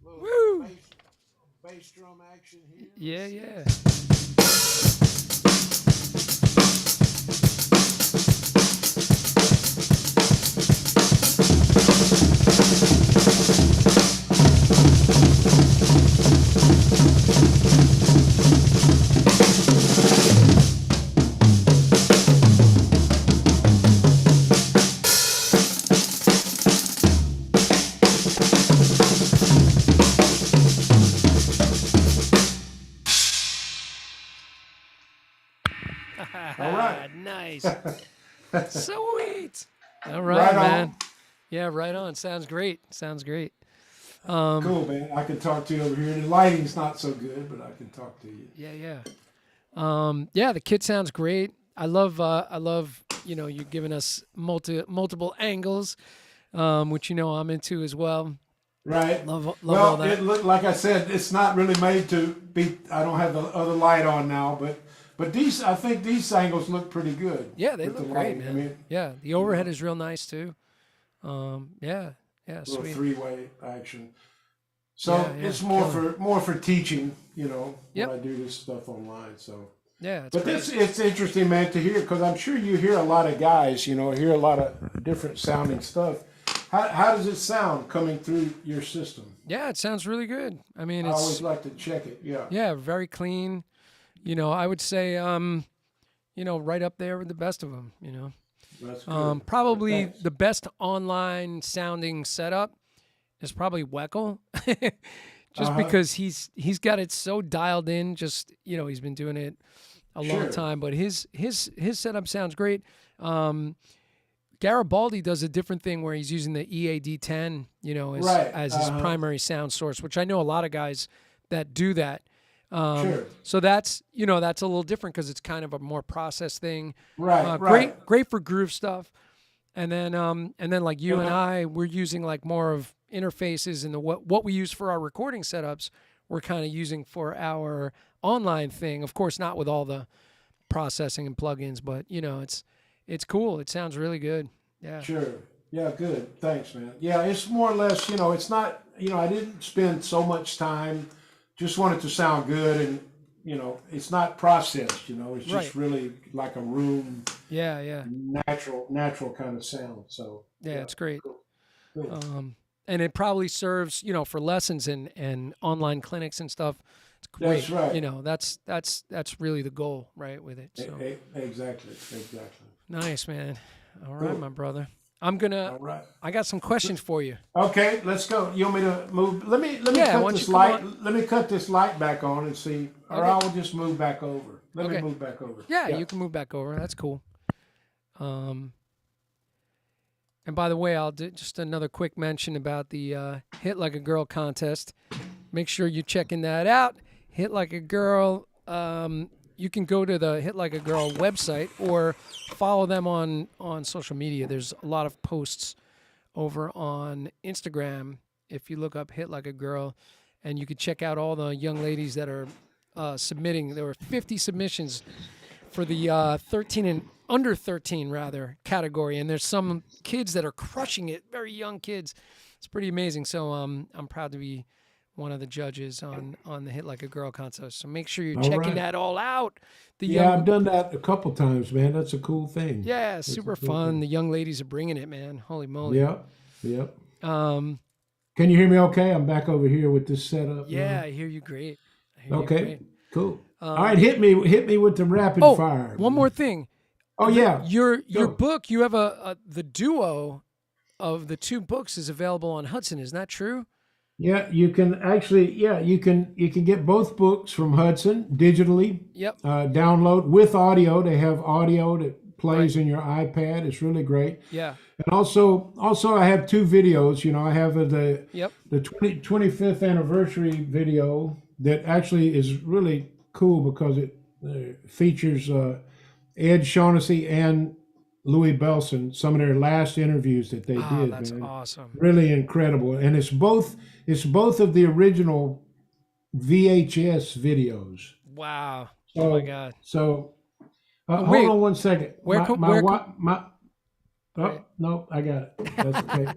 Woo! Bass drum action here. Yeah, yeah. Nice. Sweet. All right, Right man. on. Yeah, right on. Sounds great. Sounds great. Cool, man. I can talk to you over here. The lighting's not so good, but I can talk to you. Yeah, yeah. Yeah, the kit sounds great. I love, you giving us multiple angles, which I'm into as well. Right. Love all Well, that. it looked like I said, it's not really made to be. I don't have the other light on now, but these I think these angles look pretty good Yeah, they with the look great, lighting. I man. mean, Yeah, the you overhead know, is real nice too. Yeah, yeah, little sweet. three-way action. Yeah, So yeah, it's killer. more for teaching. When Yep. I do this stuff online. So. Yeah, it's But great. this it's interesting, man, to hear because I'm sure you hear a lot of guys, hear a lot of different sounding stuff. How does it sound coming through your system? Yeah, it sounds really good. I mean, I always it's like to check it. Yeah, yeah, very clean. I would say right up there with the best of them. that's good. Probably Thanks. the best online sounding setup is probably Weckl, just Uh huh. because he's got it so dialed in. Just he's been doing it a long Sure. time, but his setup sounds great. Garibaldi does a different thing where he's using the EAD10, Right. as his Uh huh. primary sound source, which I know a lot of guys that do that. Sure. So that's a little different because it's kind of a more process thing. Right. Right. Great for groove stuff. And then like you and Uh-huh. I, we're using like more of interfaces, and the what we use for our recording setups, we're kind of using for our online thing. Of course, not with all the processing and plugins, but it's cool. It sounds really good. Yeah. Sure. Yeah. Good. Thanks, man. Yeah. It's more or less. It's not. I didn't spend so much time. Just want it to sound good, and it's not processed. It's Right. just really like a room Yeah. Yeah. natural kind of sound. So Yeah. yeah, It's great. cool, cool. And it probably serves, for lessons and online clinics and stuff. It's That's great. right. That's really the goal, right, with it. So Exactly, exactly. nice, man. All right, Cool. my brother. I'm gonna. All right. I got some questions for you. Okay, let's go. You want me to move? Let me Yeah. Why cut don't you this come light. on? Let me cut this light back on and see, or Okay. I will just move back over. Let me Okay. move back over. Yeah, Yeah. you can move back over. That's cool. Um, and by the way, I'll do just another quick mention about the Hit Like a Girl contest. Make sure you're checking that out. Hit Like a Girl. You can go to the Hit Like a Girl website or follow them on social media. There's a lot of posts over on Instagram if you look up Hit Like a Girl, and you can check out all the young ladies that are submitting. There were 50 submissions for the 13 and under 13 rather category, and there's some kids that are crushing it, very young kids. It's pretty amazing. So I'm proud to be one of the judges on the Hit Like a Girl contest. So make sure you're All checking right. that all out. The Yeah, I've young, done that a couple times, man. That's a cool thing. yeah, That's a super cool fun. thing. The young ladies are bringing it, man. Holy moly. Yep. Yep. Um, Can you hear me okay? I'm back over here with this setup yeah, now. I hear you great. I hear you Okay. great. Cool. All right, Um, hit me with the rapid oh, fire. one more thing. Oh yeah. Your Go. book, you have the duo of the two books is available on Hudson. Is that true? Yeah, you can actually, you can get both books from Hudson digitally, Yep. download with audio. They have audio that Right. plays in your iPad. It's really great. Yeah. And also I have two videos. I have Yep. the 25th anniversary video that actually is really cool because it features Ed Shaughnessy and Louis Belson, some of their last interviews that they Ah, did, that's man. awesome. Really incredible. And it's both of the original VHS videos. Wow. Oh my So God. so Oh, hold wait. on one second. Where My co- my where co- wife my Right. Oh no, I got it. That's okay.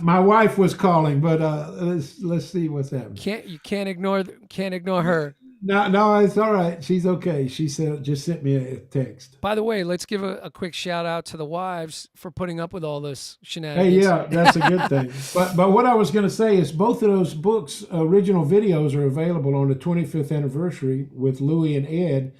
My wife was calling, but let's see what's happening. Can't ignore her. No, no, it's all right. She's okay. She said just sent me a text. By the way, let's give a quick shout out to the wives for putting up with all this Hey, shenanigans. yeah, that's a good thing. But what I was going to say is both of those books, original videos, are available on the 25th anniversary with Louis and Ed,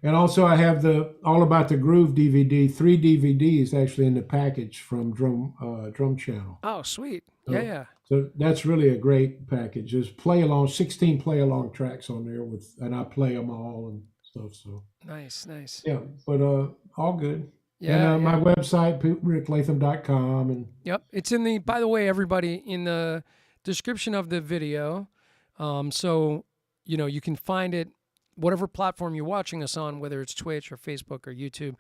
and also I have the All About the Groove DVD, 3 DVDs actually in the package from Drum Channel. Oh, sweet. Yeah, So, yeah. so that's really a great package. There's 16 play along tracks on there and I play them all and stuff. So Nice, nice. yeah, but all good. And Yeah, my yeah. website, ricklatham.com. And Yep. It's in the, by the way, everybody, in the description of the video. So, you can find it, whatever platform you're watching us on, whether it's Twitch or Facebook or YouTube.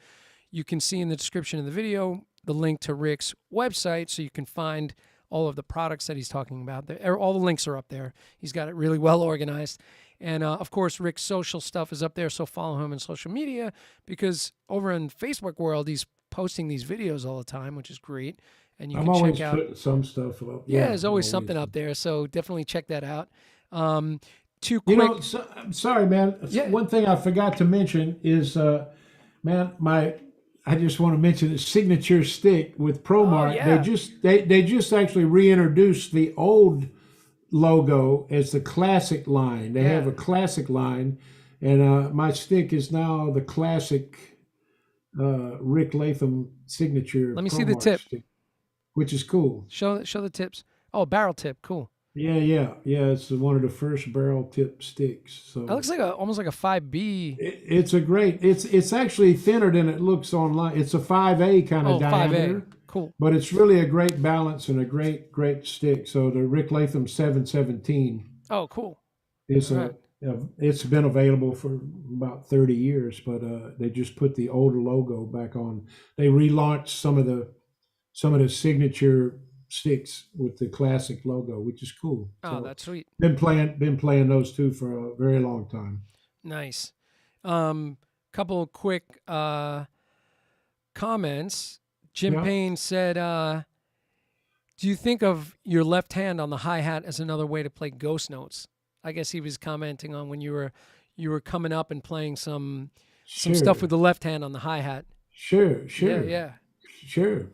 You can see in the description of the video the link to Rick's website so you can find all of the products that he's talking about. All the links are up there. He's got it really well organized. And of course, Rick's social stuff is up there, so follow him on social media because over in Facebook world, he's posting these videos all the time, which is great. And you I'm can always check out. putting some stuff up. Yeah, there's always always. something up there, so definitely check that out. Two You quick. know, I'm sorry, man. Yeah. One thing I forgot to mention is, man, I just want to mention the signature stick with ProMark. yeah. They just actually reintroduced the old logo as the classic line. They have Yeah. a classic line, and my stick is now the classic Rick Latham signature. Let me see the ProMark tip. stick, which is cool. Show the tips. Oh, barrel tip. Cool. Yeah. It's one of the first barrel tip sticks. So That looks like almost like a 5B. it's a great. It's actually thinner than it looks online. It's a 5A kind of Oh, diameter, 5A. Cool. but it's really a great balance and a great stick. So the Rick Latham 717 Oh, cool. is Right. it's been available for about 30 years, but they just put the older logo back on. They relaunched some of the signature sticks with the classic logo, which is cool. Oh, So that's sweet. been playing those two for a very long time. Nice. Couple of quick comments. Jim Yeah. Payne said, do you think of your left hand on the hi-hat as another way to play ghost notes? I guess he was commenting on when you were coming up and playing some stuff with the left hand on the hi-hat. Sure. Yeah. Sure.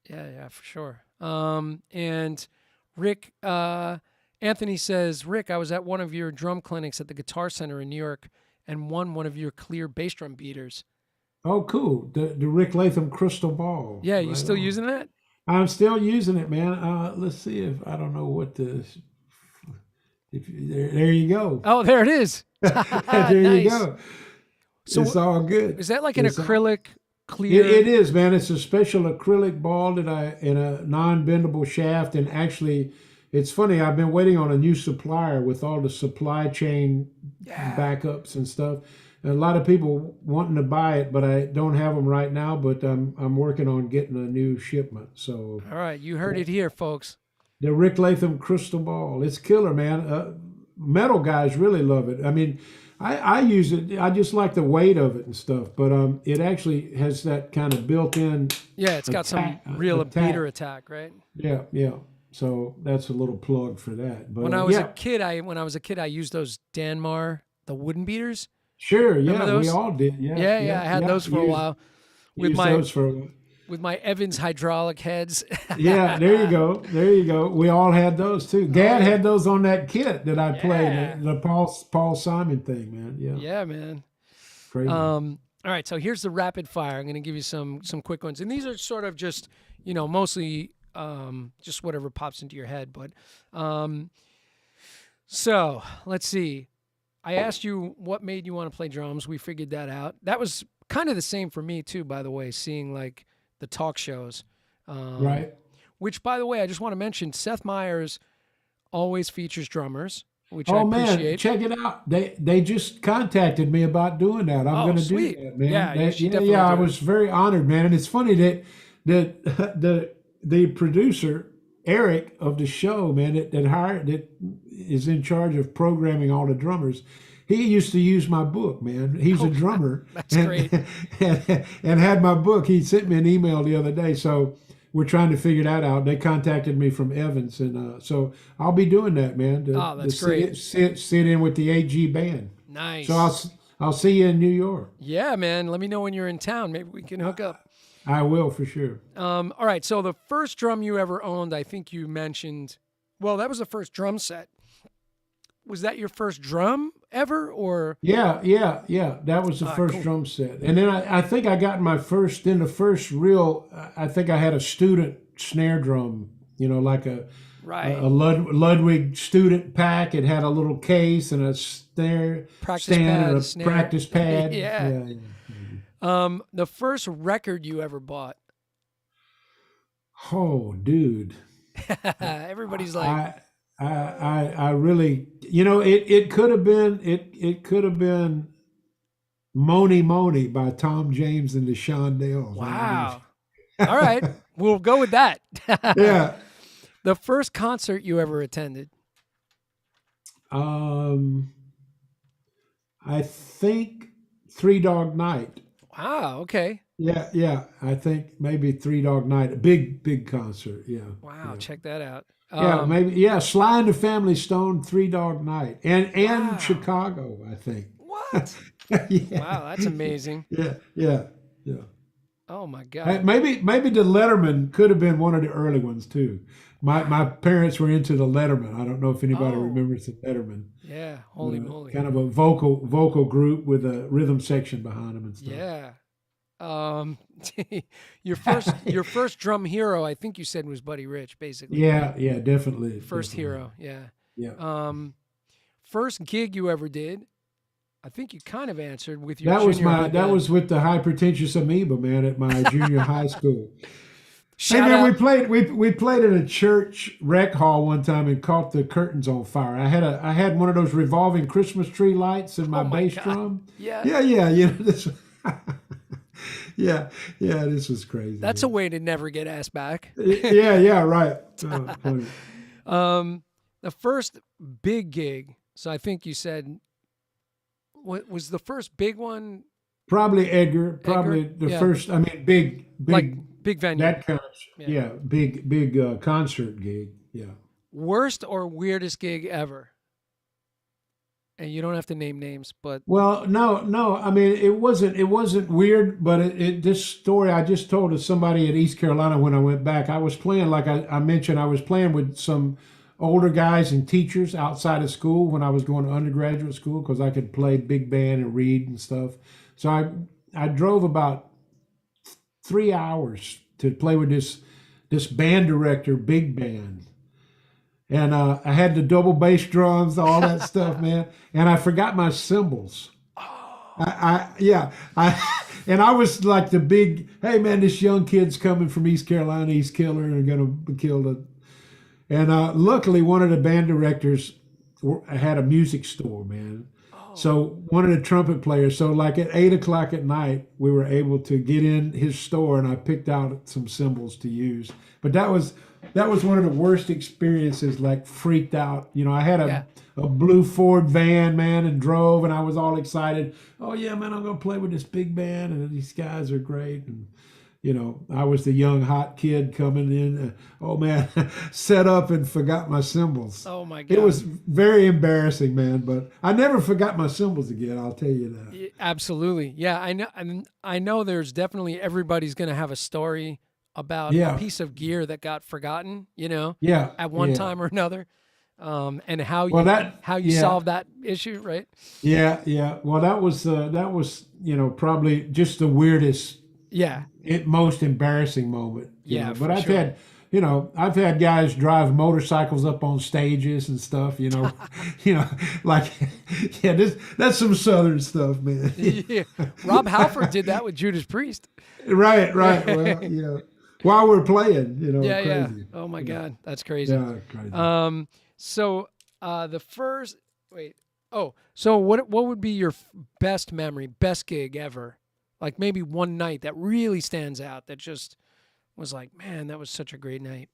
Yeah, for sure. And Rick, Anthony says, Rick, I was at one of your drum clinics at the Guitar Center in New York and won one of your clear bass drum beaters. Oh, cool. The Rick Latham crystal ball. Yeah, you Right still on. using that? I'm still using it, man. Let's see if I don't know what the. There you go. Oh, there it is. There you Nice. go. So It's all good. Is that like an It's all- acrylic clear? It is, man. It's a special acrylic ball that in a non-bendable shaft, and actually, it's funny. I've been waiting on a new supplier with all the supply chain backups and stuff. And a lot of people wanting to buy it, but I don't have them right now. But I'm working on getting a new shipment. So All right, you heard it here, folks. the Rick Latham crystal ball, it's killer, man. Metal guys really love it. I mean, I use it. I just like the weight of it and stuff. But it actually has that kind of built-in. Yeah, it's got some Attack- real attack. beater attack, right? Yeah. So that's a little plug for that. But When I was yeah, a kid, I used those Danmar, the wooden beaters. sure, Remember yeah, those? we all did. Yeah, I had those for a while with Used my those for. with my Evans hydraulic heads. Yeah, there you go. We all had those too. Gad had those on that kit that I played, Yeah. the Paul Simon thing, man. Yeah, Yeah, man. crazy. All right, so here's the rapid fire. I'm going to give you some quick ones, and these are sort of just mostly just whatever pops into your head. But so let's see. I asked you what made you want to play drums. We figured that out. That was kind of the same for me too, by the way. Seeing like the talk shows, Right. Which, by the way, I just want to mention, Seth Meyers always features drummers, which I Oh man, appreciate. check it out. They just contacted me about doing that. I'm Oh, going to sweet. do that, man. Yeah, you should yeah. definitely I do it. was very honored, man. And it's funny that the producer Eric of the show, man, that is in charge of programming all the drummers. He used to use my book, man. He's a drummer. That's great. And had my book. He sent me an email the other day. So we're trying to figure that out. They contacted me from Evans. And so I'll be doing that, man. Oh, that's to great. Sit in with the AG band. Nice. So I'll see you in New York. Yeah, man. Let me know when you're in town. Maybe we can hook up. I will for sure. All right. So the first drum you ever owned, I think you mentioned. Well, that was the first drum set. Was that your first drum ever, or? Yeah. That was the first cool. drum set. And then I think I got my first, real, I think I had a student snare drum, like a Right. Ludwig student pack. It had a little case and a snare Practice stand pad, and a snare. practice pad. Yeah. The first record you ever bought. Oh, dude. Everybody's like, I I really, it could have been it could have been Moni Moni by Tom James and the Shondells. I don't know if wow. All right, we'll go with that. yeah. The first concert you ever attended. Um I think Three Dog Night. Wow. Okay. Yeah, yeah. I think maybe Three Dog Night. A big concert. Yeah. Wow. Yeah. Check that out. Yeah, maybe yeah, Sly and the Family Stone, Three Dog Night. And Wow. Chicago, I think. What? Yeah. Wow. That's amazing. Yeah, yeah, yeah. Oh my God. Maybe the Letterman could have been one of the early ones too. My Wow. parents were into the Letterman. I don't know if anybody Oh, remembers the Letterman. yeah. Holy moly. Kind of a vocal group with a rhythm section behind them and stuff. Yeah. Um, your first drum hero, I think you said was Buddy Rich, basically, right? Yeah, yeah, definitely, First definitely. hero. Yeah. Yeah. Um, First gig you ever did. I think you kind of answered with your That was junior high my that band. was with the hypertentious amoeba, man, at my junior high school. Hey Shout man, out. we played at a church rec hall one time and caught the curtains on fire. I had one of those revolving Christmas tree lights in Oh my my bass God. drum. Yeah. Yeah, yeah, this yeah, yeah, this was crazy, That's a man. way to never get asked back. Yeah, yeah, right. Funny. um, the first big gig. So I think you said what was the first big one? Probably Edgar, Edgar? probably the Yeah. first. I mean, Like big big venue. that kind of Yeah. yeah, big concert gig. Yeah. Worst or weirdest gig ever? And you don't have to name names, but Well, no, no. I mean, it wasn't weird, but this story I just told to somebody at East Carolina when I went back. I was playing, like I mentioned, I was playing with some older guys and teachers outside of school when I was going to undergraduate school because I could play big band and read and stuff. So I drove about 3 hours to play with this band director, big band, and I had the double bass drums, all that stuff, man. And I forgot my cymbals. Yeah, I and I was like the big, hey man, this young kid's coming from East Carolina, he's killer and gonna kill the. And luckily, one of the band directors had a music store, man. oh, So one of the trumpet players, so like at 8 o'clock at night, we were able to get in his store, and I picked out some cymbals to use. But that was one of the worst experiences. Like freaked out. I had yeah. a blue Ford van, man, and drove, and I was all excited. Oh yeah, man, I'm gonna play with this big band, and these guys are great. And I was the young hot kid coming in. Oh man, set up and forgot my cymbals. Oh my It was God. very embarrassing, man. But I never forgot my cymbals again. I'll tell you that. Absolutely. Yeah, I know. I know there's definitely everybody's going to have a story about a Yeah, piece of gear that got forgotten, yeah, at one yeah. time or another. And how Well, you yeah, solve that issue, right? yeah, yeah. Well, that was probably just the weirdest, Yeah. most embarrassing moment. Yeah, But for sure. I've had guys drive motorcycles up on stages and stuff. Like yeah, that's some southern stuff, man. Yeah. Rob Halford did that with Judas Priest. Right, right. Yeah. Well, while we're playing, Yeah. crazy. Oh my Yeah, God, that's crazy. yeah, crazy. So the first wait. Oh, so what would be your best memory, best gig ever? Like maybe one night that really stands out that just was like, man, that was such a great night.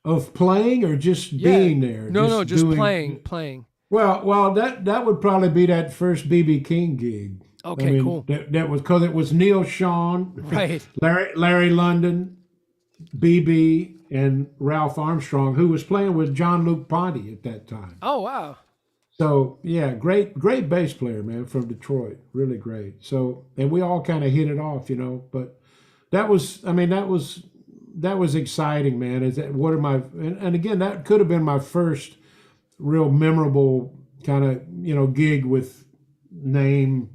Of playing or just Yeah. being there, No, no, just just doing. playing. Well, that would probably be that first BB King gig. I Okay, mean, cool. that was because it was Neil Sean, Right. Larry London, BB, and Ralph Armstrong, who was playing with John Luke Ponty at that time. Oh, wow. So yeah, great bass player, man, from Detroit, really great. So and we all kind of hit it off, But I mean, that was exciting, man. Is that what am I? And again, that could have been my first real memorable kind of gig with name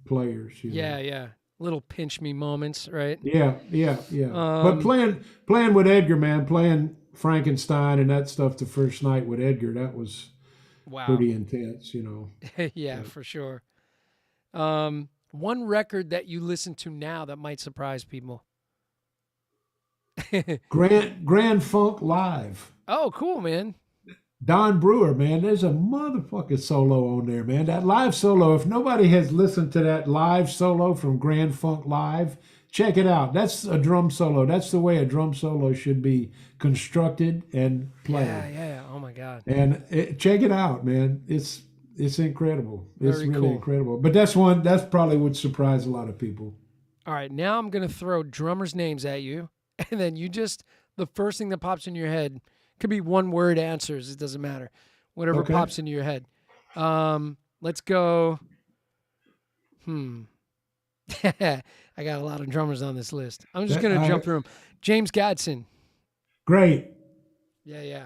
players. Yeah. Little pinch me moments, right? Yeah, yeah, yeah. But Um, playing with Edgar, man, playing Frankenstein and that stuff the first night with Edgar, that was wow. pretty intense. Yeah, Yeah. for sure. Um, One record that you listen to now that might surprise people. Grand Funk Live. Oh, cool, man. Don Brewer, man, there's a motherfucking solo on there, man. That live solo, if nobody has listened to that live solo from Grand Funk Live, check it out. That's a drum solo. That's the way a drum solo should be constructed and played. Yeah. Oh my God. And check it out, man. It's incredible. It's Very really cool. incredible. But that's probably would surprise a lot of people. All right, now I'm gonna throw drummers' names at you, and then the first thing that pops in your head could be one word answers. It doesn't matter. Whatever Okay. pops into your head. Let's go. I got a lot of drummers on this list. I'm just gonna jump through them. James Gadson. Great. Yeah.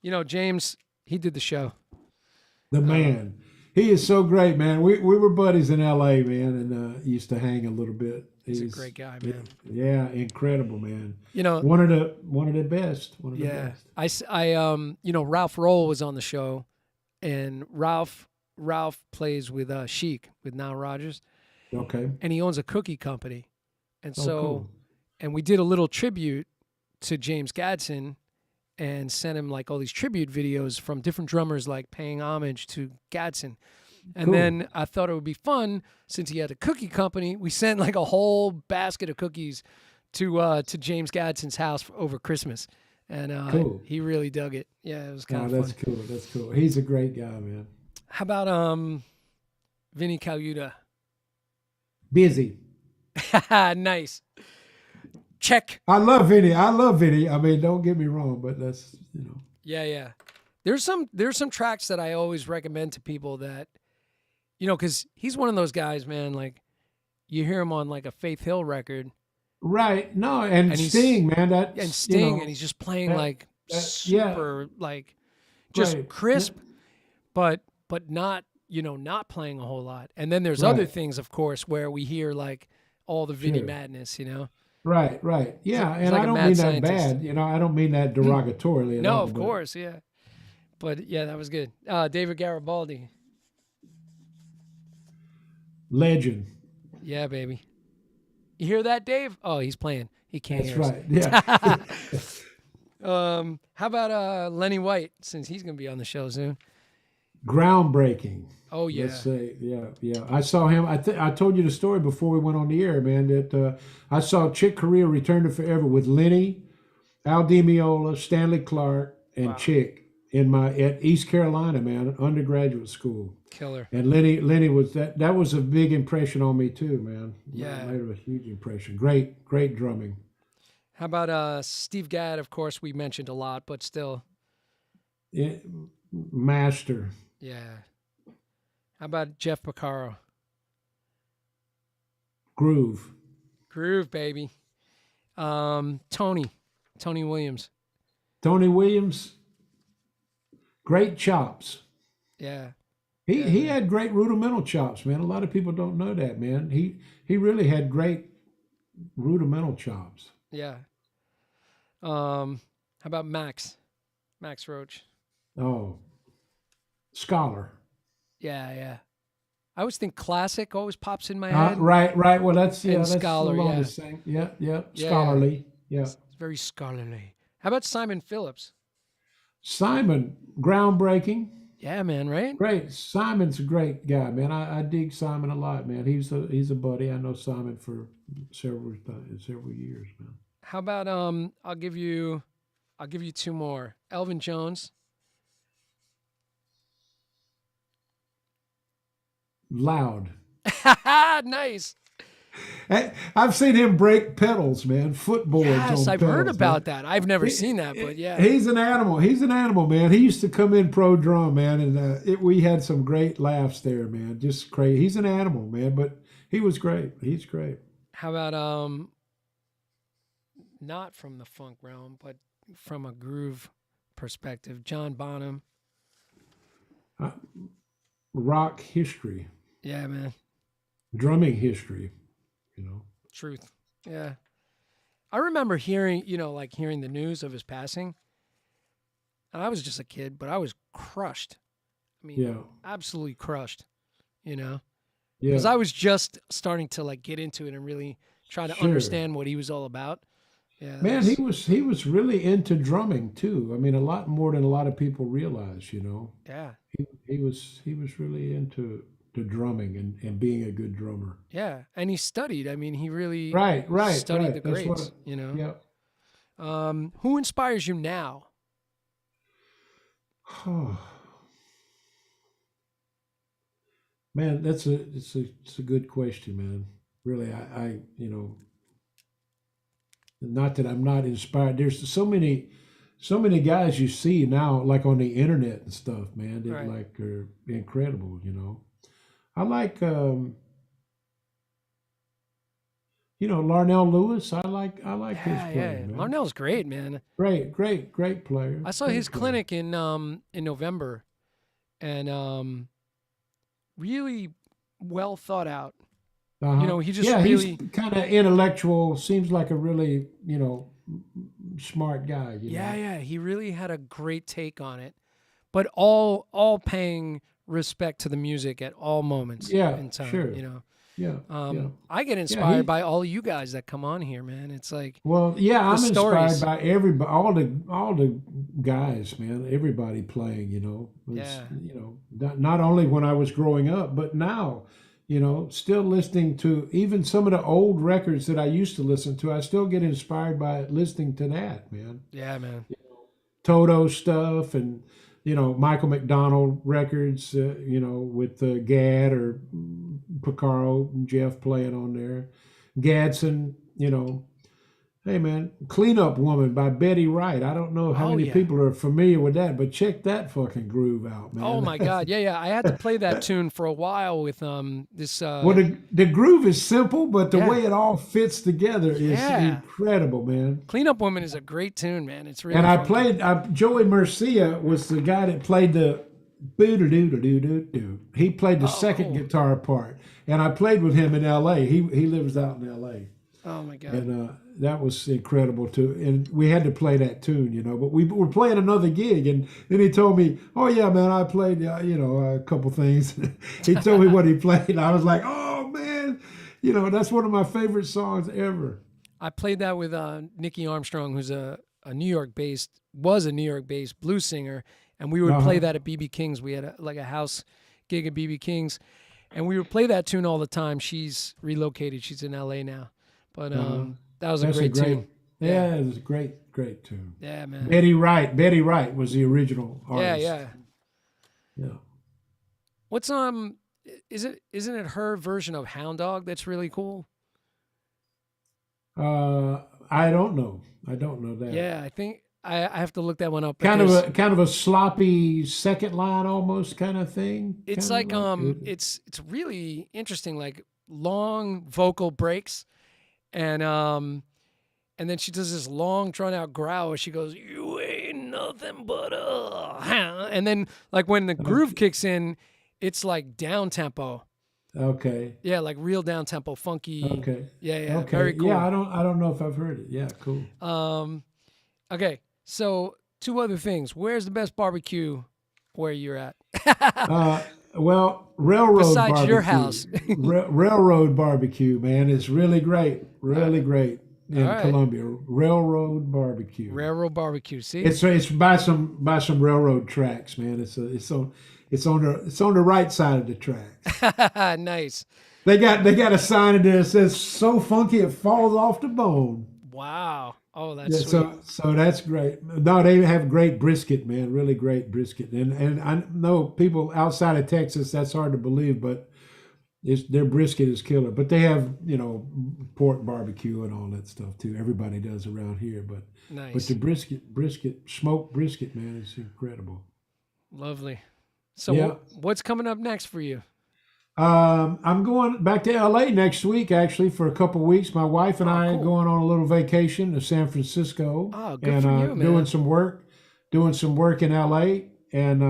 You know, James, he did the show. The man. He is so great, man. We were buddies in LA, man, and used to hang a little bit. He's a great guy, man. Yeah, incredible, man. You know, one of the best. One of the best. You know, Ralph Roll was on the show, and Ralph plays with Chic, with Nile Rodgers. Okay. And he owns a cookie company. And so, cool. And we did a little tribute to James Gadson and sent him like all these tribute videos from different drummers, like paying homage to Gadson. And then I thought it would be fun, since he had a cookie company, we sent like a whole basket of cookies to James Gadson's house over Christmas. And he really dug it. Yeah, it was kind of fun. That's cool. That's cool. He's a great guy, man. How about Vinny Colaiuta? Busy. Nice. Check. I love Vinny. I mean, don't get me wrong, but that's, Yeah. There's some tracks that I always recommend to people that, you know, because he's one of those guys, man, like you hear him on like a Faith Hill record. Right. No, and Sting, man. And Sting, and he's just playing super, like, just crisp, but not, you know, not playing a whole lot. And then there's other things, of course, where we hear like all the Vinny madness, you know? Right. Yeah, and like I don't mean that bad. You know, I don't mean that derogatorily. No, of course, yeah. But yeah, that was good. David Garibaldi. Legend. Yeah, baby. You hear that, Dave? Oh, he's playing. He can't hear us. That's right. Yeah. How about Lenny White, since he's going to be on the show soon? Groundbreaking. Oh, yeah. Let's say, yeah. I saw him. I told you the story before we went on the air, man, that I saw Chick Corea Return to Forever with Lenny, Al Di Meola, Stanley Clark, and Chick at East Carolina, man, undergraduate school. Killer. And Lenny was that was a big impression on me too, man. Yeah. Made a huge impression. Great drumming. How about Steve Gadd, of course, we mentioned a lot, but still. Yeah, master. Yeah. How about Jeff Porcaro? Groove, baby. Tony Williams. Tony Williams. Great chops. Yeah. He had great rudimental chops, man. A lot of people don't know that, man. He really had great rudimental chops. Yeah. How about Max Roach? Oh, scholar. Yeah. I always think classic always pops in my head. Right. Well, that's scholar. along the same. Yeah. Scholarly. Yeah. It's very scholarly. How about Simon Phillips? Simon, groundbreaking. Yeah, man. Right. Great. Simon's a great guy, man. I dig Simon a lot, man. He's a buddy. I know Simon for several years, man. How about I'll give you two more. Elvin Jones. Loud. Nice. I've seen him break pedals, man. Footboards. Yes, I've heard about man. that. I've never seen that, but yeah. He's an animal. Man. He used to come in pro drum, man, and we had some great laughs there, man. Just crazy. He's an animal, man, but he was great. He's great. How about not from the funk realm, but from a groove perspective, John Bonham. Rock history. Yeah, man. Drumming history, you know. Truth. Yeah. I remember hearing the news of his passing. And I was just a kid, but I was crushed. I mean, absolutely crushed, you know. because Yeah. I was just starting to like get into it and really try to Sure. understand what he was all about. Yeah, that Man, was he was really into drumming too. I mean, a lot more than a lot of people realize, you know. yeah, He was really into to drumming and being a good drummer. yeah, and he studied. I mean, he really Right, right, studied the right. That's greats. what. You know, Yeah. who inspires you now? Man, it's a good question, man. Really, I you know, not that I'm not inspired. There's so many guys you see now, like on the internet and stuff, man, that Right. like are incredible. You know, I like Larnell Lewis. I like his Yeah, yeah. playing, man. Larnell's great, man. Great player, I saw great his player. clinic in November, and really well thought out. Uh You huh. know, he just Yeah, he's really, kind of intellectual. Seems like a really smart guy. You yeah, know. yeah. He really had a great take on it, but all paying respect to the music at all moments Yeah, in time. sure. You know, Yeah, yeah, I get yeah. inspired by all you guys that come on here, man. It's like Well, yeah. the I'm inspired stories. by everybody, all the guys, man. Everybody playing. You know, it's Yeah, not only when I was growing up, but now, still listening to even some of the old records that I used to listen to. I still get inspired by listening to that, man. yeah, man. Toto stuff and Michael McDonald records, with Gad or Picaro and Jeff playing on there. Gadsden, hey man, Cleanup Woman by Betty Wright. I don't know how Oh many yeah. people are familiar with that, but check that fucking groove out, Oh man. my God. Yeah, yeah. I had to play that tune for a while with this Well, the groove is simple, but the yeah. way it all fits together is Yeah. incredible, man. Cleanup Woman is a great tune, man. It's And really funky. Joey Mercia was the guy that played the boo doo doo doo doo doo. He played the Oh, second cool. guitar part, and I played with him in L.A. He lives out in L.A. Oh my God. and that was incredible too. And we had to play that tune, but we were playing another gig, and then he told me, "Oh yeah, man, I played a couple things." He told me what he played. And I was like, "Oh man, that's one of my favorite songs ever." I played that with Nicky Armstrong, who's was a New York based blues singer, and we would Uh play huh. that at BB King's. We had like a house gig at BB King's, and we would play that tune all the time. She's relocated. She's in LA now, but Uh huh. that was a That's a great great. tune. Yeah, Yeah, it was a great tune. yeah, man. Betty Wright. Betty Wright was the original Yeah, artist. yeah. Yeah. What's isn't it her version of Hound Dog that's really cool? I don't know. I don't know that. Yeah, I think I have to look that one up. But there's Kind of a sloppy second line almost kind of thing. it's Kind of like like it's really interesting, like long vocal breaks, and then she does this long drawn out growl where she goes, "You ain't nothing but a," and then like when the groove okay. kicks in, it's like down tempo. Okay. Yeah, like real down tempo, funky. Okay. Yeah, yeah, very Okay. Yeah, cool. I don't know if I've heard it. Yeah, cool. Um, okay, so two other things. Where's the best barbecue where you're at? Uh well, railroad Besides your barbecue. house. Railroad barbecue, man, it's really great. All Really right. great All in right. Columbia. Railroad barbecue. Railroad barbecue. See? It's by some railroad tracks, man. It's on the right side of the tracks. Nice. They got a sign in there that says "So funky it falls off the bone." Wow. Oh, that's Yeah, sweet. so that's great. No, they have great brisket, man. Really great brisket. And I know people outside of Texas that's hard to believe, but their brisket is killer. But they have pork barbecue and all that stuff too. Everybody does around here, but the Nice. brisket smoked brisket, man, is incredible. Lovely. So Yeah. what's coming up next for you? I'm going back to LA next week, actually, for a couple weeks. My wife and Oh, I are cool. going on a little vacation to San Francisco Oh, good and for you, doing man. some doing some work in LA. And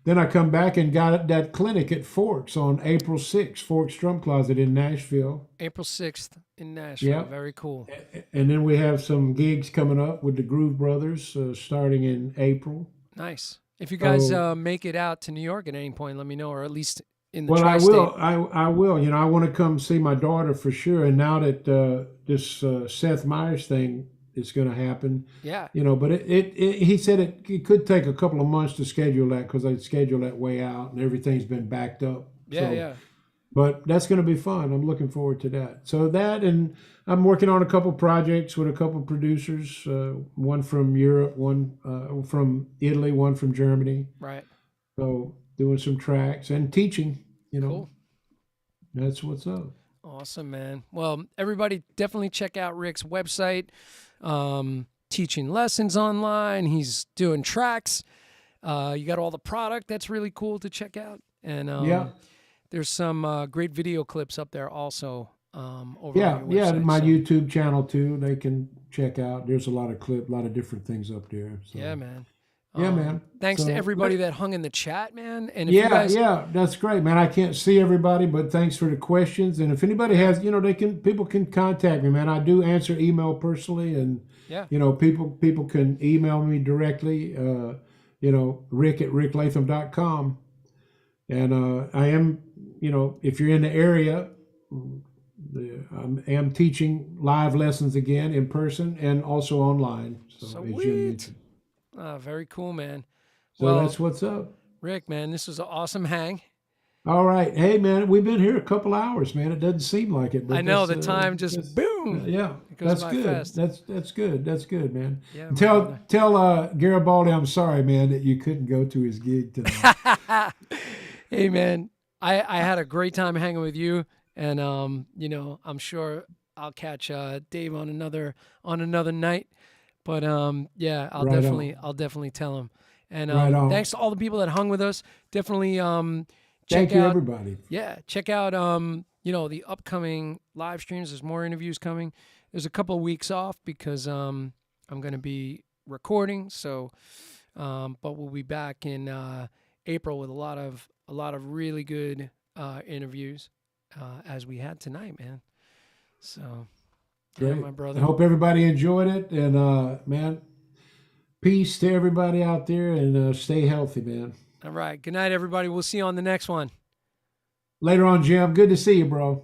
then I come back and got that clinic at Forks on April 6th, Forks Drum Closet in Nashville. April 6th in Nashville. Yep. Very cool. And then we have some gigs coming up with the Groove Brothers starting in April. Nice. If you guys So, make it out to New York at any point, let me know, or at least in the Well, tri-state. I will. You know, I want to come see my daughter for sure. And now that this Seth Meyers thing is going to happen, Yeah. you know, but he said it could take a couple of months to schedule that because they schedule that way out and everything's been backed up. Yeah, So, yeah. but that's going to be fun. I'm looking forward to that. So that, and I'm working on a couple projects with a couple producers. One from Europe, one from Italy, one from Germany. Right. So doing some tracks and teaching. You know, Cool. that's what's up. Awesome, man. Well, everybody definitely check out Rick's website. Teaching lessons online. He's doing tracks. You got all the product. That's really cool to check out. And Yeah, there's some great video clips up there also over on yeah, your yeah. website. My So YouTube channel too. They can check out. There's a lot of a lot of different things up there. yeah, So man. yeah, man. Thanks to So everybody that hung in the chat, man. And if you yeah, guys, yeah, that's great, man. I can't see everybody, but thanks for the questions. And if anybody has, you know, people can contact me, man. I do answer email personally, and yeah, you know, people can email me directly. You know, rick@ricklatham.com. And I am, you know, if you're in the area, I am teaching live lessons again in person and also online. So as Jim sweet. mentioned, Very cool, man. so Well, that's what's up. Rick, man, this was an awesome hang. All right, hey man, we've been here a couple hours, man. It doesn't seem like it, I but know the time just that's boom. yeah, It goes that's by good. fast. That's good. That's good, man. Yeah, And my brother. tell Garibaldi I'm sorry, man, that you couldn't go to his gig tonight. Hey, man, I had a great time hanging with you, and you know, I'm sure I'll catch Dave on another night. But yeah, Right on, I'll definitely tell him. And right on. thanks to all the people that hung with us. Definitely check Thank you, out everybody. yeah, check out you know, the upcoming live streams. There's more interviews coming. There's a couple of weeks off because I'm going to be recording. So but we'll be back in April with a lot of really good interviews as we had tonight, man. So yeah, Great. my I brother. hope everybody enjoyed it, and man, peace to everybody out there, and stay healthy, man. All right. Good night, everybody. We'll see you on the next one. Later on, Jim. Good to see you, bro.